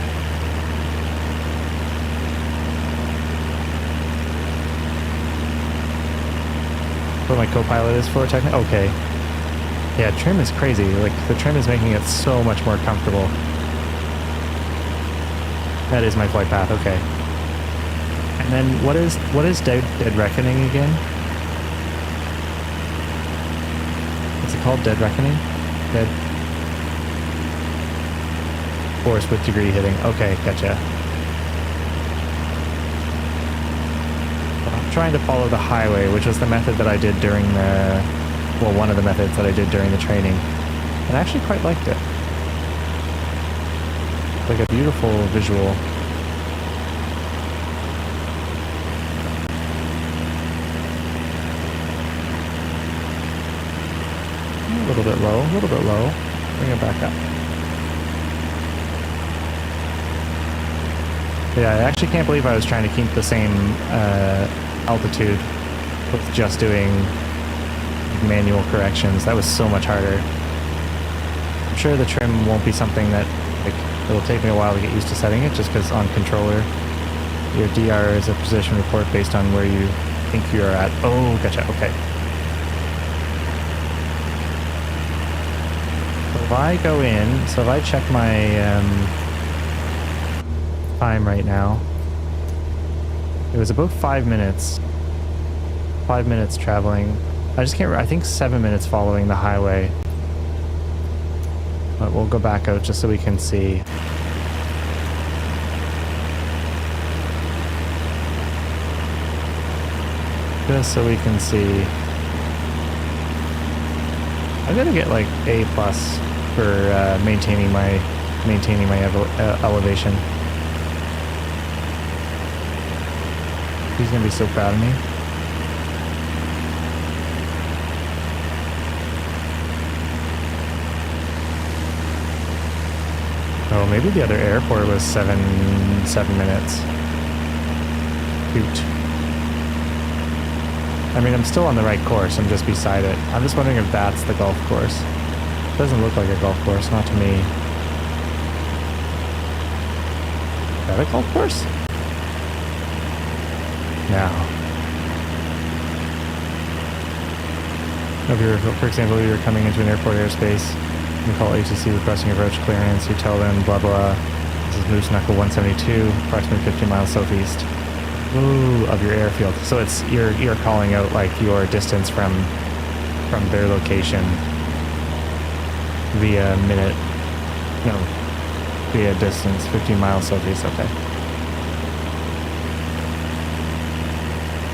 What my co-pilot is for, technically? Okay. Yeah, trim is crazy. Like, the trim is making it so much more comfortable. That is my flight path, okay. And then what is Dead Reckoning again? What's it called? Dead Reckoning? Dead Force with degree hitting. Okay, gotcha. I'm trying to follow the highway, which was the method that I did during the... Well, one of the methods that I did during the training. And I actually quite liked it. It's like a beautiful visual. A little bit low, a little bit low. Bring it back up. Yeah, I actually can't believe I was trying to keep the same altitude with just doing manual corrections. That was so much harder. I'm sure the trim won't be something that, like, it'll take me a while to get used to setting it, just because on controller, your DR is a position report based on where you think you're at. Oh, gotcha, okay. So if I go in, so if I check my time right now, it was about 5 minutes. 5 minutes traveling. I just can't, I think 7 minutes following the highway. But we'll go back out just so we can see. Just so we can see. I'm gonna get like A+ for maintaining my elevation. He's gonna be so proud of me. Oh, maybe the other airport was 7 minutes. Shoot. I mean, I'm still on the right course. I'm just beside it. I'm just wondering if that's the golf course. It doesn't look like a golf course, not to me. Is that a golf course? No. If you're, for example, you're coming into an airport airspace, you call ATC requesting approach clearance, you tell them blah blah. This is Moose Knuckle 172, approximately 15 miles southeast. Ooh, of your airfield. So it's you're calling out like your distance from their location via distance 15 miles southeast. Okay.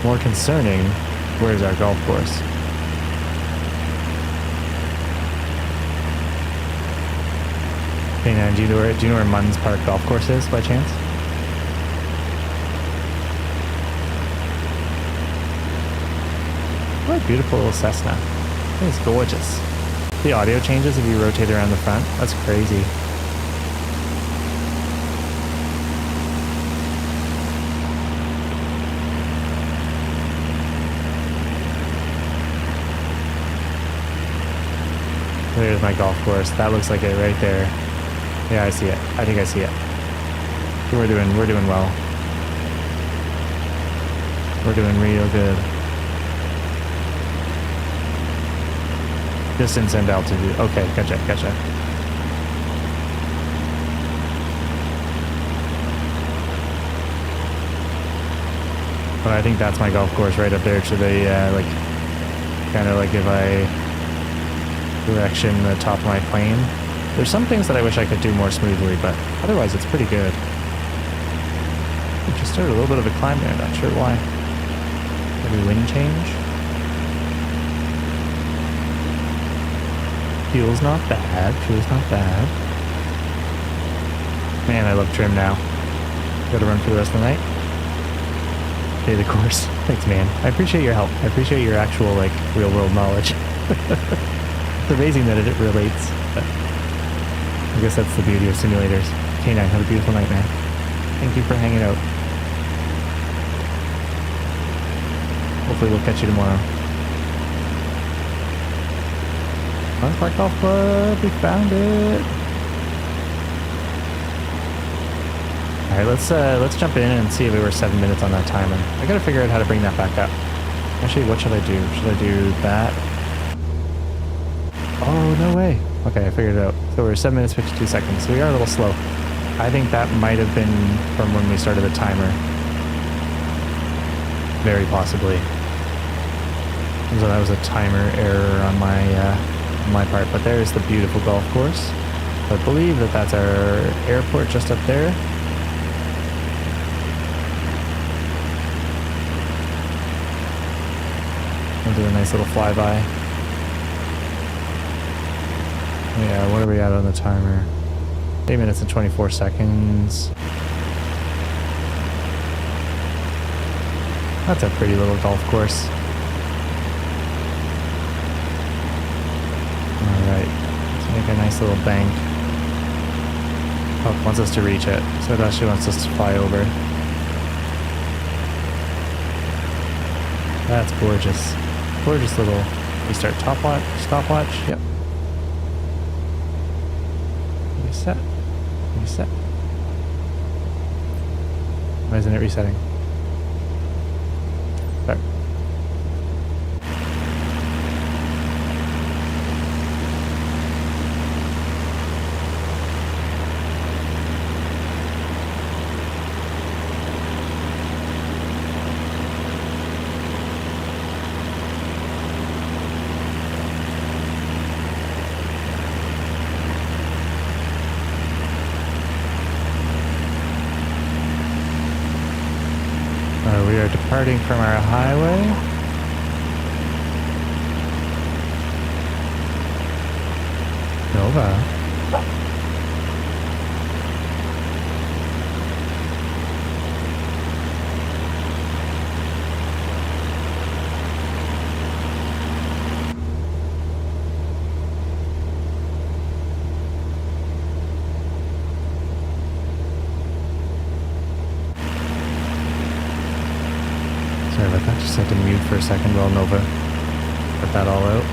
More concerning, where's our golf course? Hey, now, do you know where Munns Park Golf Course is by chance? What a beautiful little Cessna. It's gorgeous. The audio changes if you rotate around the front. That's crazy. There's my golf course. That looks like it right there. Yeah, I see it. I think I see it. We're doing well. We're doing real good. Distance and altitude. Okay, gotcha. But I think that's my golf course right up there to the, kind of like if I direction the top of my plane. There's some things that I wish I could do more smoothly, but otherwise it's pretty good. We just started a little bit of a climb there, not sure why. Maybe wind change? Fuel's not bad. Man, I love trim now. Gotta run for the rest of the night. Pay the course. Thanks, man. I appreciate your help. I appreciate your actual, real world knowledge. It's amazing that it relates. But I guess that's the beauty of simulators. K9, have a beautiful night, man. Thank you for hanging out. Hopefully we'll catch you tomorrow. Munns Park Golf Club, we found it. Alright, let's jump in and see if we were 7 minutes on that timer. I gotta figure out how to bring that back up. Actually, what should I do? Should I do that? Oh, no way. Okay, I figured it out. So we're 7 minutes 52 seconds. So we are a little slow. I think that might have been from when we started the timer. Very possibly. So that was a timer error on my part. But there's the beautiful golf course. I believe that that's our airport just up there. We'll do a nice little flyby. Yeah, what are we at on the timer? 8 minutes and 24 seconds. That's a pretty little golf course. Alright, let's make a nice little bank. Oh, it wants us to reach it, so it actually wants us to fly over. That's gorgeous. Gorgeous little... Restart stopwatch, yep. Reset. Why isn't it resetting? There. We are departing from our highway. Nova. for a second while Nova put that all out.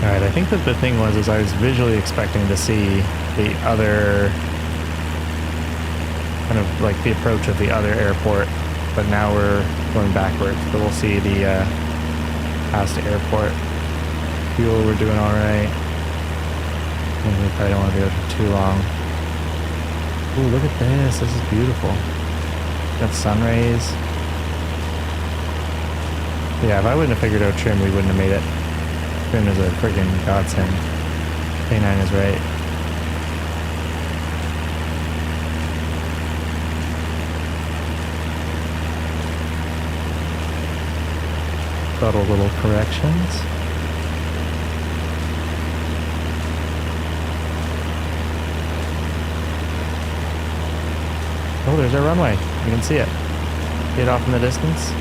Alright, I think that the thing was I was visually expecting to see the other, kind of like the approach of the other airport, but now we're going backwards. So we'll see the past airport. Fuel, we're doing alright. We probably don't want to be out for too long. Ooh, look at this. This is beautiful. Got sun rays. Yeah, if I wouldn't have figured out trim, we wouldn't have made it. Trim is a freaking godsend. K9 is right. Subtle little corrections. Oh, there's our runway. You can see it. See it off in the distance.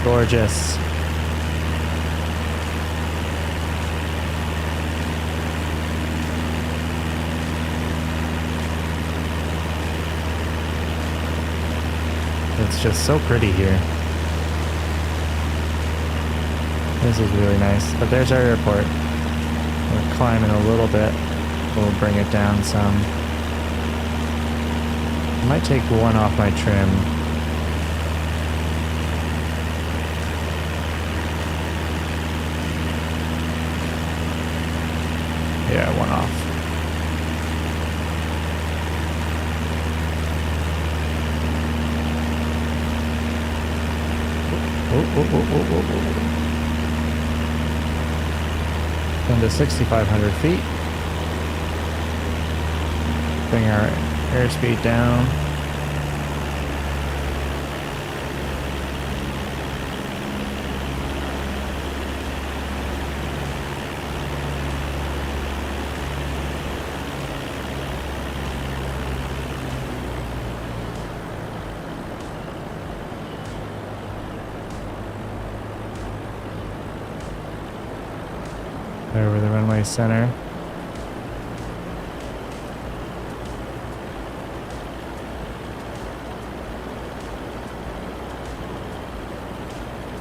Gorgeous. It's just so pretty here. This is really nice. But there's our airport. We're climbing a little bit. We'll bring it down some. I might take one off my trim. Yeah, one off. Oh. Down to 6,500 feet. Bring our airspeed down. Over the runway center.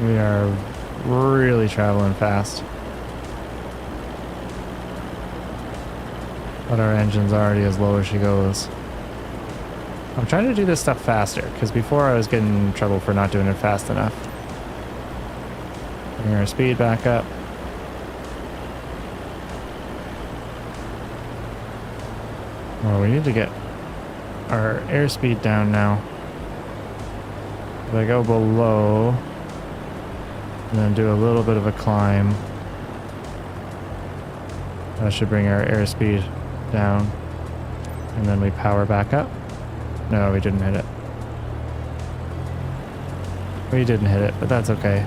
We are really traveling fast. But our engine's already as low as she goes. I'm trying to do this stuff faster, because before I was getting in trouble for not doing it fast enough. Bring our speed back up. Well, we need to get our airspeed down now. If I go below, and then do a little bit of a climb, that should bring our airspeed down. And then we power back up. No, we didn't hit it. We didn't hit it, but that's okay.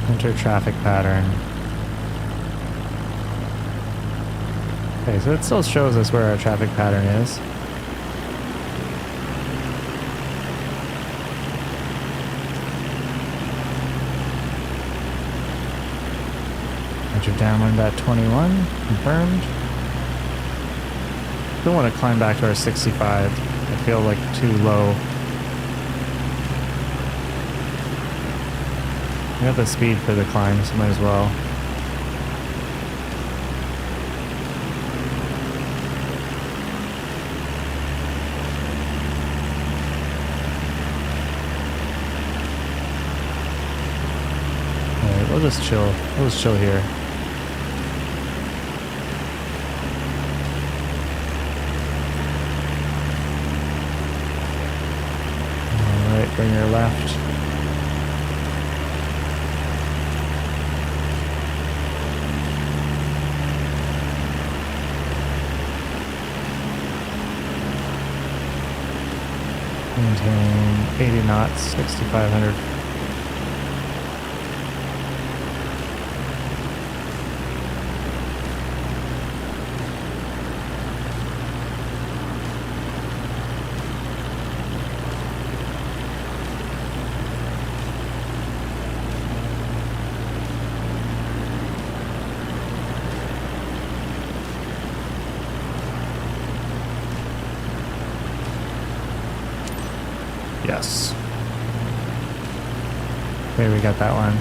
Enter traffic pattern. Okay, so it still shows us where our traffic pattern is. Enter downwind at 21, confirmed. Don't want to climb back to our 65. I feel like too low. We have the speed for the climb, so might as well. Alright, we'll just chill. We'll just chill here. Alright, bring your left. Maintain 80 knots, 6,500. Yes. Okay, we got that one.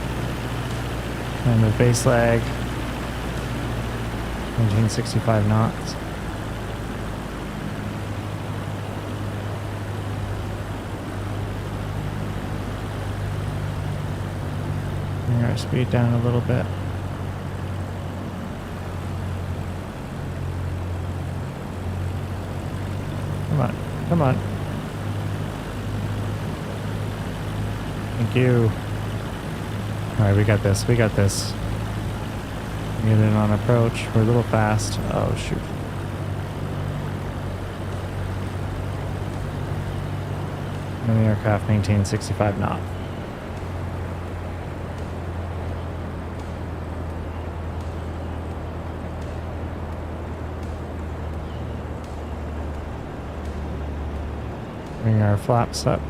And the base lag. Maintain 65 knots. Bring our speed down a little bit. Come on, come on. Thank you. Alright, we got this. We got this. Get in on approach. We're a little fast. Oh, shoot. And the aircraft maintains 65 knots. Bring our flaps up.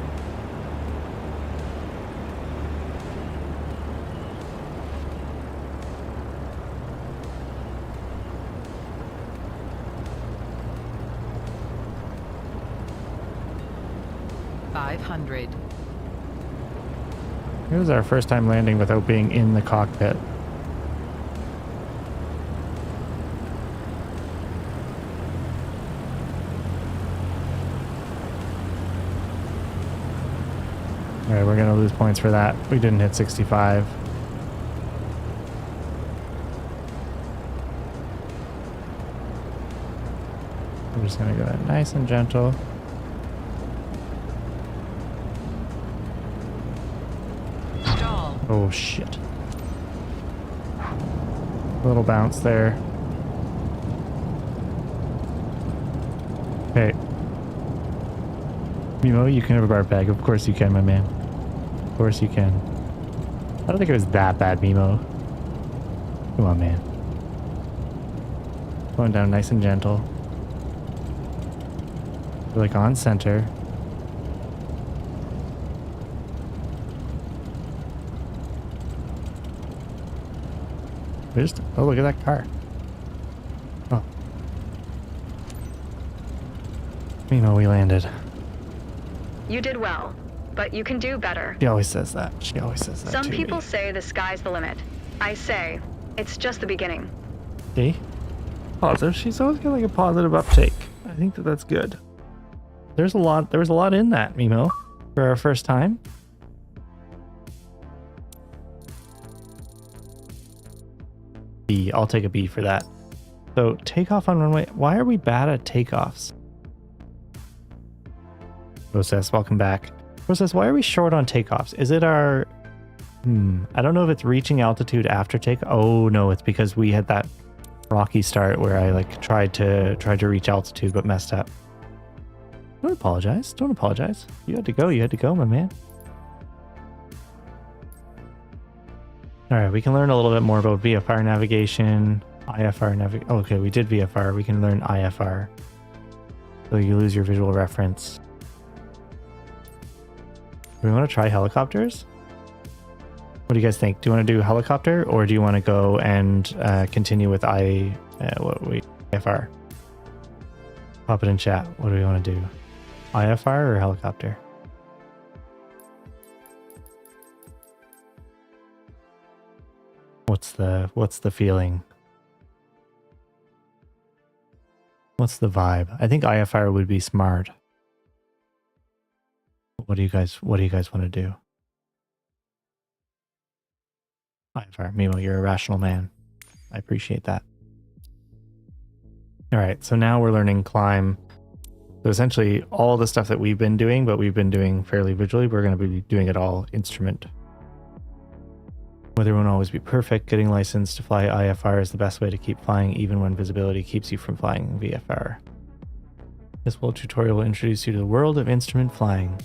It was our first time landing without being in the cockpit. Alright, we're gonna lose points for that. We didn't hit 65. We're just gonna go nice and gentle. Oh shit. A little bounce there. Hey. Mimo, you can have a bar bag. Of course you can, my man. Of course you can. I don't think it was that bad, Mimo. Come on, man. Going down nice and gentle. We're like on center. Oh, look at that car. Oh. Mimo, we landed. You did well, but you can do better. She always says that. She always says that. Some people say the sky's the limit. I say, it's just the beginning. See? Positive. She's always got like a positive uptake. I think that's good. There was a lot in that, Mimo, for our first time. B. I'll take a B for that. So takeoff on runway. Why are we bad at takeoffs? Process, welcome back. Process, why are we short on takeoffs? Is it our... I don't know if it's reaching altitude after takeoff. Oh no, it's because we had that rocky start where I like tried to reach altitude but messed up. Don't apologize. Don't apologize. You had to go. You had to go, my man. All right, we can learn a little bit more about VFR navigation, IFR navigation. Oh, okay, we did VFR. We can learn IFR. So you lose your visual reference. Do we want to try helicopters? What do you guys think? Do you want to do helicopter, or do you want to go and continue with IFR? Pop it in chat. What do we want to do? IFR or helicopter? What's the feeling? What's the vibe? I think IFR would be smart. What do you guys want to do? IFR. Mimo, you're a rational man. I appreciate that. All right, so now we're learning climb. So essentially all the stuff that we've been doing, but we've been doing fairly visually, we're going to be doing it all instrument. Whether it won't always be perfect, getting licensed to fly IFR is the best way to keep flying, even when visibility keeps you from flying VFR. This world tutorial will introduce you to the world of instrument flying.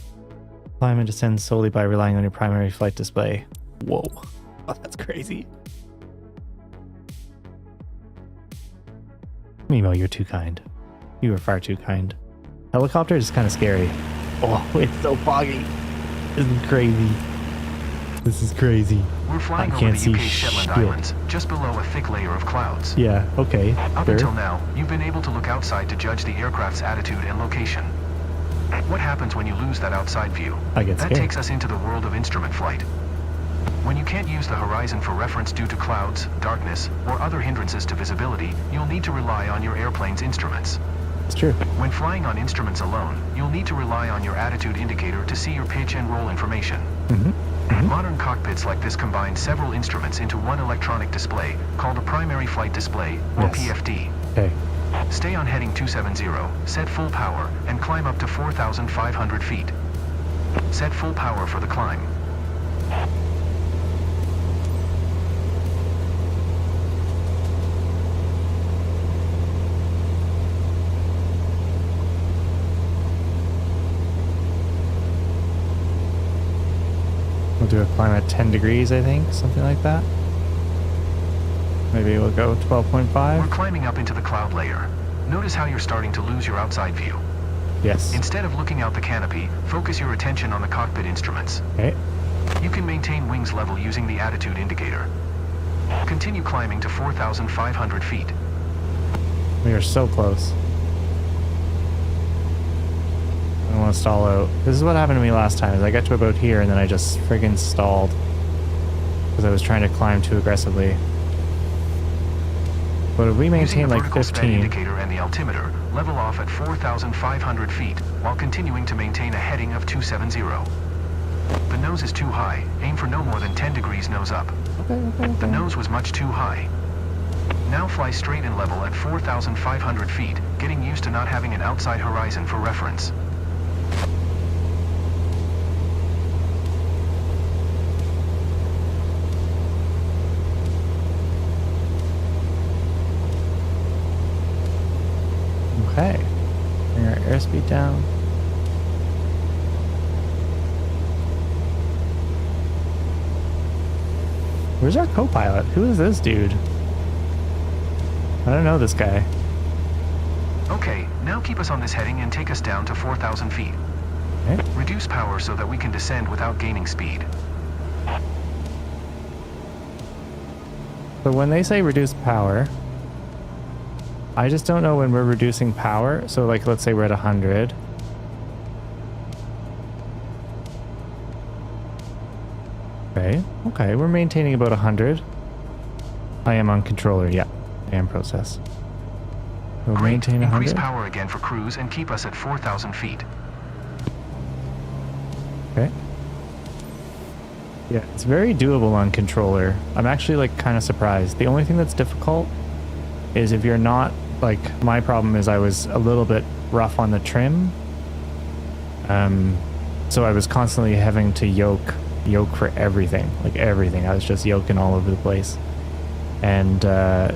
Climb and descend solely by relying on your primary flight display. Whoa. Oh, that's crazy. Mimo, you're too kind. You are far too kind. Helicopter is kind of scary. Oh, it's so foggy. This is crazy. This is crazy. We're flying over the UK Shetland Islands, just below a thick layer of clouds. Yeah, okay. Up sure. until now, you've been able to look outside to judge the aircraft's attitude and location. What happens when you lose that outside view? I get That scared. takes us into the world of instrument flight. When you can't use the horizon for reference due to clouds, darkness, or other hindrances to visibility, you'll need to rely on your airplane's instruments. It's true. When flying on instruments alone, you'll need to rely on your attitude indicator to see your pitch and roll information. Modern cockpits like this combine several instruments into one electronic display, called a primary flight display, or Yes. PFD. Okay. Stay on heading 270, set full power, and climb up to 4,500 feet. Set full power for the climb. We'll do a climb at 10 degrees, I think. Something like that. Maybe we'll go 12.5. We're climbing up into the cloud layer. Notice how you're starting to lose your outside view. Yes. Instead of looking out the canopy, focus your attention on the cockpit instruments. Okay. You can maintain wings level using the attitude indicator. Continue climbing to 4,500 feet. We are so close. I don't want to stall out. This is what happened to me last time, is I got to about here and then I just friggin' stalled. Because I was trying to climb too aggressively. But if we Using maintain the like vertical span 15... indicator and the altimeter, level off at 4,500 feet, while continuing to maintain a heading of 270. The nose is too high. Aim for no more than 10 degrees nose up. The nose was much too high. Now fly straight and level at 4,500 feet, getting used to not having an outside horizon for reference. Okay. Bring our airspeed down. Where's our co-pilot? Who is this dude? I don't know this guy. Okay, now keep us on this heading and take us down to 4,000 feet. Okay. Reduce power so that we can descend without gaining speed. So when they say reduce power, I just don't know when we're reducing power. So like, let's say we're at 100. Okay, we're maintaining about 100. I am on controller, yeah. I am process. We'll Great. maintain Increase 100. power again for cruise and keep us at 4,000 feet. Okay. Yeah, it's very doable on controller. I'm actually like kind of surprised. The only thing that's difficult is if you're not, like, my problem is I was a little bit rough on the trim. So I was constantly having to yoke for everything, like everything. I was just yoking all over the place. And the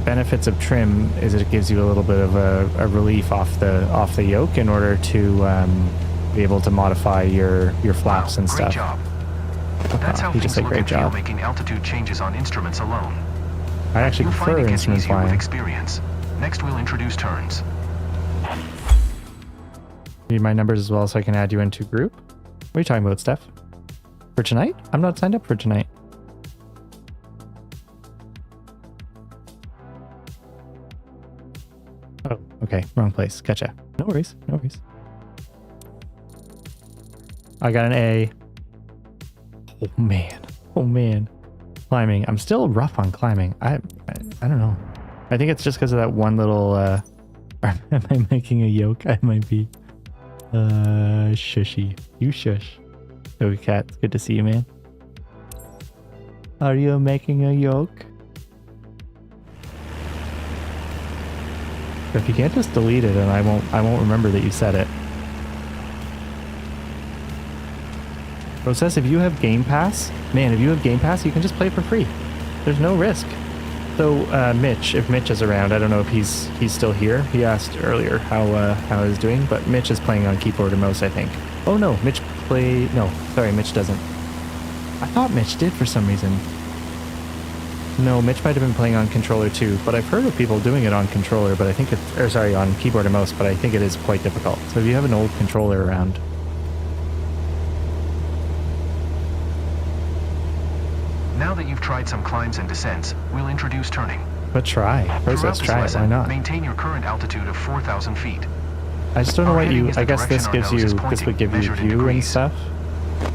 benefits of trim is it gives you a little bit of a relief off the yoke in order to be able to modify your flaps Wow, and great stuff. job. That's how He things just said look great and feel job. making altitude changes on instruments alone. I actually You'll find prefer it gets instrument easier with flying. experience. Next we'll introduce turns. Need my numbers as well so I can add you into group. What are you talking about, Steph? For tonight? I'm not signed up for tonight. Oh, okay. Wrong place. Gotcha. No worries. No worries. I got an A. Oh, man. Oh, man. Climbing. I'm still rough on climbing. I don't know. I think it's just because of that one little... am I making a yoke? I might be. Shushy. You shush. Oh, Cat, it's good to see you, man. Are you making a yoke? If you can't just delete it, and I won't remember that you said it. Process, if you have Game Pass, man, if you have Game Pass, you can just play it for free. There's no risk. So Mitch, if Mitch is around, I don't know if he's still here. He asked earlier how he's doing, but Mitch is playing on keyboard and mouse, I think. Oh no, Mitch no, sorry, Mitch doesn't. I thought Mitch did for some reason. No, Mitch might have been playing on controller too, but I've heard of people doing it on controller, but I think on keyboard and mouse, but I think it is quite difficult. So if you have an old controller around. Now that you've tried some climbs and descents, we'll introduce turning. But try. First, let's try it. Why not? Maintain your current altitude of 4,000 feet. I just don't know Our what heading you. is I the guess this direction our gives nose is you. pointing, This would give you measured in view and degrees. stuff.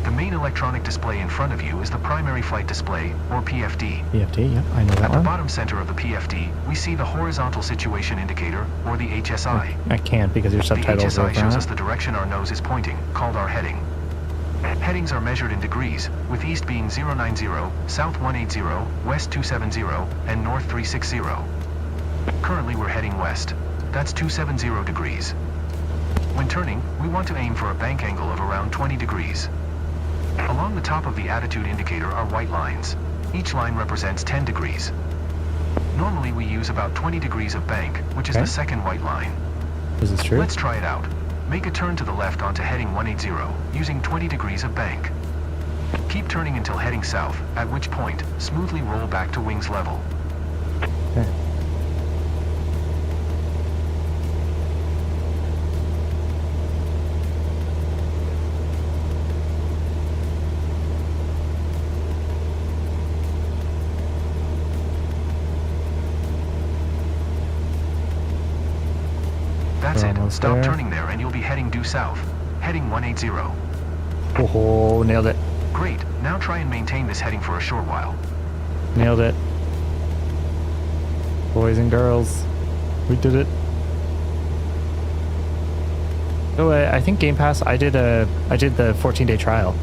The main electronic display in front of you is the primary flight display, or PFD. PFD, yep, I know that At the one. bottom center of the PFD, we see the horizontal situation indicator, or the HSI. I can't because your The subtitles are HSI shows over us the direction our nose is pointing, called our heading. Headings are measured in degrees, with east being 090, south 180, west 270, and north 360. Currently we're heading west. That's 270 degrees. When turning, we want to aim for a bank angle of around 20 degrees. Along the top of the attitude indicator are white lines. Each line represents 10 degrees. Normally we use about 20 degrees of bank, which is Okay. the second white line. Is this true? Let's try it out. Make a turn to the left onto heading 180, using 20 degrees of bank. Keep turning until heading south, at which point, smoothly roll back to wings level. Okay. That's We're it. almost Stop there. turning there and you'll be heading due south. Heading 180. Oh, nailed it. Great. Now try and maintain this heading for a short while. Nailed it. Boys and girls, we did it. So I think Game Pass, I did the 14-day trial.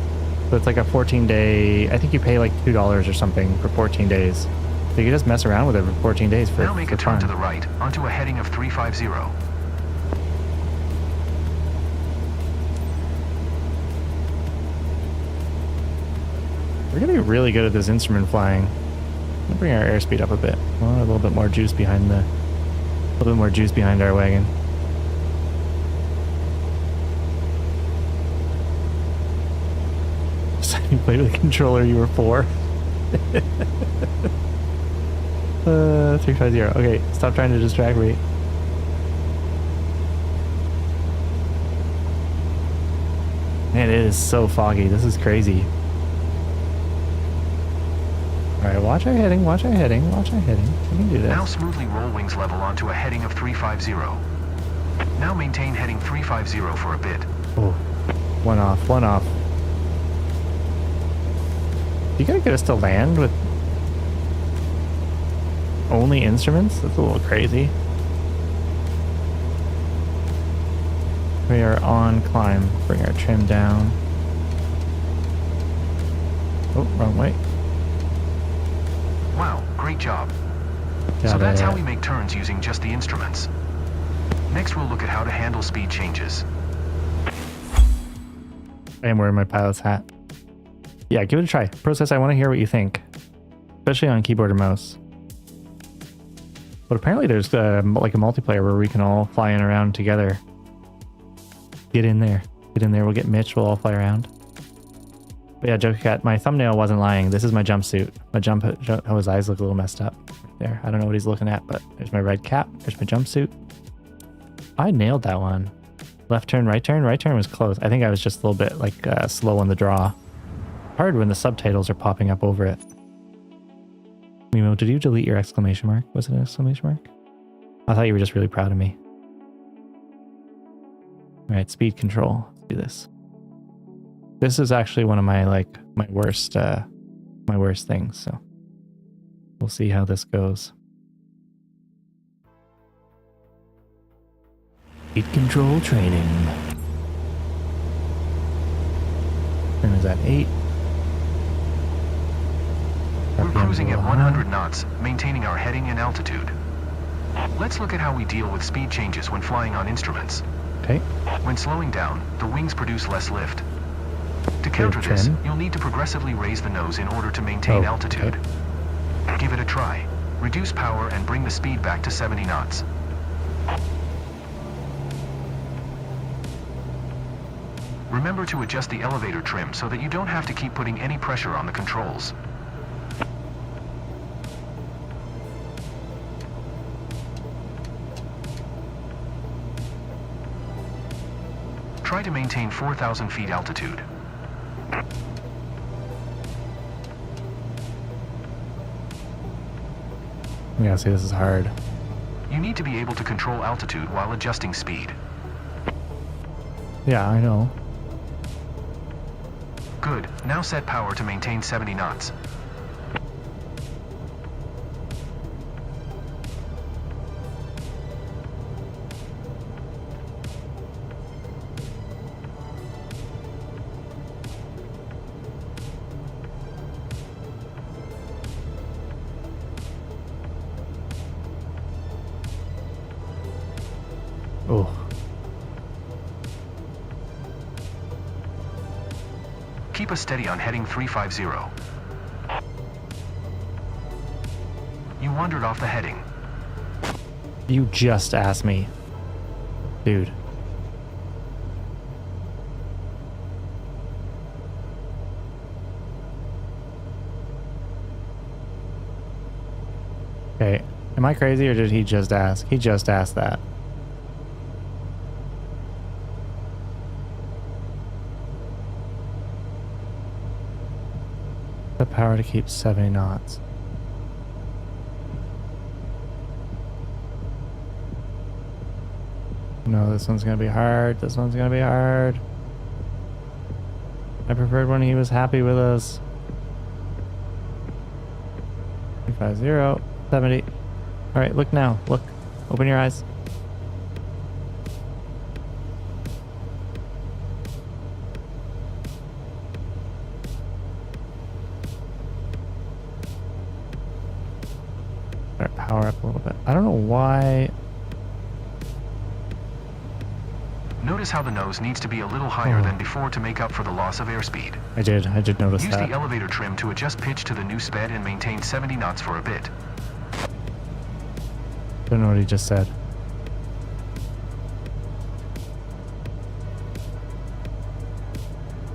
So it's like a 14-day, I think you pay like $2 or something for 14 days. So you can just mess around with it for 14 days for Now make for a turn fun. to the right, onto a heading of 350. We're gonna be really good at this instrument flying. We'll bring our airspeed up a bit. Well, a little bit more juice behind our wagon. You played with a controller, you were 4. 350. Okay, stop trying to distract me. Man, it is so foggy. This is crazy. Alright, watch our heading, watch our heading, watch our heading. We can do this. Now smoothly roll wings level onto a heading of 350. Now maintain heading 350 for a bit. Oh, one off, one off. You gotta get us to land with only instruments? That's a little crazy. We are on climb. Bring our trim down. Oh, wrong way. Wow, great job. Got So that's it. how we make turns using just the instruments. Next we'll look at how to handle speed changes. I am wearing my pilot's hat. Yeah, give it a try. Process, I want to hear what you think. Especially on keyboard or mouse. But apparently there's like a multiplayer where we can all fly in around together. Get in there. Get in there. We'll get Mitch. We'll all fly around. But yeah, Joker Cat, my thumbnail wasn't lying. This is my jumpsuit. Oh, his eyes look a little messed up. There. I don't know what he's looking at, but there's my red cap. There's my jumpsuit. I nailed that one. Left turn, right turn. Right turn was close. I think I was just a little bit like slow on the draw. Hard when the subtitles are popping up over it. Mimo, did you delete your exclamation mark? Was it an exclamation mark? I thought you were just really proud of me. All right, speed control. Let's do this. This is actually one of my my worst things. So we'll see how this goes. Speed control training. And is that 8? We're RPM cruising at below 100 knots, maintaining our heading and altitude. Let's look at how we deal with speed changes when flying on instruments. Okay. When slowing down, the wings produce less lift. To counter this, trim. you'll need to progressively raise the nose in order to maintain Oh, altitude. Give it a try. Reduce power and bring the speed back to 70 knots. Remember to adjust the elevator trim so that you don't have to keep putting any pressure on the controls. Try to maintain 4,000 feet altitude. Yeah, see, this is hard. You need to be able to control altitude while adjusting speed. Yeah, I know. Good. Now set power to maintain 70 knots. Oh. Keep us steady on heading 350. You wandered off the heading. You just asked me. Dude. Okay. Am I crazy or did he just ask? He just asked that. The power to keep 70 knots. No, this one's gonna be hard. This one's gonna be hard. I preferred when he was happy with us. 350, 70. Alright, look now. Look. Open your eyes. Alright, power up a little bit. I don't know why. Notice how the nose needs to be a little higher than before to make up for the loss of airspeed. I did notice Use that. the elevator trim to adjust pitch to the new sped and maintain 70 knots for a bit. Don't know what he just said.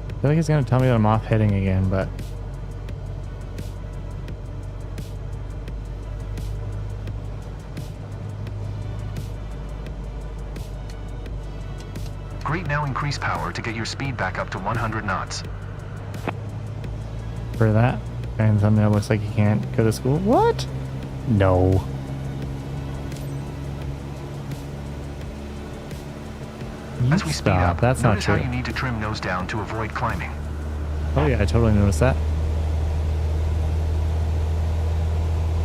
I feel like he's gonna tell me that I'm off heading again, but Great, now increase power to get your speed back up to 100 knots. for that, and something that looks like he can't go to school. What? No. You As we speed stop. up, That's not notice how true. you need to trim nose down to avoid climbing. Oh yeah, I totally noticed that.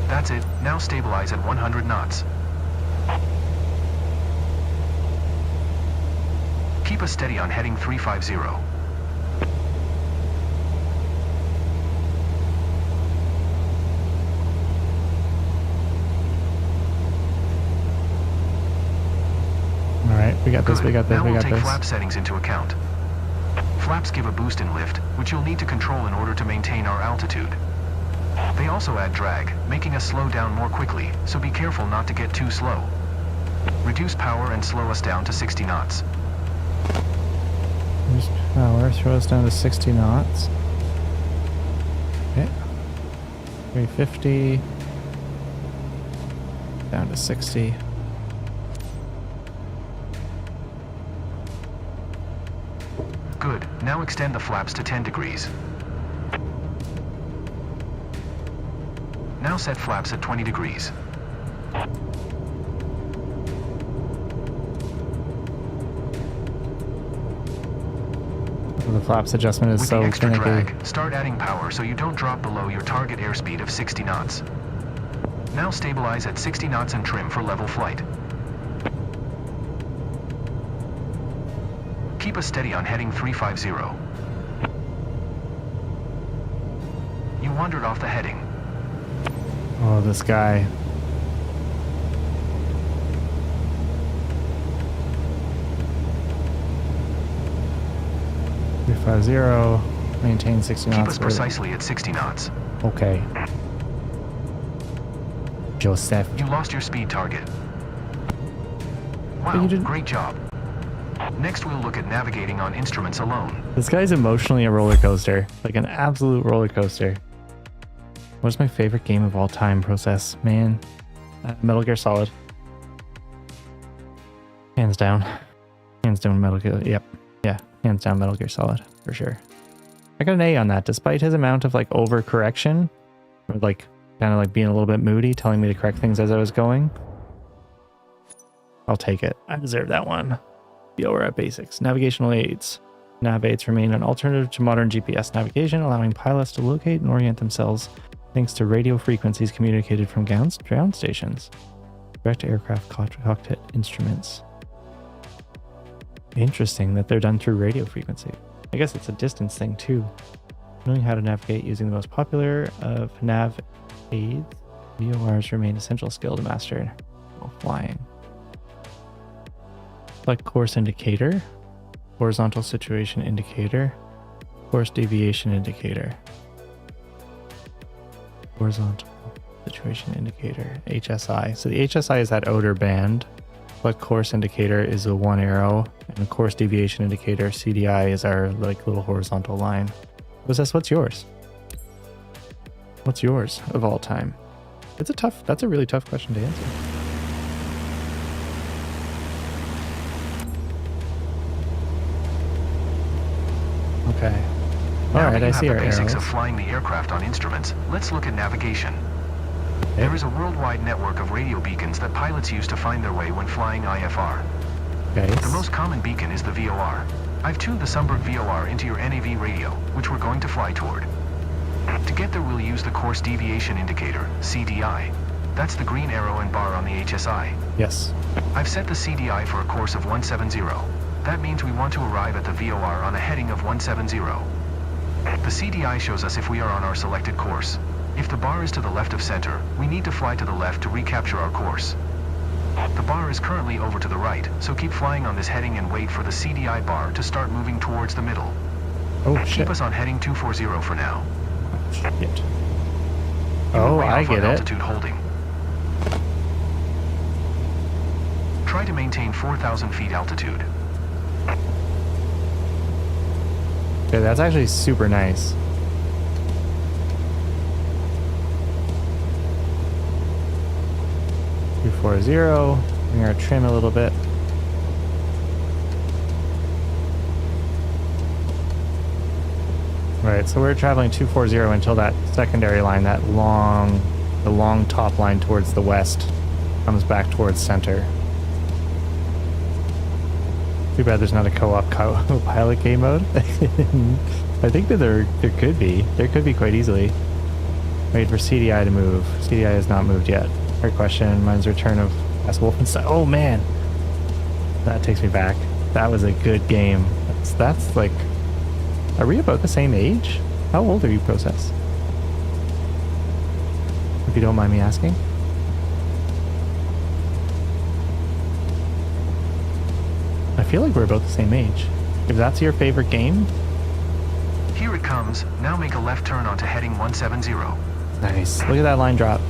That's it, now stabilize at 100 knots. Keep us steady on heading 350. Alright, we got this, Good. we got this, now we we'll got take this. flap settings into account. Flaps give a boost in lift, which you'll need to control in order to maintain our altitude. They also add drag, making us slow down more quickly, so be careful not to get too slow. Reduce power and slow us down to 60 knots. Reduce power, throw us down to 60 knots. Okay. 350. Down to 60. Good, now extend the flaps to 10 degrees. Now set flaps at 20 degrees. The flaps adjustment is With so the extra finicky. drag, start adding power so you don't drop below your target airspeed of 60 knots. Now stabilize at 60 knots and trim for level flight. Keep us steady on heading 350. You wandered off the heading. Oh, this guy. .350, maintain 60 knots. Keep us precisely at 60 knots. Okay. Joseph. You lost your speed target. But Wow, you didn't- great job. Next we'll look at navigating on instruments alone. This guy's emotionally a roller coaster. Like an absolute roller coaster. What's my favorite game of all time, Process? Man. Metal Gear Solid. Hands down. Hands down Metal Gear. Yep. Yeah. Hands down Metal Gear Solid. For sure. I got an A on that. Despite his amount of like overcorrection. Or like kind of like being a little bit moody. Telling me to correct things as I was going. I'll take it. I deserve that one. We're at basics. Navigational aids. Nav aids remain an alternative to modern GPS navigation, allowing pilots to locate and orient themselves thanks to radio frequencies communicated from ground stations. Direct aircraft cockpit instruments. Interesting that they're done through radio frequency. I guess it's a distance thing too. Knowing how to navigate using the most popular of nav aids, VORs remain essential skill to master while flying. Like course indicator, horizontal situation indicator, course deviation indicator, horizontal situation indicator, HSI. So the HSI is that outer band, but course indicator is a one arrow, and course deviation indicator, CDI, is our like little horizontal line. What's yours? What's yours of all time? That's a really tough question to answer. Okay. Now Alright, that you I have see the our basics arrows. of flying the aircraft on instruments, let's look at navigation. Okay. There is a worldwide network of radio beacons that pilots use to find their way when flying IFR. Okay. The most common beacon is the VOR. I've tuned the Sunbird VOR into your NAV radio, which we're going to fly toward. To get there, we'll use the course deviation indicator, CDI. That's the green arrow and bar on the HSI. Yes. I've set the CDI for a course of 170. That means we want to arrive at the VOR on a heading of 170. The CDI shows us if we are on our selected course. If the bar is to the left of center, we need to fly to the left to recapture our course. The bar is currently over to the right, so keep flying on this heading and wait for the CDI bar to start moving towards the middle. Oh shit. Keep us on heading 240 for now. Shit. You Oh, will way I off on get it. altitude holding. Try to maintain 4,000 feet altitude. Okay, that's actually super nice. Two 240. Bring our trim a little bit. Right, so we're traveling 240 until that secondary line, the long top line towards the west, comes back towards center. Too bad there's not a co-op pilot game mode. I think that there could be. There could be quite easily. Wait for CDI to move. CDI has not moved yet. Great question. Mine's Return of Wolfenstein. Oh man, that takes me back. That was a good game. That's like. Are we about the same age? How old are you, Process? If you don't mind me asking. I feel like we're about the same age. If that's your favorite game. Here it comes. Now make a left turn onto heading 170. Nice. Look at that line drop.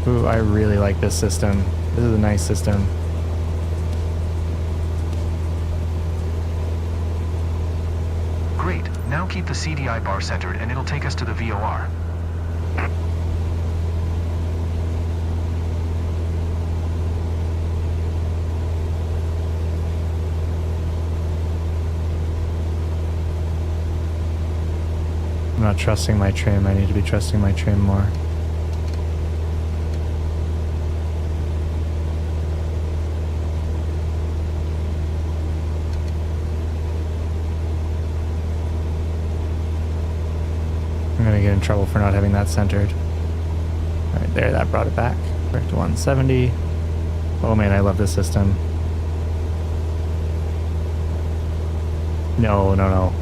Ooh, I really like this system. This is a nice system. Great. Now keep the CDI bar centered and it'll take us to the VOR. I'm not trusting my trim. I need to be trusting my trim more. I'm gonna get in trouble for not having that centered. Alright, there, that brought it back. Correct to 170. Oh man, I love this system. No.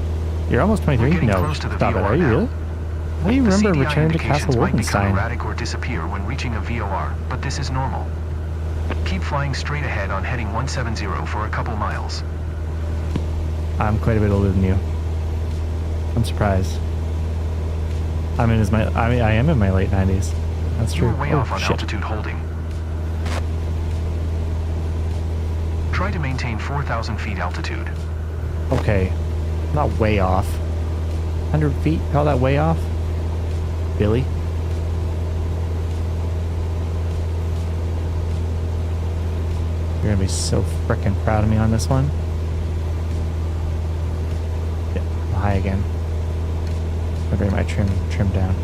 You're almost 23? We're getting No, close to the stop it. VOR Are you now. really? How do you The remember CDI Return to Castle indications might become Wolfenstein? erratic or disappear when reaching a VOR, but this is normal. Keep flying straight ahead on heading 170 for a couple miles. I'm quite a bit older than you. I'm surprised. I am in my late 90s. That's true. You're way off on shit. altitude holding. Try to maintain 4,000 feet altitude. Okay. Not way off. 100 feet? Call that way off? Billy? You're gonna be so frickin' proud of me on this one. Yeah, high again. I'll bring my trim down.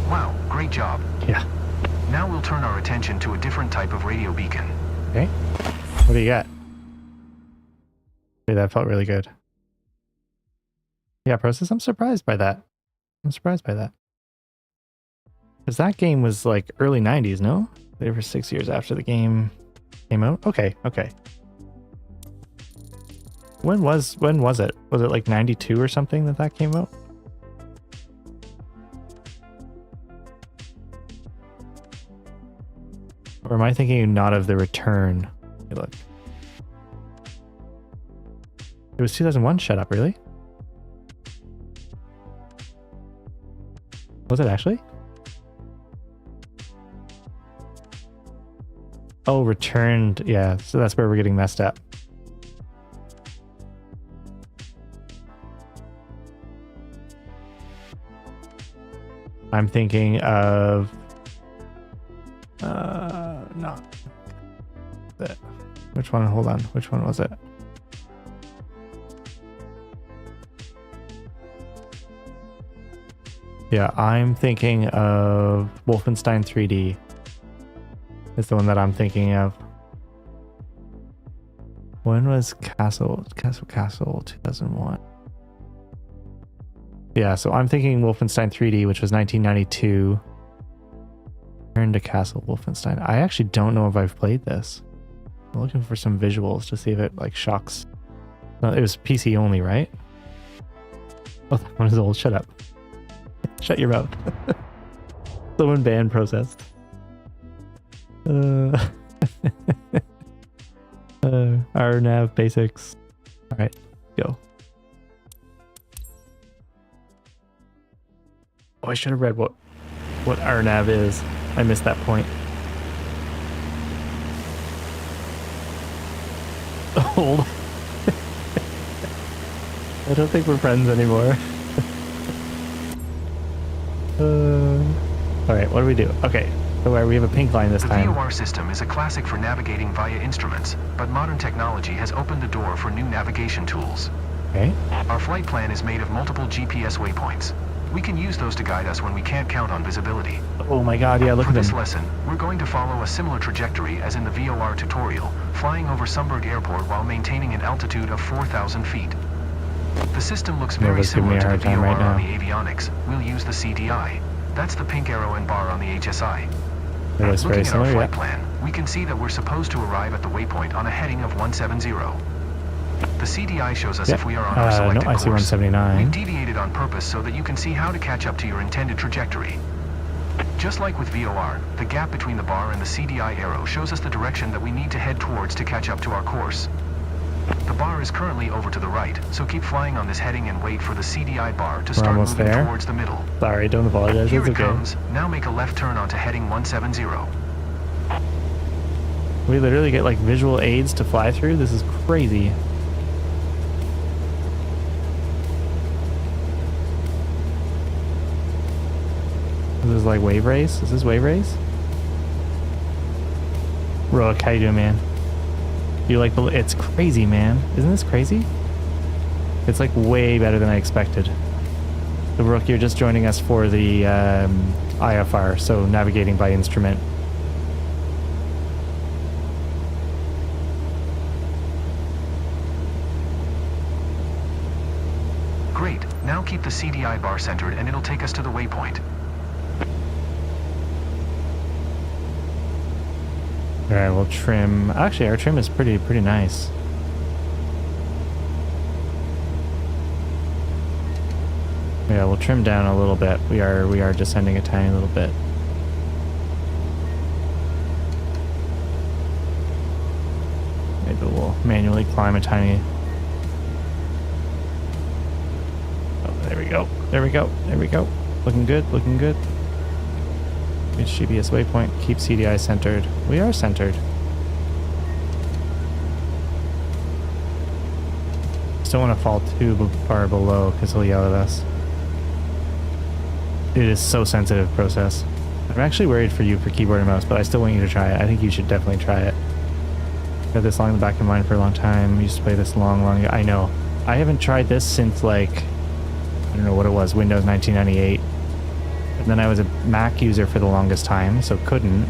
Wow, great job. Yeah. Now we'll turn our attention to a different type of radio beacon. Okay. What do you got? Hey, that felt really good. Yeah, Process, I'm surprised by that. Because that game was like early 90s, no? They were 6 years after the game came out? Okay. When was it? Was it like 92 or something that came out? Or am I thinking not of the Return? Hey, look. It was 2001? Shut up, really? Was it actually? Oh, Returned. Yeah, so that's where we're getting messed up. I'm thinking of... not that. Which one? Hold on. Which one was it? Yeah, I'm thinking of Wolfenstein 3D. Is the one that I'm thinking of. When was Castle 2001? Yeah, so I'm thinking Wolfenstein 3D, which was 1992. Turn to Castle Wolfenstein. I actually don't know if I've played this. I'm looking for some visuals to see if it like shocks. No, it was PC only, right? Oh, that one is old. Shut up. Shut your mouth. Someone banned Process. RNAV basics. All right, go. Oh, I should have read what RNAV is. I missed that point. Old. I don't think we're friends anymore. All right, what do we do? Okay, so we have a pink line this time. The VOR system is a classic for navigating via instruments, but modern technology has opened the door for new navigation tools. Okay. Our flight plan is made of multiple GPS waypoints. We can use those to guide us when we can't count on visibility. Oh my god, yeah, look For at this them. lesson, we're going to follow a similar trajectory as in the VOR tutorial, flying over Sumburg Airport while maintaining an altitude of 4,000 feet. The system looks very Nova's giving me similar a to the hard time VOR right now. on the avionics. We'll use the CDI. That's the pink arrow and bar on the HSI. It looks very Looking at our similar, flight yeah. plan, we can see that we're supposed to arrive at the waypoint on a heading of 170. The CDI shows us Yeah. if we are on our selected No, I see course. 179. We've deviated on purpose so that you can see how to catch up to your intended trajectory. Just like with VOR, the gap between the bar and the CDI arrow shows us the direction that we need to head towards to catch up to our course. The bar is currently over to the right, so keep flying on this heading and wait for the CDI bar to start almost moving there. towards the middle. Sorry, don't apologize. Here It's it okay. comes. Now make a left turn onto heading 170. We literally get like visual aids to fly through. This is crazy. This is like wave race. Is this wave race? Rook, how you doing, man? You like the? It's crazy, man. Isn't this crazy? It's like way better than I expected. The Rook, you're just joining us for the IFR, so navigating by instrument. Great. Now keep the CDI bar centered and it'll take us to the waypoint. All right, we'll trim. Actually, our trim is pretty nice. Yeah, we'll trim down a little bit. We are descending a tiny little bit. Maybe we'll manually climb a tiny. Oh, there we go. There we go. There we go. Looking good. Looking good. Reach GPS waypoint. Keep CDI centered. We are centered. Just don't want to fall too far below because he'll yell at us. It is so sensitive process. I'm actually worried for you for keyboard and mouse, but I still want you to try it. I think you should definitely try it. Got this long in the back of my mind for a long time. Used to play this long ago. I know. I haven't tried this since like, I don't know what it was, Windows 1998. And then I was a Mac user for the longest time, so couldn't.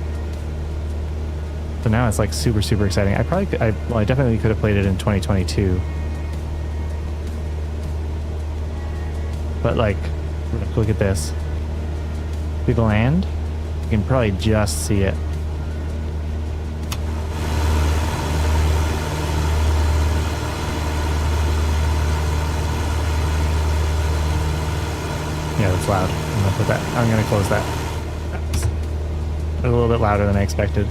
So now it's like super exciting. I definitely could have played it in 2022. But like, look at this. See the land? You can probably just see it. Yeah, that's loud. I'm gonna put that. I'm gonna close that. That's a little bit louder than I expected.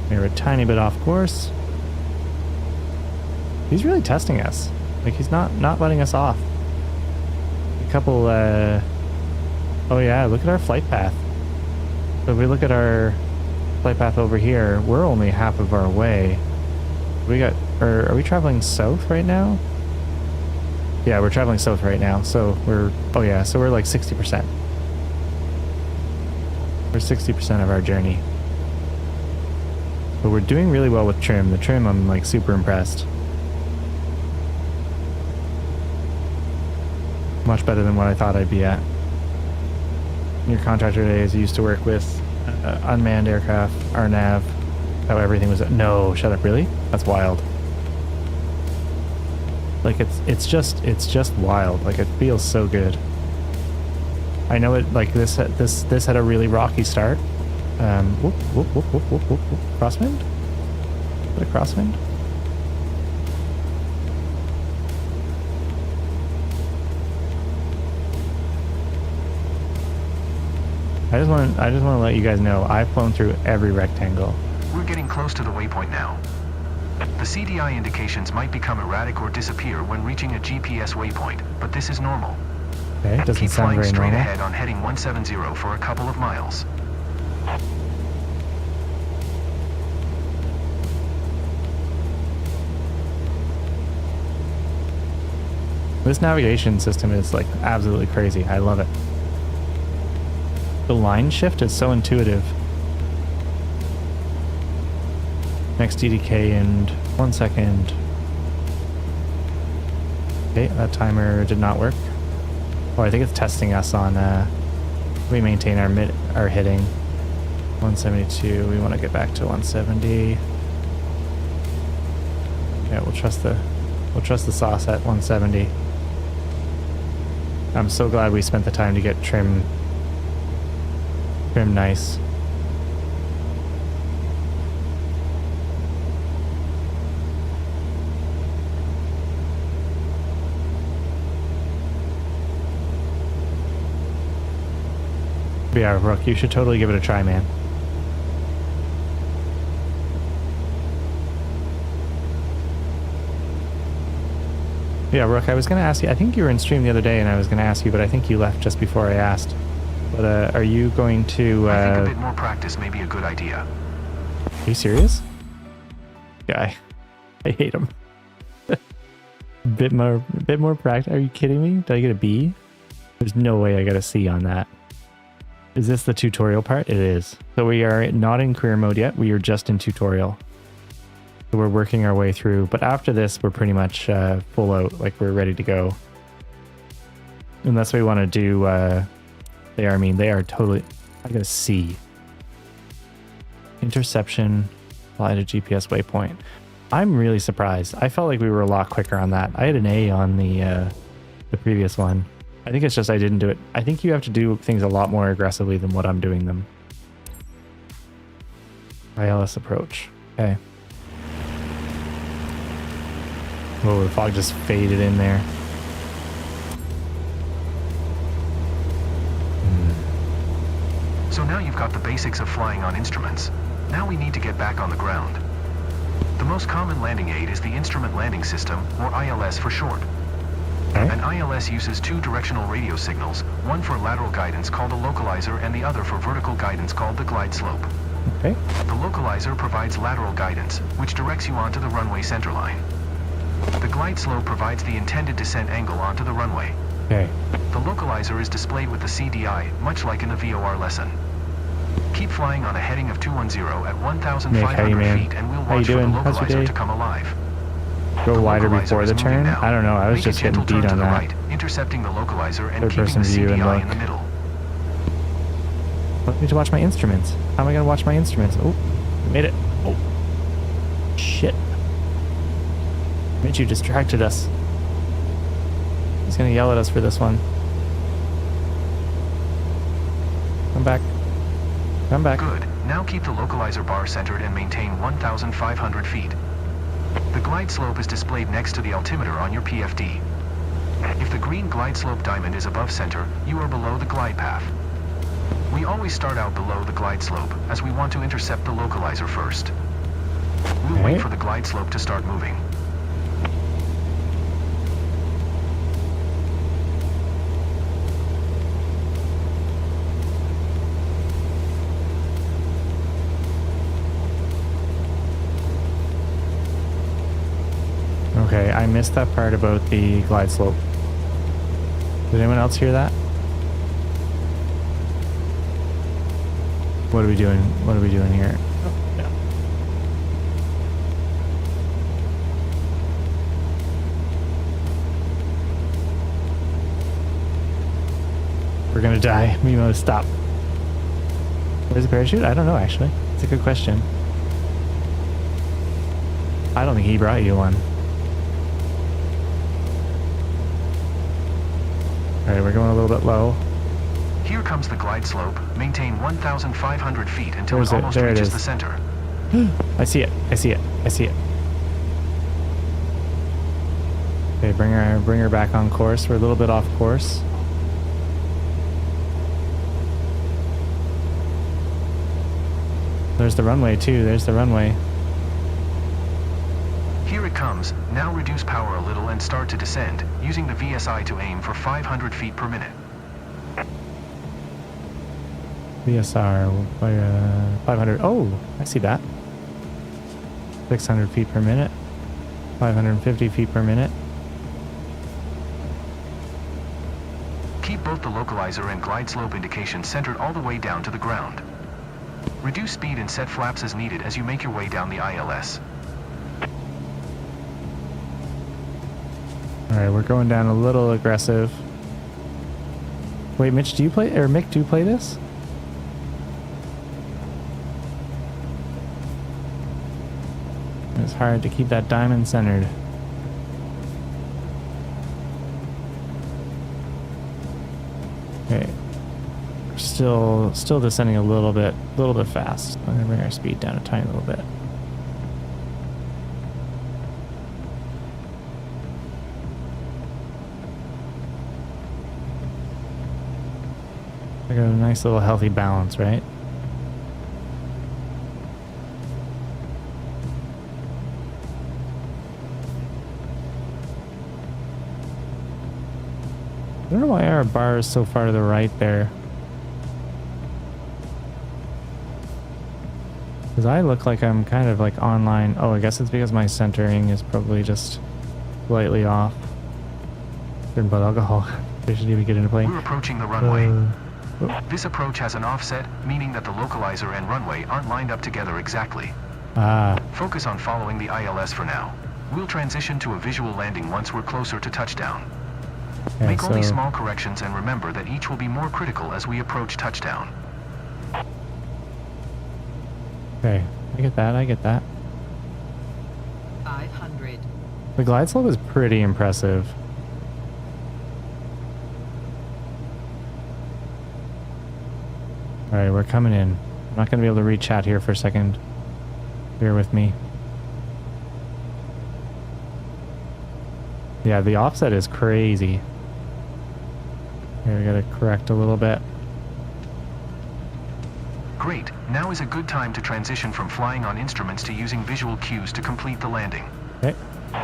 We're a tiny bit off course. He's really testing us. Like, he's not letting us off. A couple, oh yeah, look at our flight path. So if we look at our flight path over here, we're only half of our way. Are we traveling south right now? Yeah, we're traveling south right now. So oh yeah, so we're like 60%. We're 60% of our journey. But we're doing really well with trim. The trim, I'm like super impressed. Much better than what I thought I'd be at. In your contractor days, I used to work with unmanned aircraft, RNAV, how everything was. No, shut up, really? That's wild. Like it's just wild. Like it feels so good. I know it. Like this had a really rocky start. Whoop. Crosswind? Is it a crosswind? I just want to let you guys know I've flown through every rectangle. We're getting close to the waypoint now. The CDI indications might become erratic or disappear when reaching a GPS waypoint, but this is normal. Okay, doesn't Keep sound flying very straight normal. ahead on heading 170 for a couple of miles. This navigation system is like absolutely crazy. I love it. The line shift is so intuitive. Next DDK in 1 second. Okay, that timer did not work. Oh, I think it's testing us on we maintain our hitting. 172. We want to get back to 170. Yeah, we'll trust the sauce at 170. I'm so glad we spent the time to get trim nice. But yeah, Rook, you should totally give it a try, man. Yeah, Rook, I was going to ask you, I think you were in stream the other day and I was going to ask you, but I think you left just before I asked. But are you going to... I think a bit more practice may be a good idea. Are you serious? Yeah, I hate him. bit more practice. Are you kidding me? Did I get a B? There's no way I got a C on that. Is this the tutorial part? It is. So we are not in career mode yet. We are just in tutorial. So we're working our way through. But after this, we're pretty much full out. Like we're ready to go. Unless we want to do... they are totally... I got a C. Interception. Fly to GPS waypoint. I'm really surprised. I felt like we were a lot quicker on that. I had an A on the previous one. I think it's just I didn't do it. I think you have to do things a lot more aggressively than what I'm doing them. ILS approach. Okay. Oh, the fog just faded in there. So now you've got the basics of flying on instruments. Now we need to get back on the ground. The most common landing aid is the Instrument Landing System, or ILS for short. Okay. An ILS uses two directional radio signals, one for lateral guidance called a localizer and the other for vertical guidance called the glide slope. Okay. The localizer provides lateral guidance, which directs you onto the runway centerline. The glide slope provides the intended descent angle onto the runway. Okay. The localizer is displayed with the CDI, much like in the VOR lesson. Keep flying on a heading of 210 at 1,500 feet and we'll How you watch for the doing? How's your localizer day? to come alive. Go The wider localizer before is the moving turn? now. I don't know. I was Make just a gentle getting turn beat to on the that. right, intercepting the localizer and Third keeping person the view and CDI look. in the middle. I need to watch my instruments. How am I going to watch my instruments? Oh, I made it. Oh, shit. Mitch, you distracted us. He's going to yell at us for this one. Come back. Come back. Good. Now keep the localizer bar centered and maintain 1,500 feet. The glide slope is displayed next to the altimeter on your PFD. If the green glide slope diamond is above center, you are below the glide path. We always start out below the glide slope, as we want to intercept the localizer first. We'll wait for the glide slope to start moving. Okay, I missed that part about the glide slope. Did anyone else hear that? What are we doing? What are we doing here? Oh, yeah. We're gonna die. Mimo, stop. Where's the parachute? I don't know, actually. It's a good question. I don't think he brought you one. Alright, we're going a little bit low. Here comes the glide slope. Maintain 1,500 feet until Where's it it? almost There it reaches is. the center. I see it. I see it. I see it. Okay, bring her back on course. We're a little bit off course. There's the runway too. There's the runway. Here it comes. Now reduce power a little and start to descend, using the VSI to aim for 500 feet per minute. VSR 500. Oh, I see that. 600 feet per minute. 550 feet per minute. Keep both the localizer and glide slope indications centered all the way down to the ground. Reduce speed and set flaps as needed as you make your way down the ILS. Alright, we're going down a little aggressive. Wait, Mitch, do you play, or Mick, do you play this? It's hard to keep that diamond centered. Okay. We're still descending a little bit fast. I'm gonna bring our speed down a tiny little bit. I got a nice little healthy balance, right? I don't know why our bar is so far to the right there. Because I look like I'm kind of like online. Oh, I guess it's because my centering is probably just slightly off. Certain about alcohol. They should even get into play. We're approaching the runway. This approach has an offset, meaning that the localizer and runway aren't lined up together exactly. Focus on following the ILS for now. We'll transition to a visual landing once we're closer to touchdown. Yeah, Make only small corrections and remember that each will be more critical as we approach touchdown. Okay, I get that, I get that. 500. The glide slope is pretty impressive. Alright, we're coming in. I'm not going to be able to read chat here for a second. Bear with me. Yeah, the offset is crazy. Here, we gotta correct a little bit. Great. Now is a good time to transition from flying on instruments to using visual cues to complete the landing. Okay.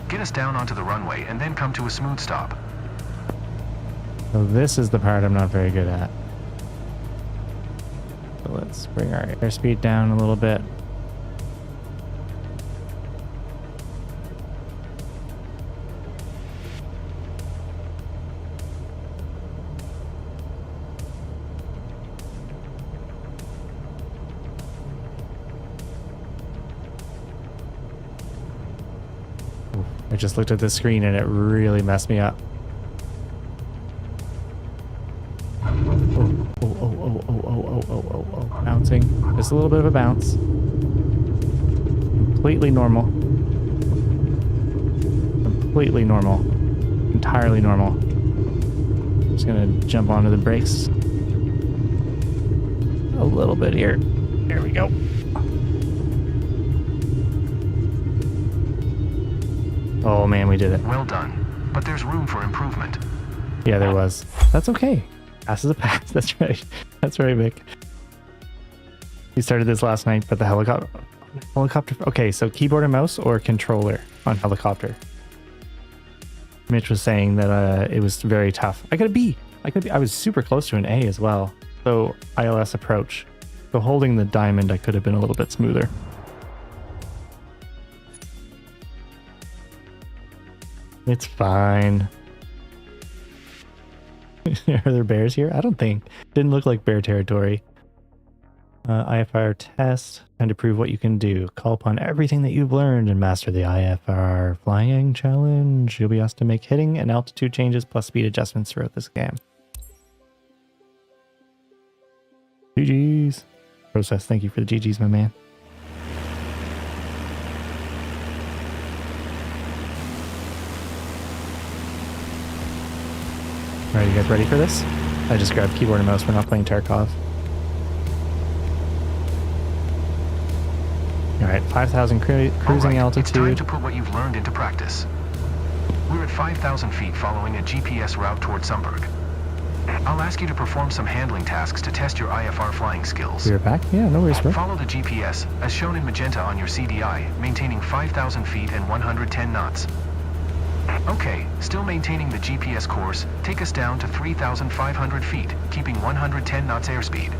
Get us down onto the runway and then come to a smooth stop. So this is the part I'm not very good at. So let's bring our airspeed down a little bit. I just looked at the screen and it really messed me up. Oh. Bouncing. Just a little bit of a bounce. Completely normal. Completely normal. Entirely normal. Just gonna jump onto the brakes. A little bit here. There we go. Oh man, we did it. Well done. But there's room for improvement. Yeah, there was. That's okay. Pass is a pass. That's right. That's right, Vic. We started this last night, but the helicopter. Okay, so keyboard and mouse or controller on helicopter. Mitch was saying that it was very tough. I got a B. I was super close to an A as well. So ILS approach. So holding the diamond, I could have been a little bit smoother. It's fine. Are there bears here? I don't think. Didn't look like bear territory. IFR test. Time to prove what you can do. Call upon everything that you've learned and master the IFR flying challenge. You'll be asked to make hitting and altitude changes plus speed adjustments throughout this game. GG's. Process, thank you for the GG's, my man. Alright, you guys ready for this? I just grabbed keyboard and mouse. We're not playing Tarkov. Alright, 5,000 cruising altitude. It's time to put what you've learned into practice. We're at 5,000 feet following a GPS route toward Sundberg. I'll ask you to perform some handling tasks to test your IFR flying skills. You're back? Yeah, no worries, bro. Follow the GPS, as shown in magenta on your CDI, maintaining 5,000 feet and 110 knots. Okay, still maintaining the GPS course, take us down to 3,500 feet, keeping 110 knots airspeed.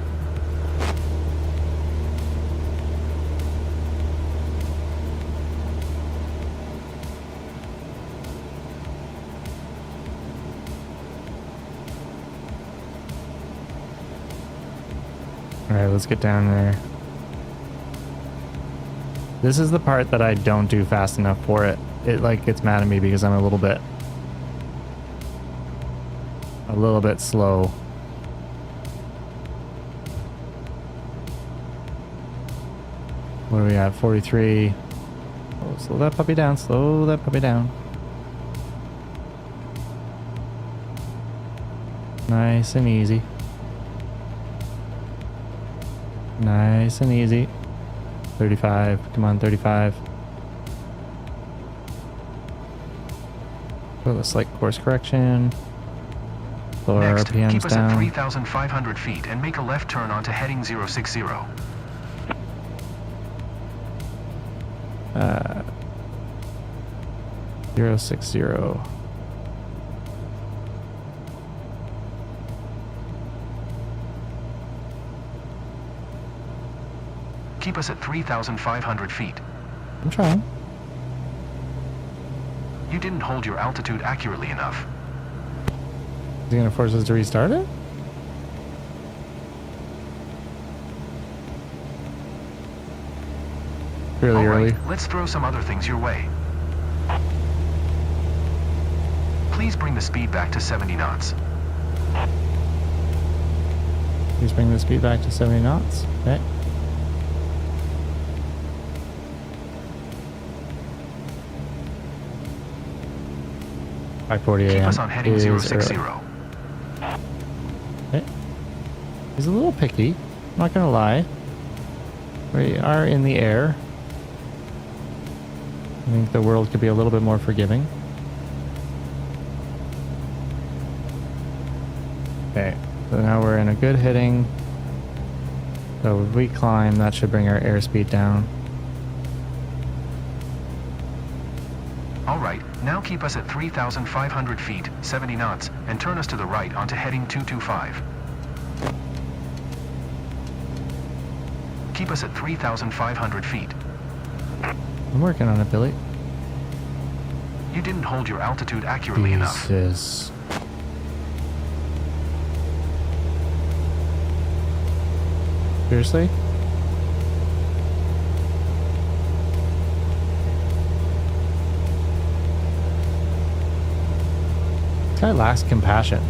Alright, let's get down there. This is the part that I don't do fast enough for it. It like gets mad at me because I'm a little bit slow. What are we at? 43. Oh, slow that puppy down. Slow that puppy down. Nice and easy. Nice and easy. 35. Come on, 35. So a slight course correction. Lower Next, RPMs keep us down. at 3,500 feet and make a left turn onto heading 060. 060. Keep us at 3,500 feet. I'm trying. You didn't hold your altitude accurately enough. Is he gonna force us to restart it? Really All early. right, let's throw some other things your way. Please bring the speed back to 70 knots. Please bring the speed back to 70 knots. Okay. .40 Keep a.m. us on heading is 060. early. Okay. He's a little picky. I'm not gonna lie. We are in the air. I think the world could be a little bit more forgiving. Okay, so now we're in a good heading. So if we climb, that should bring our airspeed down. Alright, now keep us at 3,500 feet, 70 knots, and turn us to the right onto heading 225. Keep us at 3,500 feet. I'm working on it, Billy. You didn't hold your altitude accurately enough. Jesus. Seriously? This guy lacks compassion.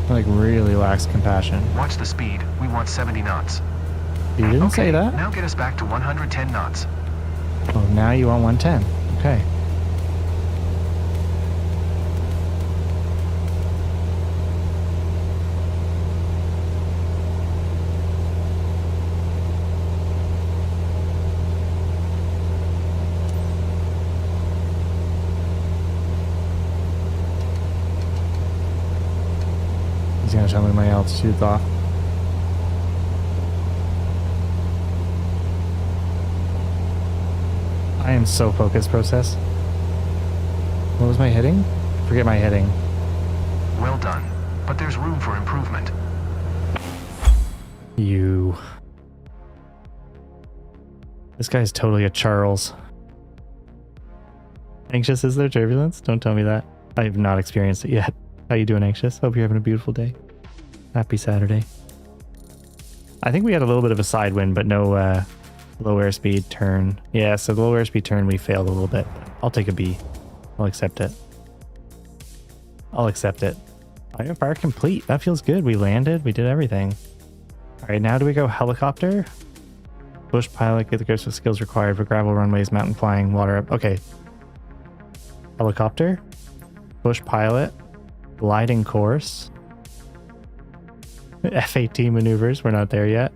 Like, really lacks compassion. Watch the speed. We want 70 knots. You didn't Okay, say that? now get us back to 110 knots. Oh, now you want 110. Okay. He's gonna tell me my altitude's off. I am so focused, Process. What was my heading? Forget my heading. Well done, but there's room for improvement. You. This guy's totally a Charles. Anxious, is there turbulence? Don't tell me that. I have not experienced it yet. How you doing, Anxious? Hope you're having a beautiful day. Happy Saturday. I think we had a little bit of a side wind, but no low airspeed turn. Yeah, so the low airspeed turn, we failed a little bit. I'll take a B. I'll accept it. I'll accept it. IFR complete. That feels good. We landed. We did everything. All right, now do we go helicopter? Bush pilot, get the grips with skills required for gravel runways, mountain flying, water up. Okay. Helicopter. Bush pilot. Gliding course. F-18 maneuvers. We're not there yet.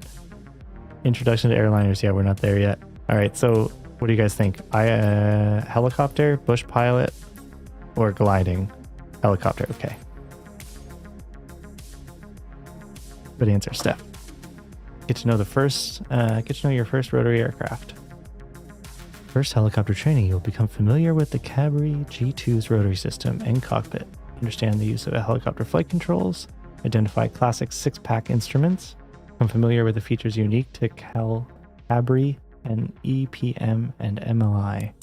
Introduction to airliners. Yeah, we're not there yet. All right, so what do you guys think? Helicopter, bush pilot, or gliding? Helicopter. Okay. Good answer, Steph. Get to know your first rotary aircraft. First helicopter training, you'll become familiar with the Cabri G2's rotary system and cockpit. Understand the use of helicopter flight controls. Identify classic six-pack instruments. Become familiar with the features unique to Cabri and EPM and MLI.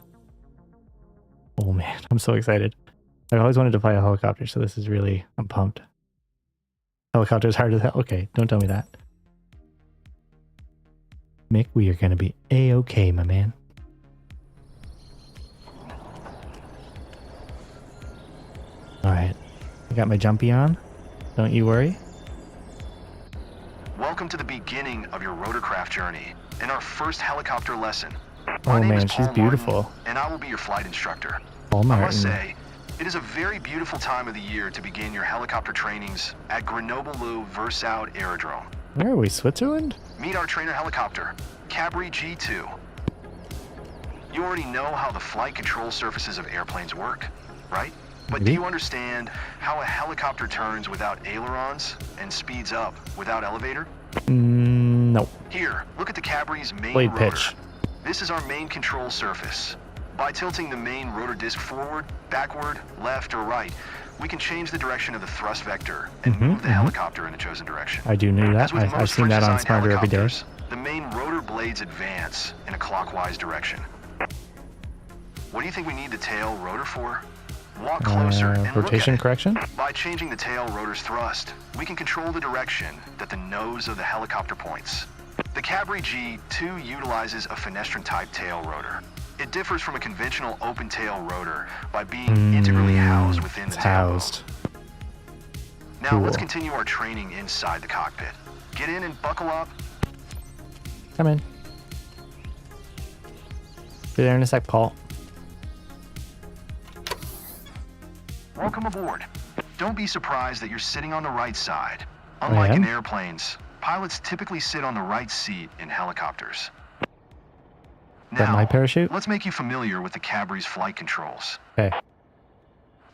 Oh man, I'm so excited. I always wanted to fly a helicopter, so this is really, I'm pumped. Helicopter is hard as hell. Okay, don't tell me that. Mick, we are going to be A-okay, my man. Alright, I got my jumpy on. Don't you worry. Welcome to the beginning of your rotorcraft journey and our first helicopter lesson. Oh My name man, is she's Paul beautiful. Martin, and I will be your flight instructor. Paul I Martin. must say, it is a very beautiful time of the year to begin your helicopter trainings at Grenoble-Versoud Aerodrome. Where are we, Switzerland? Meet our trainer helicopter, Cabri G2. You already know how the flight control surfaces of airplanes work, right? But do you understand how a helicopter turns without ailerons and speeds up without elevator? No. Here, look at the Cabri's main Blade rotor. pitch. This is our main control surface. By tilting the main rotor disc forward, backward, left, or right, we can change the direction of the thrust vector and move the helicopter in a chosen direction. I do know that. As with I've most seen that on French-designed Smarter every day. helicopters, the main rotor blades advance in a clockwise direction. What do you think we need the tail rotor for? Walk closer and look Rotation at it. correction? By changing the tail rotor's thrust, we can control the direction that the nose of the helicopter points. The Cabri G2 utilizes a fenestrine-type tail rotor. It differs from a conventional open-tail rotor by being integrally housed within the tail Housed. bone. Now let's Cool. continue our training inside the cockpit. Get in and buckle up. Come in. Be there in a sec, Paul. Welcome aboard. Don't be surprised that you're sitting on the right side. Unlike am? in airplanes, pilots typically sit on the right seat in helicopters. Is that my parachute? Let's make you familiar with the Cabry's flight controls. Okay.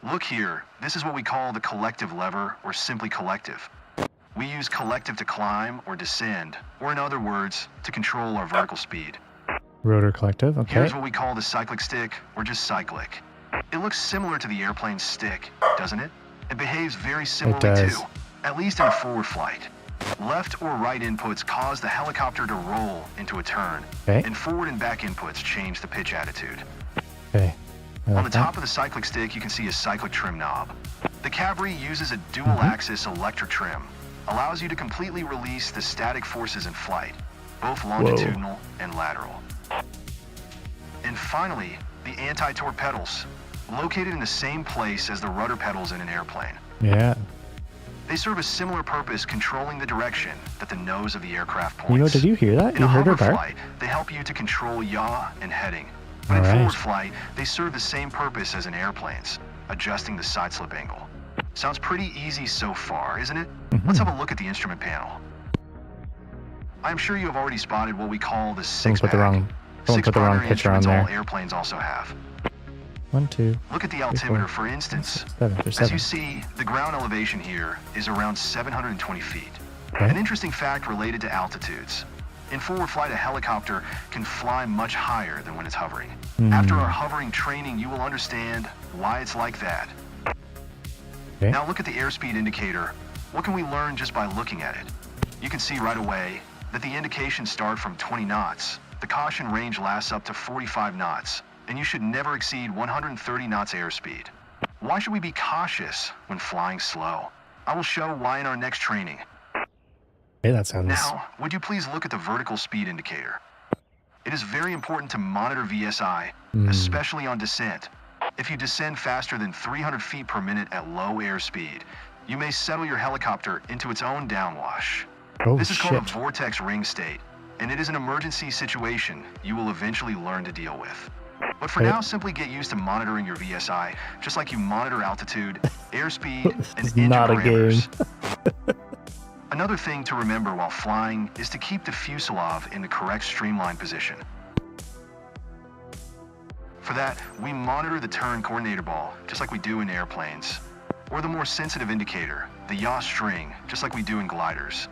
Look here, this is what we call the collective lever, or simply collective. We use collective to climb or descend, or in other words, to control our vertical speed. Rotor collective. Okay. Here's what we call the cyclic stick, or just cyclic. It looks similar to the airplane's stick, doesn't it? It behaves very similarly does. too, at least in forward flight. Left or right inputs cause the helicopter to roll into a turn, Okay. and forward and back inputs change the pitch attitude. Okay. On the top of the cyclic stick, you can see a cyclic trim knob. The Cabry uses a dual-axis electric trim, allows you to completely release the static forces in flight, both longitudinal and lateral. And finally, the anti-torque pedals, located in the same place as the rudder pedals in an airplane. Yeah. They serve a similar purpose, controlling the direction that the nose of the aircraft points. You know, did you hear that? In You a heard her hover bark? flight, they help you to control yaw and heading. But in All right. forward flight, they serve the same purpose as in airplanes, adjusting the side slip angle. Sounds pretty easy so far, isn't it? Let's have a look at the instrument panel. I'm sure you have already spotted what we call the Someone six-pack. put the wrong Six-primary picture on instruments there. all airplanes also have. 1, 2, Look at the 3, 4, altimeter, for instance. 6, 7. There's As 7. you see, the ground elevation here is around 720 feet. Okay. An interesting fact related to altitudes. In forward flight, a helicopter can fly much higher than when it's hovering. After our hovering training, you will understand why it's like that. Okay. Now look at the airspeed indicator. What can we learn just by looking at it? You can see right away that the indications start from 20 knots. The caution range lasts up to 45 knots, and you should never exceed 130 knots airspeed. Why should we be cautious when flying slow? I will show why in our next training. Hey, that sounds... Now, would you please look at the vertical speed indicator? It is very important to monitor VSI, especially on descent. If you descend faster than 300 feet per minute at low airspeed, you may settle your helicopter into its own downwash. Oh, This is called a shit. vortex ring state, and it is an emergency situation you will eventually learn to deal with. But for Okay. now, simply get used to monitoring your VSI, just like you monitor altitude, airspeed, and This is engine not a parameters. game. Another thing to remember while flying is to keep the fuselage in the correct streamline position. For that, we monitor the turn coordinator ball, just like we do in airplanes, or the more sensitive indicator, the yaw string, just like we do in gliders.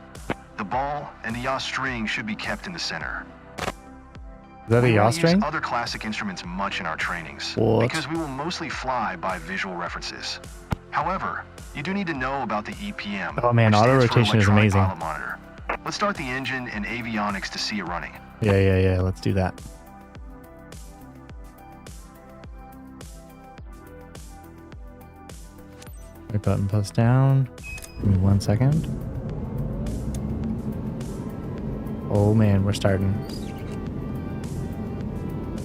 The ball and the yaw string should be kept in the center. Is that a We yaw won't string? use other classic instruments much in our trainings, What? because we will mostly fly by visual references. However, you do need to know about the EPM. Oh, man, which auto stands for rotation is electronic amazing. pilot monitor. Let's start the engine and avionics to see it running. Yeah. Let's do that. Right button plus down. Give me 1 second. Oh man, we're starting.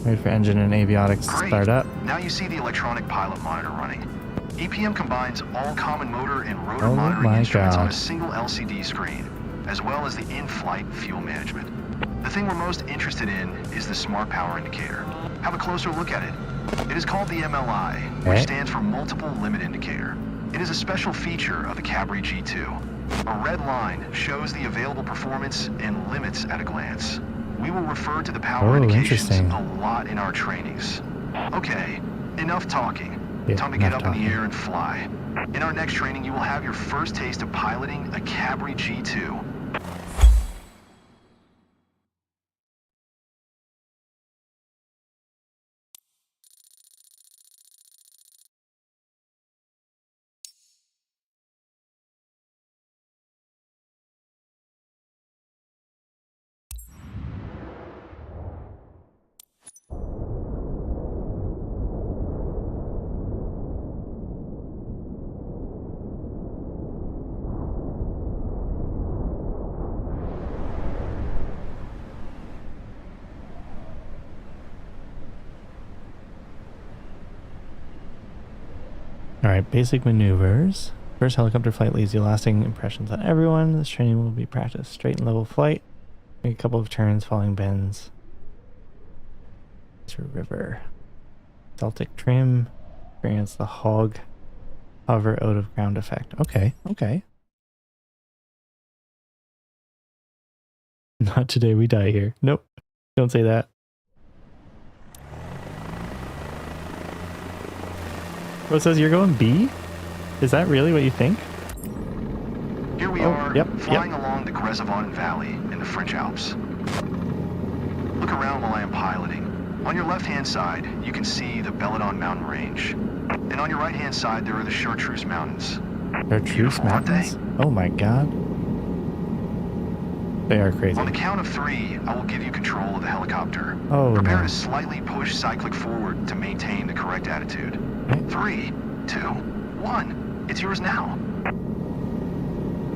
Wait for engine and avionics to Great. start up. Now you see the electronic pilot monitor running. EPM combines all common motor and rotor Oh monitoring my instruments on God. a single LCD screen, as well as the in-flight fuel management. The thing we're most interested in is the smart power indicator. Have a closer look at it. It is called the MLI, which Okay. stands for Multiple Limit Indicator. It is a special feature of the Cabry G2. A red line shows the available performance and limits at a glance. We will refer to the power Oh, indications interesting. a lot in our trainings. Okay, enough talking. Yeah, Time to get enough up in the talking. air and fly. In our next training, you will have your first taste of piloting a Cabry G2. Alright, basic maneuvers. First helicopter flight leaves you lasting impressions on everyone. This training will be practiced straight and level flight. Make a couple of turns following bends. To river. Celtic trim. Experience the hog hover out of ground effect. Okay. Not today, we die here. Nope. Don't say that. Oh, it says you're going B? Is that really what you think? Here we are, flying along the Grezavon Valley in the French Alps. Look around while I am piloting. On your left-hand side, you can see the Belladon mountain range. And on your right-hand side, there are the Chartreuse Mountains. Chartreuse Mountains? Oh my god. They are crazy. On the count of 3, I will give you control of the helicopter. Oh, Prepare no. to slightly push cyclic forward to maintain the correct attitude. 3, 2, 1. It's yours now.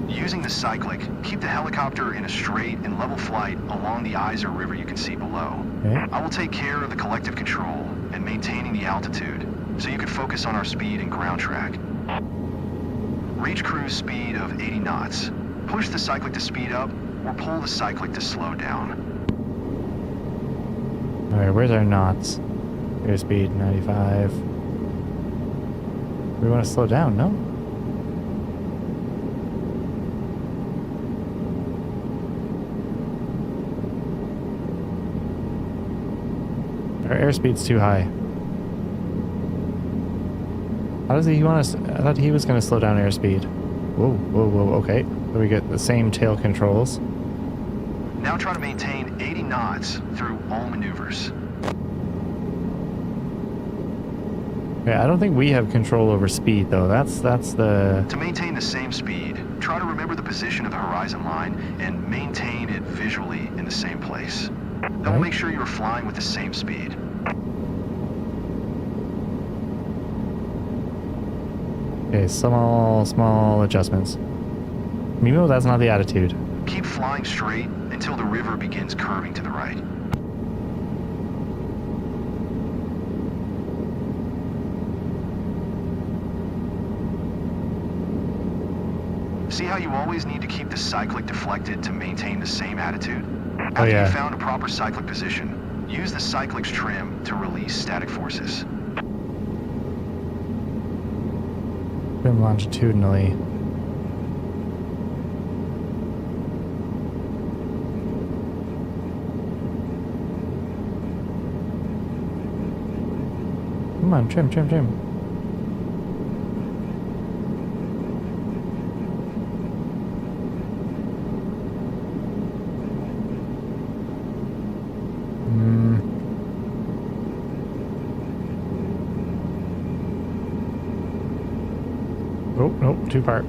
Using the cyclic, keep the helicopter in a straight and level flight along the Iser River you can see below. Okay. I will take care of the collective control and maintaining the altitude, so you can focus on our speed and ground track. Reach cruise speed of 80 knots. Push the cyclic to speed up, or pull the cyclic to slow down. Alright, where's our knots? Airspeed 95. We want to slow down, no? Our airspeed's too high. How does he want us? I thought he was going to slow down airspeed. Whoa, whoa, whoa, okay. So we get the same tail controls. Now try to maintain 80 knots through all maneuvers. Okay, I don't think we have control over speed though. That's the... To maintain the same speed, try to remember the position of the horizon line and maintain it visually in the same place. That will make sure you are flying with the same speed. Okay, small adjustments. Mimo, that's not the attitude. Keep flying straight until the river begins curving to the right. See how you always need to keep the cyclic deflected to maintain the same attitude? After you found a proper cyclic position, use the cyclic's trim to release static forces. Trim longitudinally. Come on, trim. Oh, nope, two part.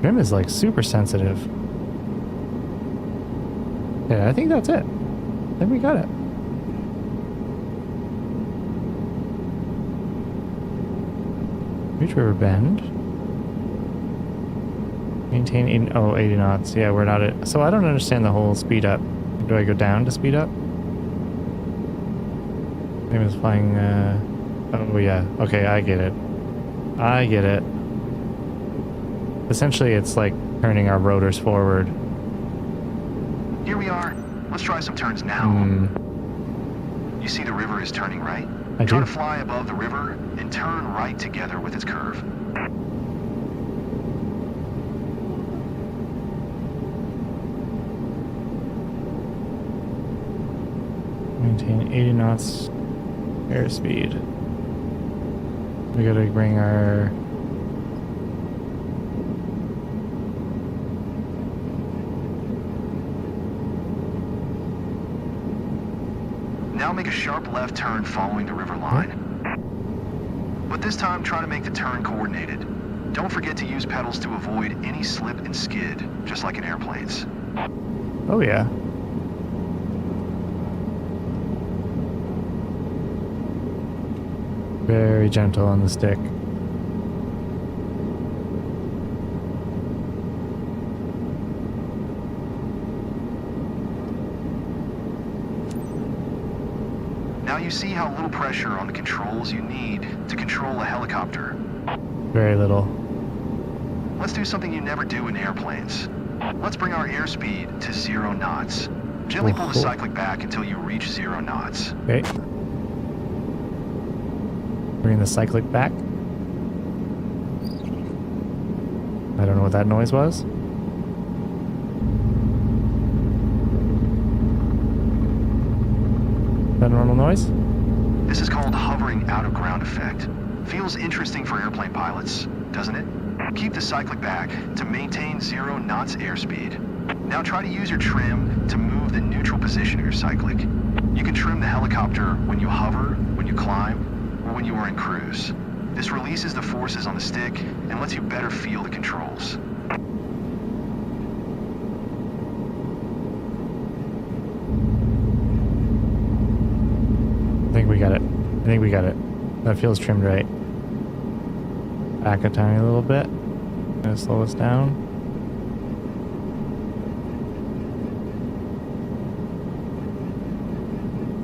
Trim is like super sensitive. Yeah, I think that's it. I think we got it. Reach River Bend. Maintain 80 knots. Yeah, we're not at... So I don't understand the whole speed up. Do I go down to speed up? Maybe it's flying... Oh, yeah. Okay, I get it. Essentially, it's like turning our rotors forward. Here we are. Let's try some turns now. You see the river is turning right? I Try do. to fly above the river and turn right together with its curve. Maintain 80 knots airspeed. We gotta bring our... Now make a sharp left turn following the river line. But this time try to make the turn coordinated. Don't forget to use pedals to avoid any slip and skid, just like in airplanes. Oh yeah. Very gentle on the stick. Now you see how little pressure on the controls you need to control a helicopter. Very little. Let's do something you never do in airplanes. Let's bring our airspeed to 0 knots. Gently pull the cyclic back until you reach 0 knots. Okay. Bring the cyclic back. I don't know what that noise was. Is that a normal noise? This is called hovering out of ground effect. Feels interesting for airplane pilots, doesn't it? Keep the cyclic back to maintain 0 knots airspeed. Now try to use your trim to move the neutral position of your cyclic. You can trim the helicopter when you hover, when you climb, or when you are in cruise. This releases the forces on the stick and lets you better feel the controls. I think we got it. I think we got it. That feels trimmed right. Back a tiny little bit. Gonna slow us down.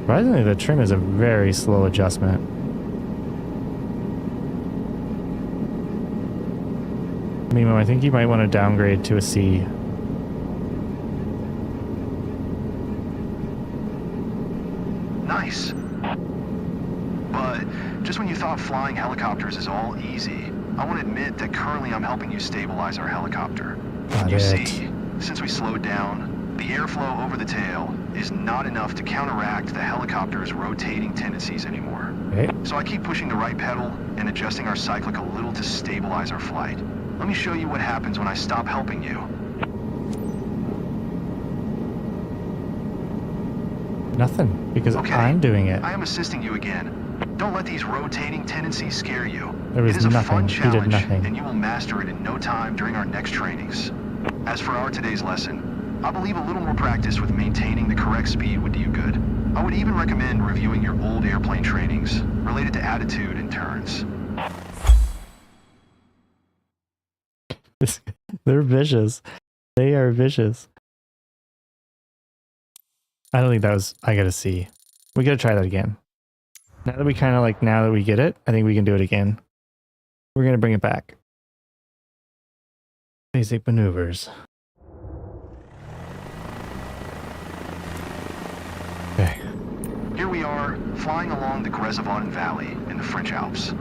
Surprisingly, the trim is a very slow adjustment. Mimo, I think you might want to downgrade to a C. Nice. But just when you thought flying helicopters is all easy, I want to admit that currently I'm helping you stabilize our helicopter. Got You it. see, since we slowed down, the airflow over the tail is not enough to counteract the helicopter's rotating tendencies anymore. Okay. So I keep pushing the right pedal and adjusting our cyclic a little to stabilize our flight. Let me show you what happens when I stop helping you. Nothing, because Okay, I'm doing it. I am assisting you again. Don't let these rotating tendencies scare you. There was It is a nothing. fun He did challenge, nothing. and you will master it in no time during our next trainings. As for our today's lesson, I believe a little more practice with maintaining the correct speed would do you good. I would even recommend reviewing your old airplane trainings related to attitude and turns. They're vicious. They are vicious. I don't think that was... I gotta see. We gotta try that again. Now that we kind of like... Now that we get it, I think we can do it again. We're gonna bring it back. Basic maneuvers. Okay. Here we are, flying along the Grezevon Valley in the French Alps.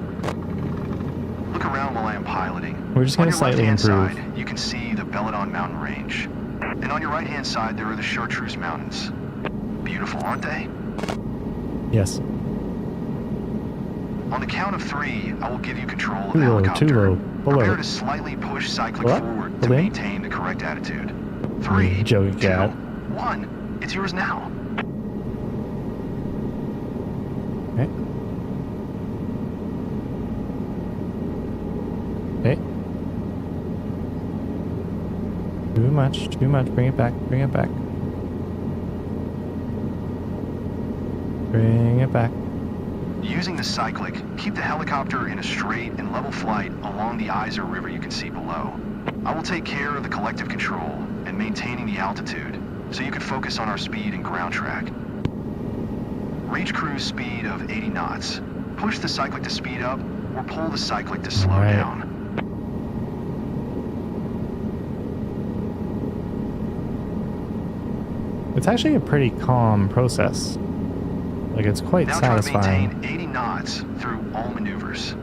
Look around while I am piloting. We're just On gonna your slightly left-hand improve. side, you can see the Belladon Mountain Range. And on your right-hand side, there are the Chartreuse Mountains. Beautiful, aren't they? Yes. On the count of 3, I will give you control of Too the low, helicopter. too low. Below. Prepare to slightly push cyclic What? forward to Below? maintain the correct attitude. 3, joking 2, cat. 1. It's yours now. Okay. Okay. Too much, too much. Bring it back, bring it back. Bring it back. Using the cyclic, keep the helicopter in a straight and level flight along the Iser River you can see below. I will take care of the collective control and maintaining the altitude, so you can focus on our speed and ground track. Reach cruise speed of 80 knots. Push the cyclic to speed up, or pull the cyclic to slow Right. down. It's actually a pretty calm process. Like, it's quite Now try to satisfying. maintain 80 knots through all maneuvers.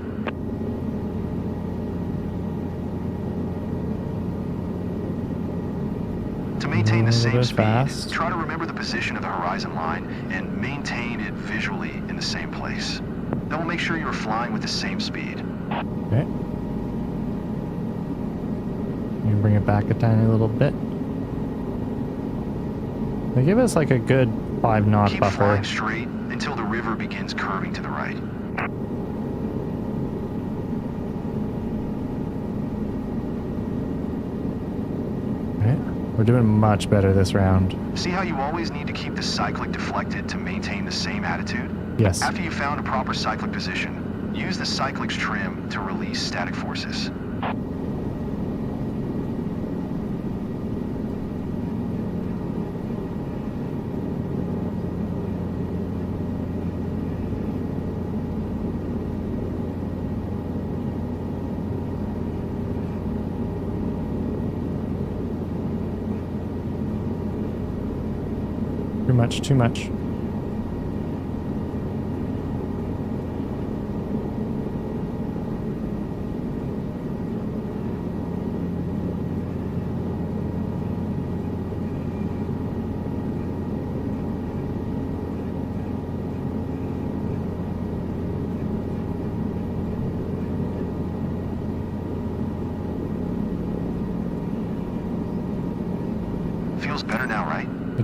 To maintain the A little same bit speed, fast. try to remember the position of the horizon line and maintain it visually in the same place. That will make sure you are flying with the same speed. Okay. You bring it back a tiny little bit. They give us like a good 5-knot Keep buffer. flying straight until the river begins curving to the right. Okay. We're doing much better this round. See how you always need to keep the cyclic deflected to maintain the same attitude? Yes. After you've found a proper cyclic position, use the cyclic's trim to release static forces. Too much, too much.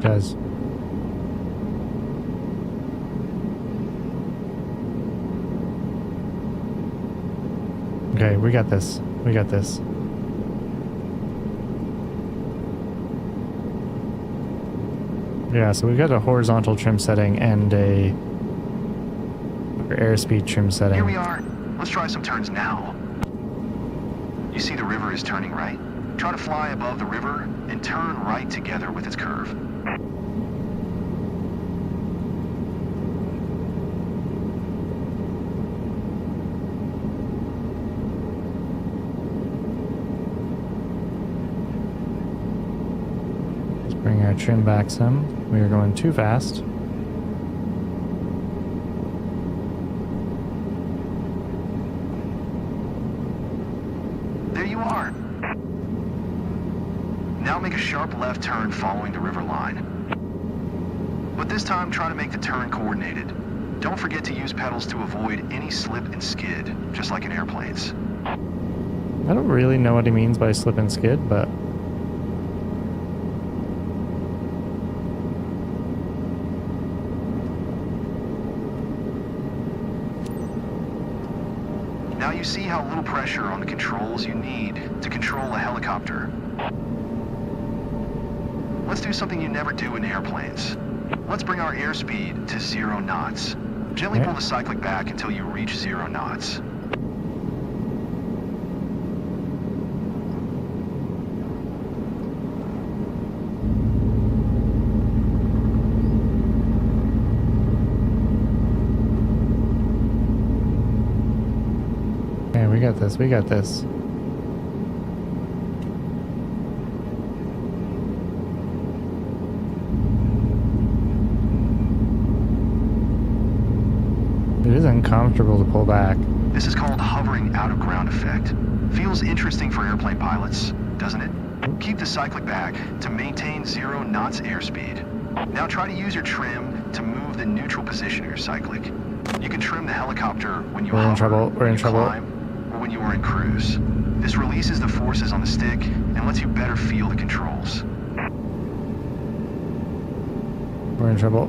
It does. Okay, we got this. We got this. Yeah, so we've got a horizontal trim setting and a airspeed trim setting. Here we are. Let's try some turns now. You see the river is turning right? Try to fly above the river and turn right together with its curve. Let's bring our trim back some. We are going too fast. There you are. Now make a sharp left turn following the river line. But this time try to make the turn coordinated. Don't forget to use pedals to avoid any slip and skid, just like in airplanes. I don't really know what he means by slip and skid, but Now you see how little pressure on the controls you need to control a helicopter. Let's do something you never do in airplanes. Let's bring our airspeed to 0 knots. Gently pull the cyclic back until you reach 0 knots. okay, we got this. We got this. It is uncomfortable to pull back. This is called hovering out of ground effect. Feels interesting for airplane pilots, doesn't it? Keep the cyclic back to maintain 0 knots airspeed. Now try to use your trim to move the neutral position of your cyclic. You can trim the helicopter when you We're in hover, trouble. We're when in you trouble. climb, or when you are in cruise. This releases the forces on the stick and lets you better feel the controls. We're in trouble.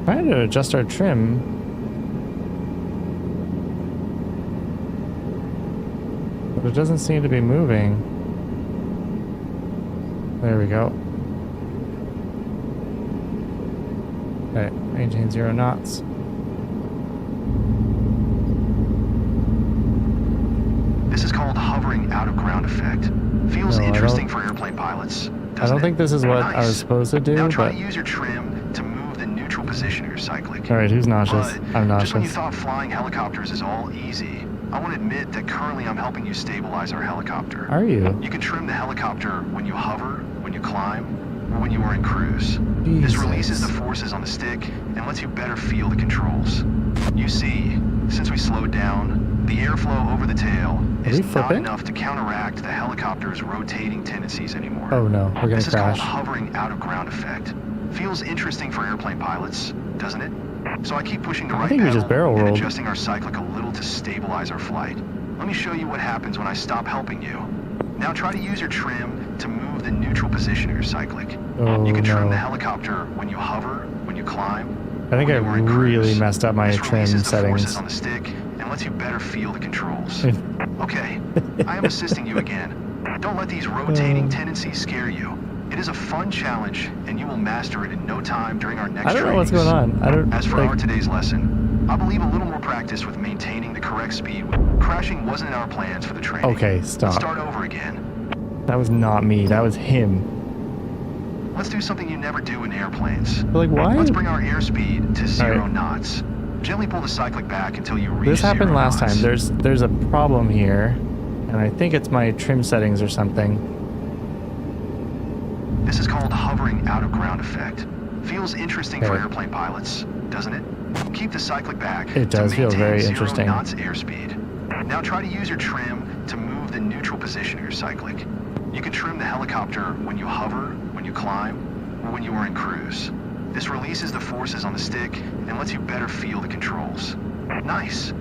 Trying to adjust our trim. But it doesn't seem to be moving. There we go. Okay, maintain 0 knots. This is called hovering out of ground effect. Feels No, I interesting don't- for airplane pilots. I don't think this is what I was Nice. supposed to do, Now try but... to use your trim to move the neutral position of your cyclic. Alright, who's nauseous? But I'm just when you nauseous. thought flying helicopters is all easy, I want to admit that currently I'm helping you stabilize our helicopter. Are you? You can trim the helicopter when you hover, when you climb, or when you are in cruise. This releases the forces on the stick and lets you better feel the controls. You see, since we slowed down, the airflow over the tail Are is we not flipping? enough to counteract the helicopter's rotating tendencies anymore. Oh no, we're gonna This is called crash. hovering out of ground effect. Feels interesting for airplane pilots, doesn't it? So I keep pushing the I right think we pedal just barrel and rolled. adjusting our cyclic a little to stabilize our flight. Let me show you what happens when I stop helping you. Now try to use your trim to move the neutral position of your cyclic. Oh You can trim no. the helicopter when you hover, when you climb. I think I when you are in really cruise. messed up my This trim releases the settings. forces on the stick and lets you better feel the controls. Okay, I am assisting you again. Don't let these rotating tendencies scare you. It is a fun challenge, and you will master it in no time during our next I don't know what's trainings. going on. I don't As for like, our today's lesson, I believe a little more practice with maintaining the correct speed. Crashing wasn't in our plans for the training. Okay, Let's stop. start over again. That was not me. That was him. Let's do something you never do in airplanes. But like, why? Let's bring our airspeed to 0 Alright. knots. Gently pull the cyclic back until you reach This happened 0 last knots. time. There's a problem here, and I think it's my trim settings or something. This is called hovering out of ground effect. Feels interesting for Okay. airplane pilots, doesn't it? Keep the cyclic back It does to feel maintain very 0 interesting. knots airspeed. Now try to use your trim to move the neutral position of your cyclic. You can trim the helicopter when you hover, when you climb, or when you are in cruise. This releases the forces on the stick and lets you better feel the controls. Nice.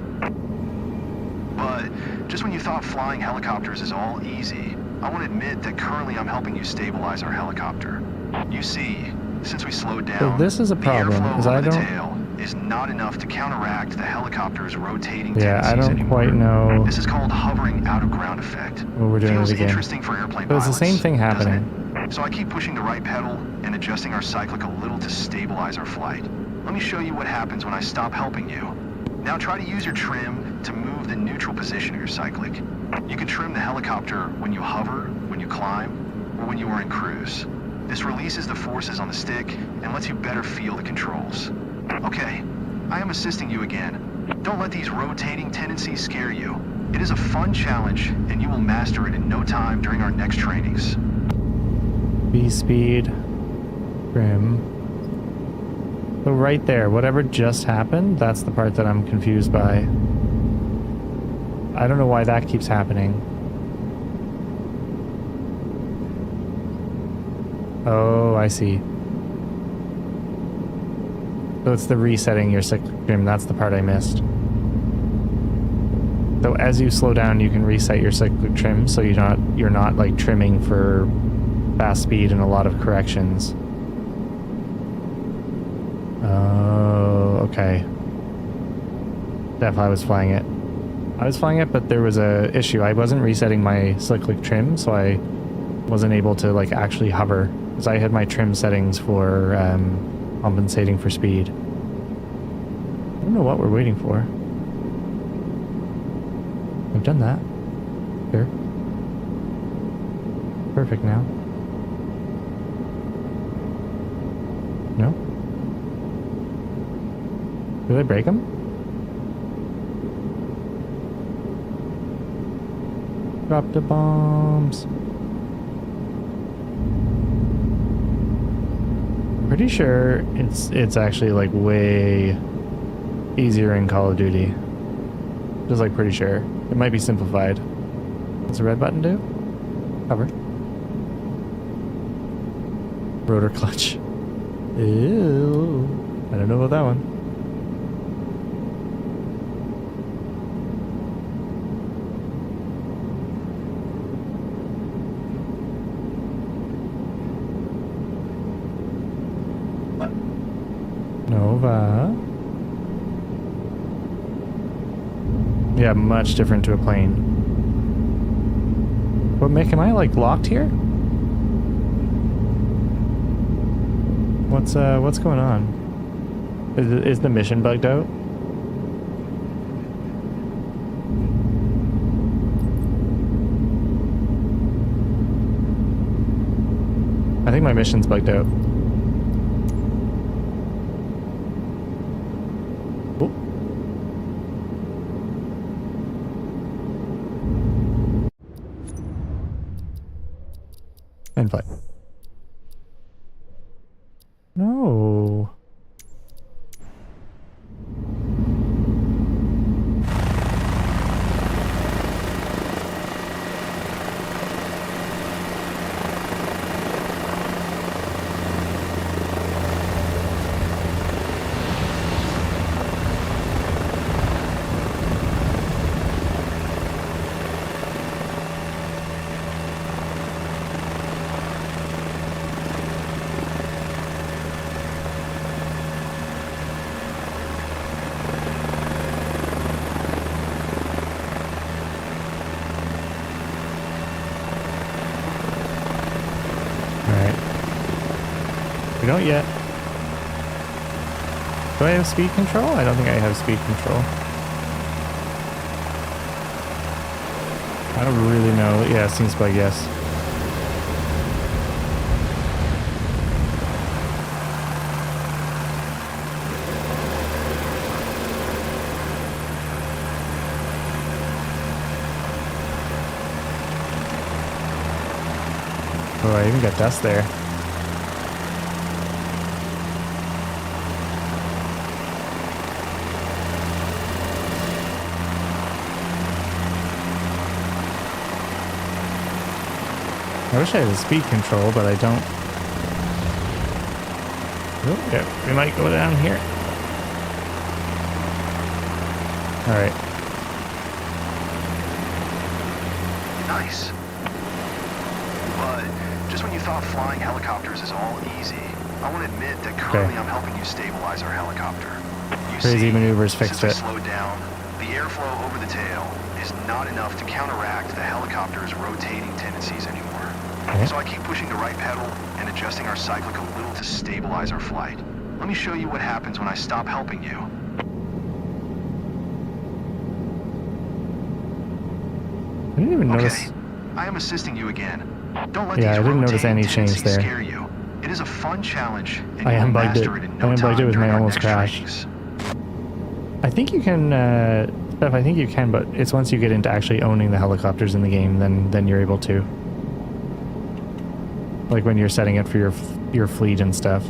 But just when you thought flying helicopters is all easy, I want to admit that currently I'm helping you stabilize our helicopter. You see, since we slowed down, So this is a problem, the 'cause airflow I over the don't- tail is not enough to counteract the helicopter's rotating Yeah, I tendencies don't anymore. quite know This is called hovering out of ground effect. what we're doing Feels it again. interesting for airplane So it's the pilots, same thing doesn't happening. it? So I keep pushing the right pedal and adjusting our cyclic a little to stabilize our flight. Let me show you what happens when I stop helping you. Now try to use your trim to move the neutral position of your cyclic. You can trim the helicopter when you hover, when you climb, or when you are in cruise. This releases the forces on the stick and lets you better feel the controls. Okay, I am assisting you again. Don't let these rotating tendencies scare you. It is a fun challenge, and you will master it in no time during our next trainings. B-speed. Trim. So right there, whatever just happened, that's the part that I'm confused by. I don't know why that keeps happening. Oh, I see. So it's the resetting your cyclic trim. That's the part I missed. So as you slow down, you can reset your cyclic trim, so you're not like trimming for fast speed and a lot of corrections. Oh, okay. Def, I was flying it. But there was a issue. I wasn't resetting my cyclic trim, so I wasn't able to like actually hover, because I had my trim settings for compensating for speed. I don't know what we're waiting for. I've done that. Sure. Perfect now. No? Did I break them? Drop the bombs. Pretty sure it's actually like way easier in Call of Duty. Just like pretty sure. It might be simplified. What's the red button do? Cover. Rotor clutch. Ew. I don't know about that one. Nova. Yeah, much different to a plane. But Mick, am I like locked here? What's going on? Is the mission bugged out? I think my mission's bugged out. Oh. And flight. No. We don't yet. Do I have speed control? I don't think I have speed control. I don't really know. Yeah, it seems like yes. Oh, I even got dust there. I wish I had a speed control, but I don't. Oh, yeah, we might go down here. All right. Nice. stabilize our helicopter. You Crazy see, maneuvers fixed since it. I slowed down, the airflow over the tail is not enough to counteract the helicopter's rotating tendencies anymore. Okay. So I keep pushing the right pedal and adjusting our cyclic a little to stabilize our flight. Let me show you what happens when I stop helping you. I didn't even notice. Okay, I am assisting you again. Don't let Yeah, these I didn't notice rotating any change tendencies there. scare you. It is a fun challenge, and I you will unbugged master it. it in I no unbugged time it with during my our almost next crash. trainings. I think you can, Steph, I think you can, but it's once you get into actually owning the helicopters in the game, then you're able to. Like when you're setting it for your fleet and stuff.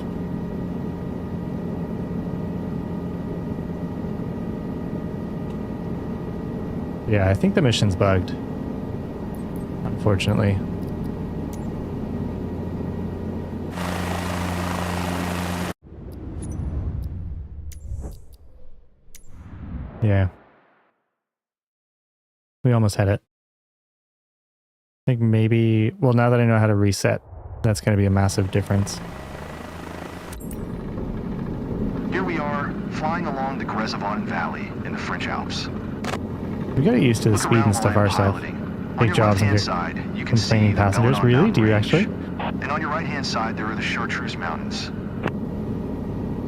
Yeah, I think the mission's bugged. Unfortunately. Yeah. We almost had it. I think maybe, well, now that I know how to reset, that's going to be a massive difference. Here we are, flying along the Grezavon Valley in the French Alps. We got to get used to the Look speed around and while stuff I'm ourselves. piloting. On Take your jobs and left-hand get side, you can complaining see the passengers. Bellinard Really? Mountain Do you Range. actually? And on your right-hand side, there are the Chartreuse Mountains.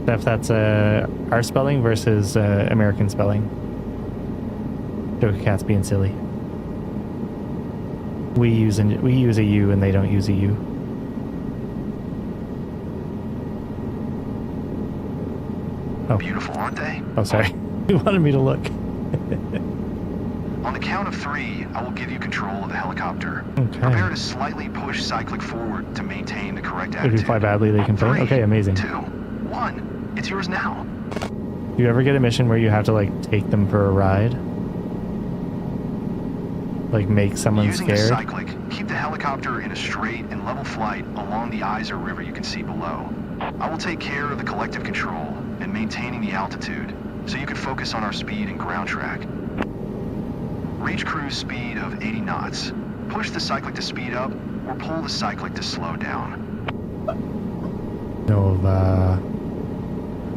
Steph, that's our spelling versus American spelling. Joker Cat's being silly. We use a U and they don't use a U. Oh, Beautiful, aren't they? oh, sorry. You wanted me to look. On the count of 3, I will give you control of the helicopter. Okay. Prepare to slightly push cyclic forward to maintain the correct If attitude. you fly badly, they complain. 3, Okay, amazing. 2, 1. It's yours now. Do you ever get a mission where you have to like take them for a ride? Like make someone Using the scared? cyclic, keep the helicopter in a straight and level flight along the Iser River you can see below. I will take care of the collective control and maintaining the altitude, so you can focus on our speed and ground track. Reach cruise speed of 80 knots. Push the cyclic to speed up, or pull the cyclic to slow down. No,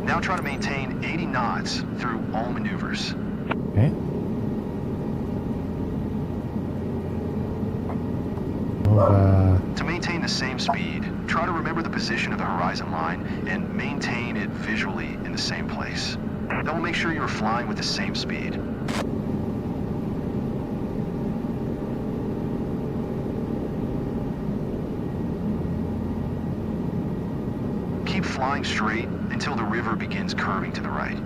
Now try to maintain 80 knots through all maneuvers. okay. To maintain the same speed, try to remember the position of the horizon line and maintain it visually in the same place. That will make sure you're flying with the same speed. Keep flying straight until the river begins curving to the right.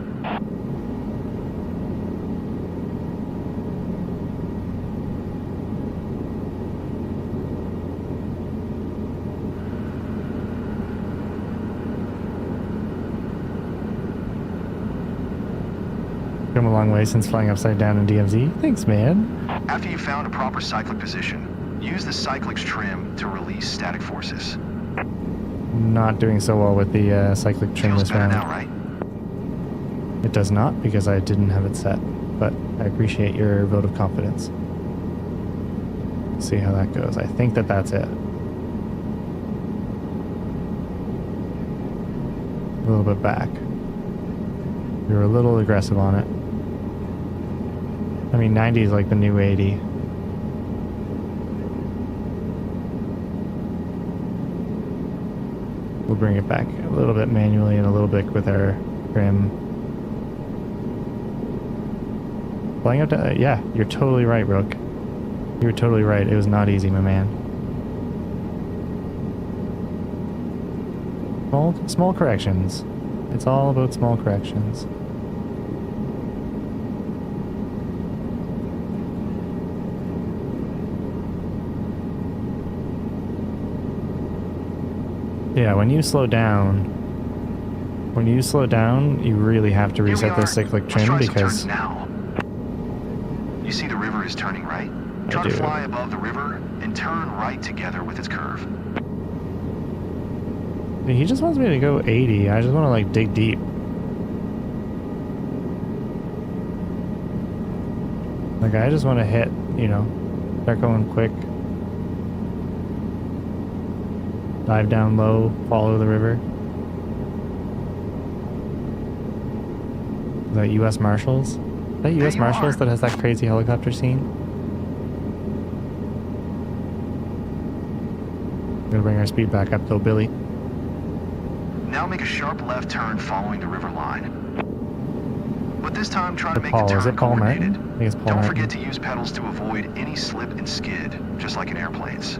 Come a long way since flying upside down in DMZ. Thanks, man. After you've found a proper cyclic position, use the cyclic's trim to release static forces. Not doing so well with the cyclic trim Feels this better round. now, right? It does not because I didn't have it set, but I appreciate your vote of confidence. See how that goes. I think that's it. A little bit back. You were a little aggressive on it. I mean, 90 is like the new 80. We'll bring it back a little bit manually and a little bit with our trim. Flying up to, yeah, you're totally right, Rook. You're totally right. It was not easy, my man. Small corrections. It's all about small corrections. Yeah, when you slow down, you really have to Here we reset the are. cyclic Let's trim try some because turns now. You see the river is turning right? Try to do. fly above the river and turn right together with its curve. he just wants me to go 80. I just want to like dig deep. Like I just want to hit, you know, start going quick. Dive down low, follow the river. The U.S. Marshals? Is that U.S. you Marshals are. that has that crazy helicopter scene? I'm gonna bring our speed back up though, Billy. Now make a sharp left turn following the river line. But this time try to make Paul, the is turn it Paul Martin? coordinated. I think it's Paul Don't Martin. forget to use pedals to avoid any slip and skid, just like in airplanes.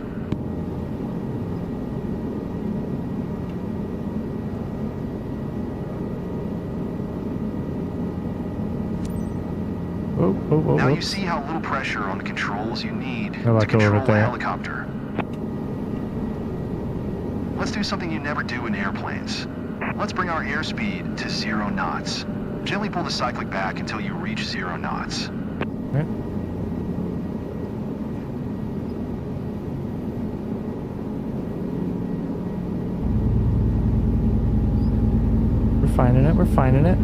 Now you Whoops. see how little pressure on the controls you need I'll let to go of control it a there. helicopter. Let's do something you never do in airplanes. Let's bring our airspeed to 0 knots. Gently pull the cyclic back until you reach 0 knots. Okay. We're finding it, we're finding it.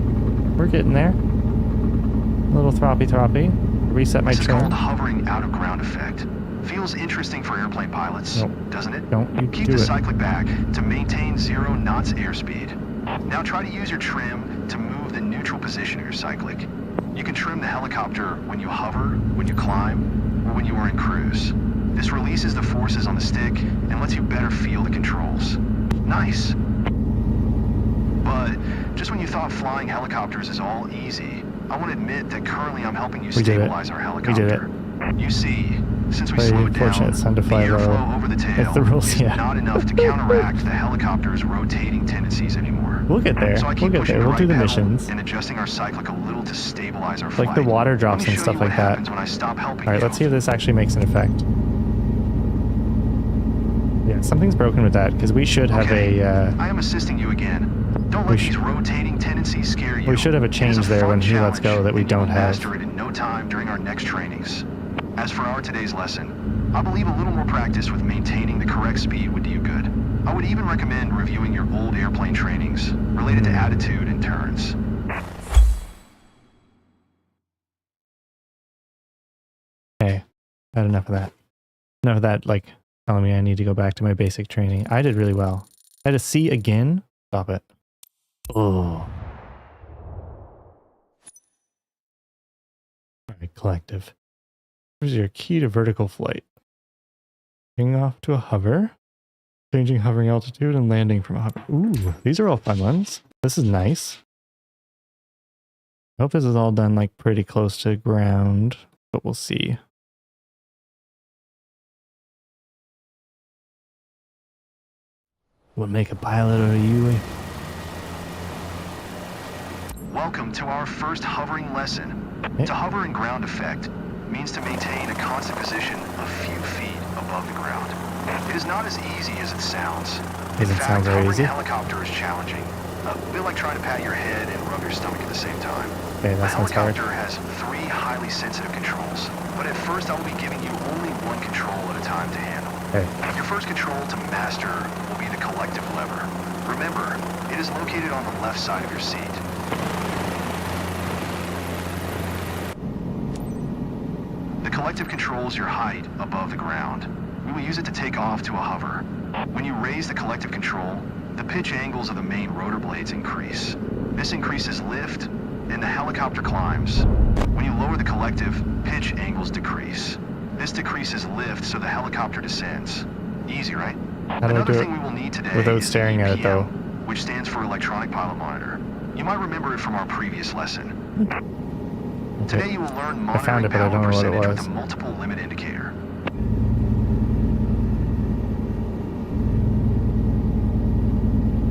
We're getting there. A little throppy. Reset my This is trim. called hovering out of ground effect. Feels interesting for airplane pilots, Nope. doesn't it? Don't you Keep do the it. cyclic back to maintain 0 knots airspeed. Now try to use your trim to move the neutral position of your cyclic. You can trim the helicopter when you hover, when you climb, or when you are in cruise. This releases the forces on the stick and lets you better feel the controls. Nice. But just when you thought flying helicopters is all easy, I want to admit that currently I'm helping you We did it. stabilize our We did it. helicopter. You see, since we Very slowed down, unfortunate. It's time to the fly low. airflow over the tail That's the rules, is yeah. not enough to counteract the helicopter's rotating tendencies anymore. We'll get there. So I We'll keep get pushing there. the We'll do right the pedal missions. and adjusting our cyclic a little to stabilize our flight. Like the water drops Let me and show stuff you like what that. happens when I stop helping Alright, you. let's see if this actually makes an effect. Yeah, something's broken with that, because we should have Okay, a... I am assisting you again. Don't let these rotating tendencies scare you. we should have a It is change there fun when he lets go challenge, that we and you will don't have. master it in no time during our next trainings. As for our today's lesson, I believe a little more practice with maintaining the correct speed would do you good. I would even recommend reviewing your old airplane trainings related to attitude and turns. Okay, had enough of that. Enough of that, like, telling me I need to go back to my basic training. I did really well. I had a C again? Stop it. Oh. Alright, collective. Here's your key to vertical flight. Taking off to a hover. Changing hovering altitude and landing from a hover. Ooh, these are all fun ones. This is nice. I hope this is all done like pretty close to ground, but we'll see. What make a pilot out of you? Welcome to our first hovering lesson. Okay. To hover in ground effect means to maintain a constant position a few feet above the ground. It is not as easy as it sounds. Doesn't sound very hovering easy. a helicopter is challenging. A bit like trying to pat your head and rub your stomach at the same time. Okay, The that sounds hard. helicopter has 3 highly sensitive controls, but at first I will be giving you only one control at a time to handle. Okay. Your first control to master will be the collective lever. Remember, it is located on the left side of your seat. The collective controls your height above the ground. We will use it to take off to a hover. When you raise the collective control, the pitch angles of the main rotor blades increase. This increases lift, and the helicopter climbs. When you lower the collective, pitch angles decrease. This decreases lift, so the helicopter descends. Easy, right? How do I Another do thing it we will need today without is staring the at it, EPM, though? which stands for Electronic Pilot Monitor. You might remember it from our previous lesson. Today you will learn I found monitoring it, but I power don't know what it percentage was. with a multiple limit indicator.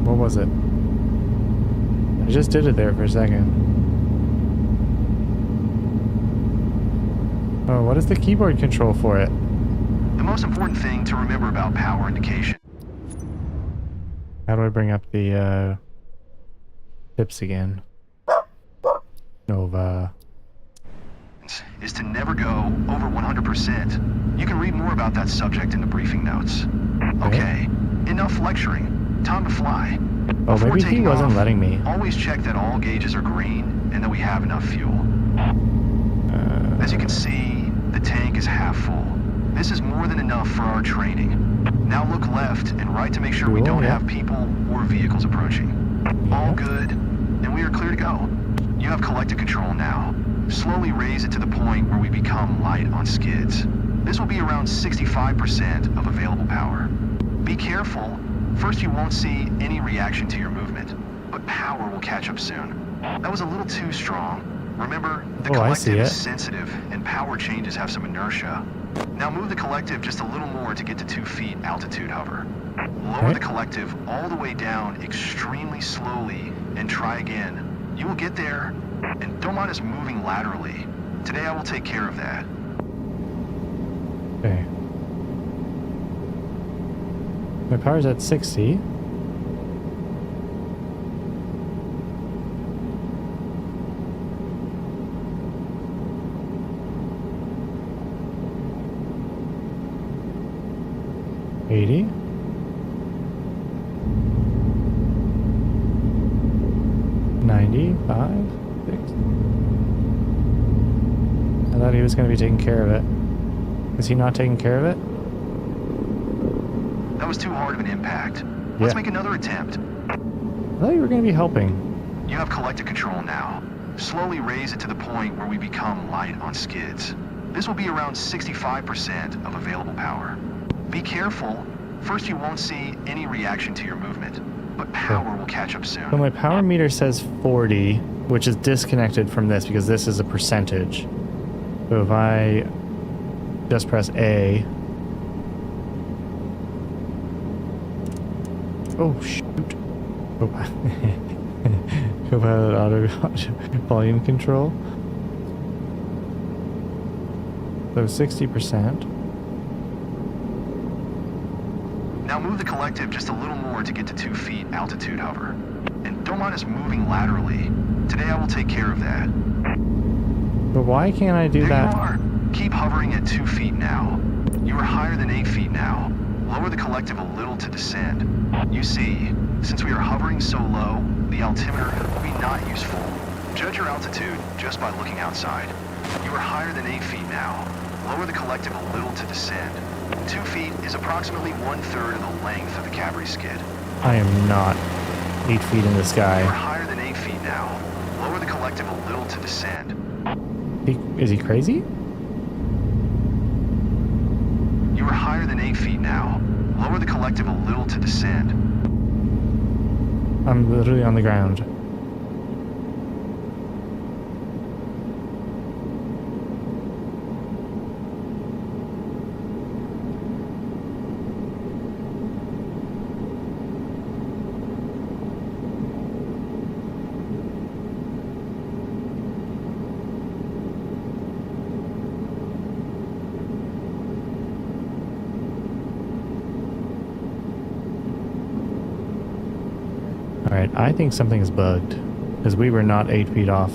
What was it? I just did it there for a second. Oh, what is the keyboard control for it? The most important thing to remember about power indication How do I bring up the tips again? Nova. is to never go over 100%. You can read more about that subject in the briefing notes. Okay, enough lecturing. Time to fly. Oh, Before maybe he taking wasn't off, letting me. Always check that all gauges are green and that we have enough fuel. As you can see, the tank is half full. This is more than enough for our training. Now look left and right to make sure we Cool, don't yeah. have people or vehicles approaching. All good, and we are clear to go. You have collective control now. Slowly raise it to the point where we become light on skids. This will be around 65% of available power. Be careful. First, you won't see any reaction to your movement, but power will catch up soon. That was a little too strong. Remember, the collective is sensitive, and power changes have some inertia. Now move the collective just a little more to get to 2 feet altitude hover. Lower the collective all the way down extremely slowly and try again. You will get there, and don't mind us moving laterally. Today I will take care of that. Okay. My power's at 60. $80. $95. I thought he was going to be taking care of it. Is he not taking care of it? That was too hard of an impact. Let's make another attempt. I thought you were going to be helping. You have collective control now. Slowly raise it to the point where we become light on skids. This will be around 65% of available power. Be careful. First, you won't see any reaction to your movement, but power will catch up soon. So my power meter says 40, which is disconnected from this because this is a percentage. So if I just press A. Oh, shoot. Copilot auto volume control. So 60%. Now move the collective just a little more to get to 2 feet altitude hover. And don't mind us moving laterally. Today I will take care of that. But why can't I do that? There you are. Keep hovering at 2 feet now. You are higher than 8 feet now. Lower the collective a little to descend. You see, since we are hovering so low, the altimeter will be not useful. Judge your altitude just by looking outside. You are higher than 8 feet now. Lower the collective a little to descend. 2 feet is approximately 1/3 of the length of the Cabri skid. I am not 8 feet in the You are sky. higher than 8 feet now. Lower the collective a little to descend. Is he crazy? You are higher than 8 feet now. Lower the collective a little to descend. I'm literally on the ground. Alright, I think something is bugged. Because we were not 8 feet off.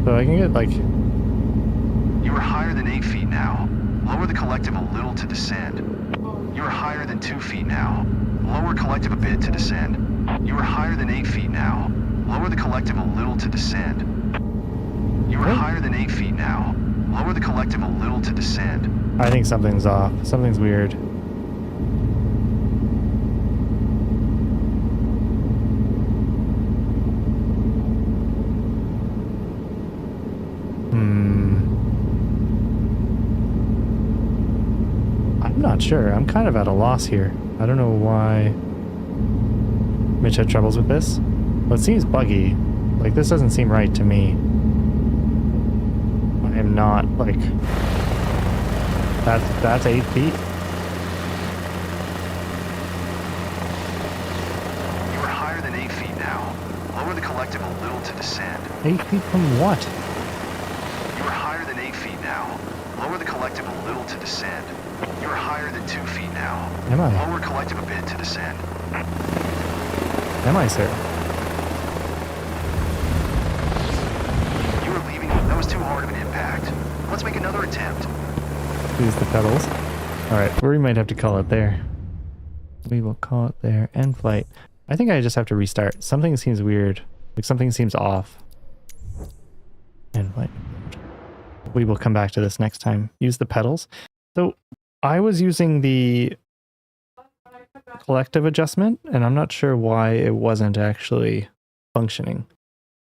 So I can get like... You are higher than 8 feet now. Lower the collective a little to descend. You are higher than 2 feet now. Lower collective a bit to descend. You are higher than 8 feet now. Lower the collective a little to descend. You are higher than 8 feet now. Lower the collective a little to descend. I think something's off. Something's weird. I'm not sure. I'm kind of at a loss here. I don't know why Mitch had troubles with this. Well, it seems buggy. Like, this doesn't seem right to me. I am not, like... That's 8 feet? You are higher than 8 feet now. Lower the collective a little to descend. 8 feet from what? You are higher than 8 feet now. Lower the collective a little to descend. You are higher than 2 feet now. Am I? Lower collective a bit to descend. Am I, sir? You are leaving. That was too hard of an impact. Let's make another attempt. Use the pedals. Alright, we might have to call it there. We will call it there. End flight. I think I just have to restart. Something seems weird. Like something seems off. End flight. We will come back to this next time. Use the pedals. So I was using the collective adjustment, and I'm not sure why it wasn't actually functioning.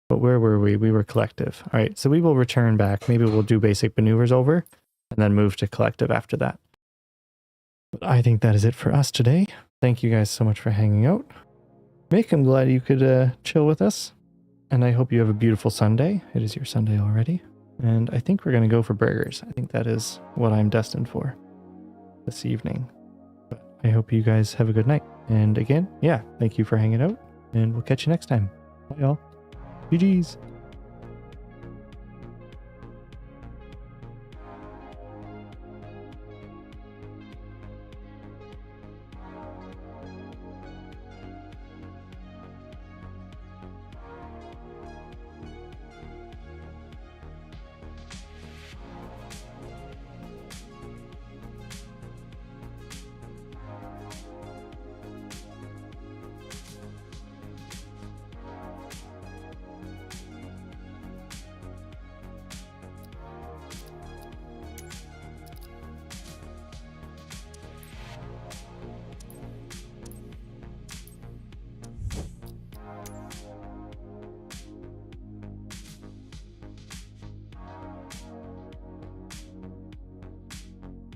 But where were we? We were collective. All right, so we will return back. Maybe we'll do basic maneuvers over and then move to collective after that. But I think that is it for us today. Thank you guys so much for hanging out. Mick, I'm glad you could chill with us. And I hope you have a beautiful Sunday. It is your Sunday already. And I think we're going to go for burgers. I think that is what I'm destined for this evening. But I hope you guys have a good night. And again, yeah, thank you for hanging out. And we'll catch you next time. Bye, y'all. GG's.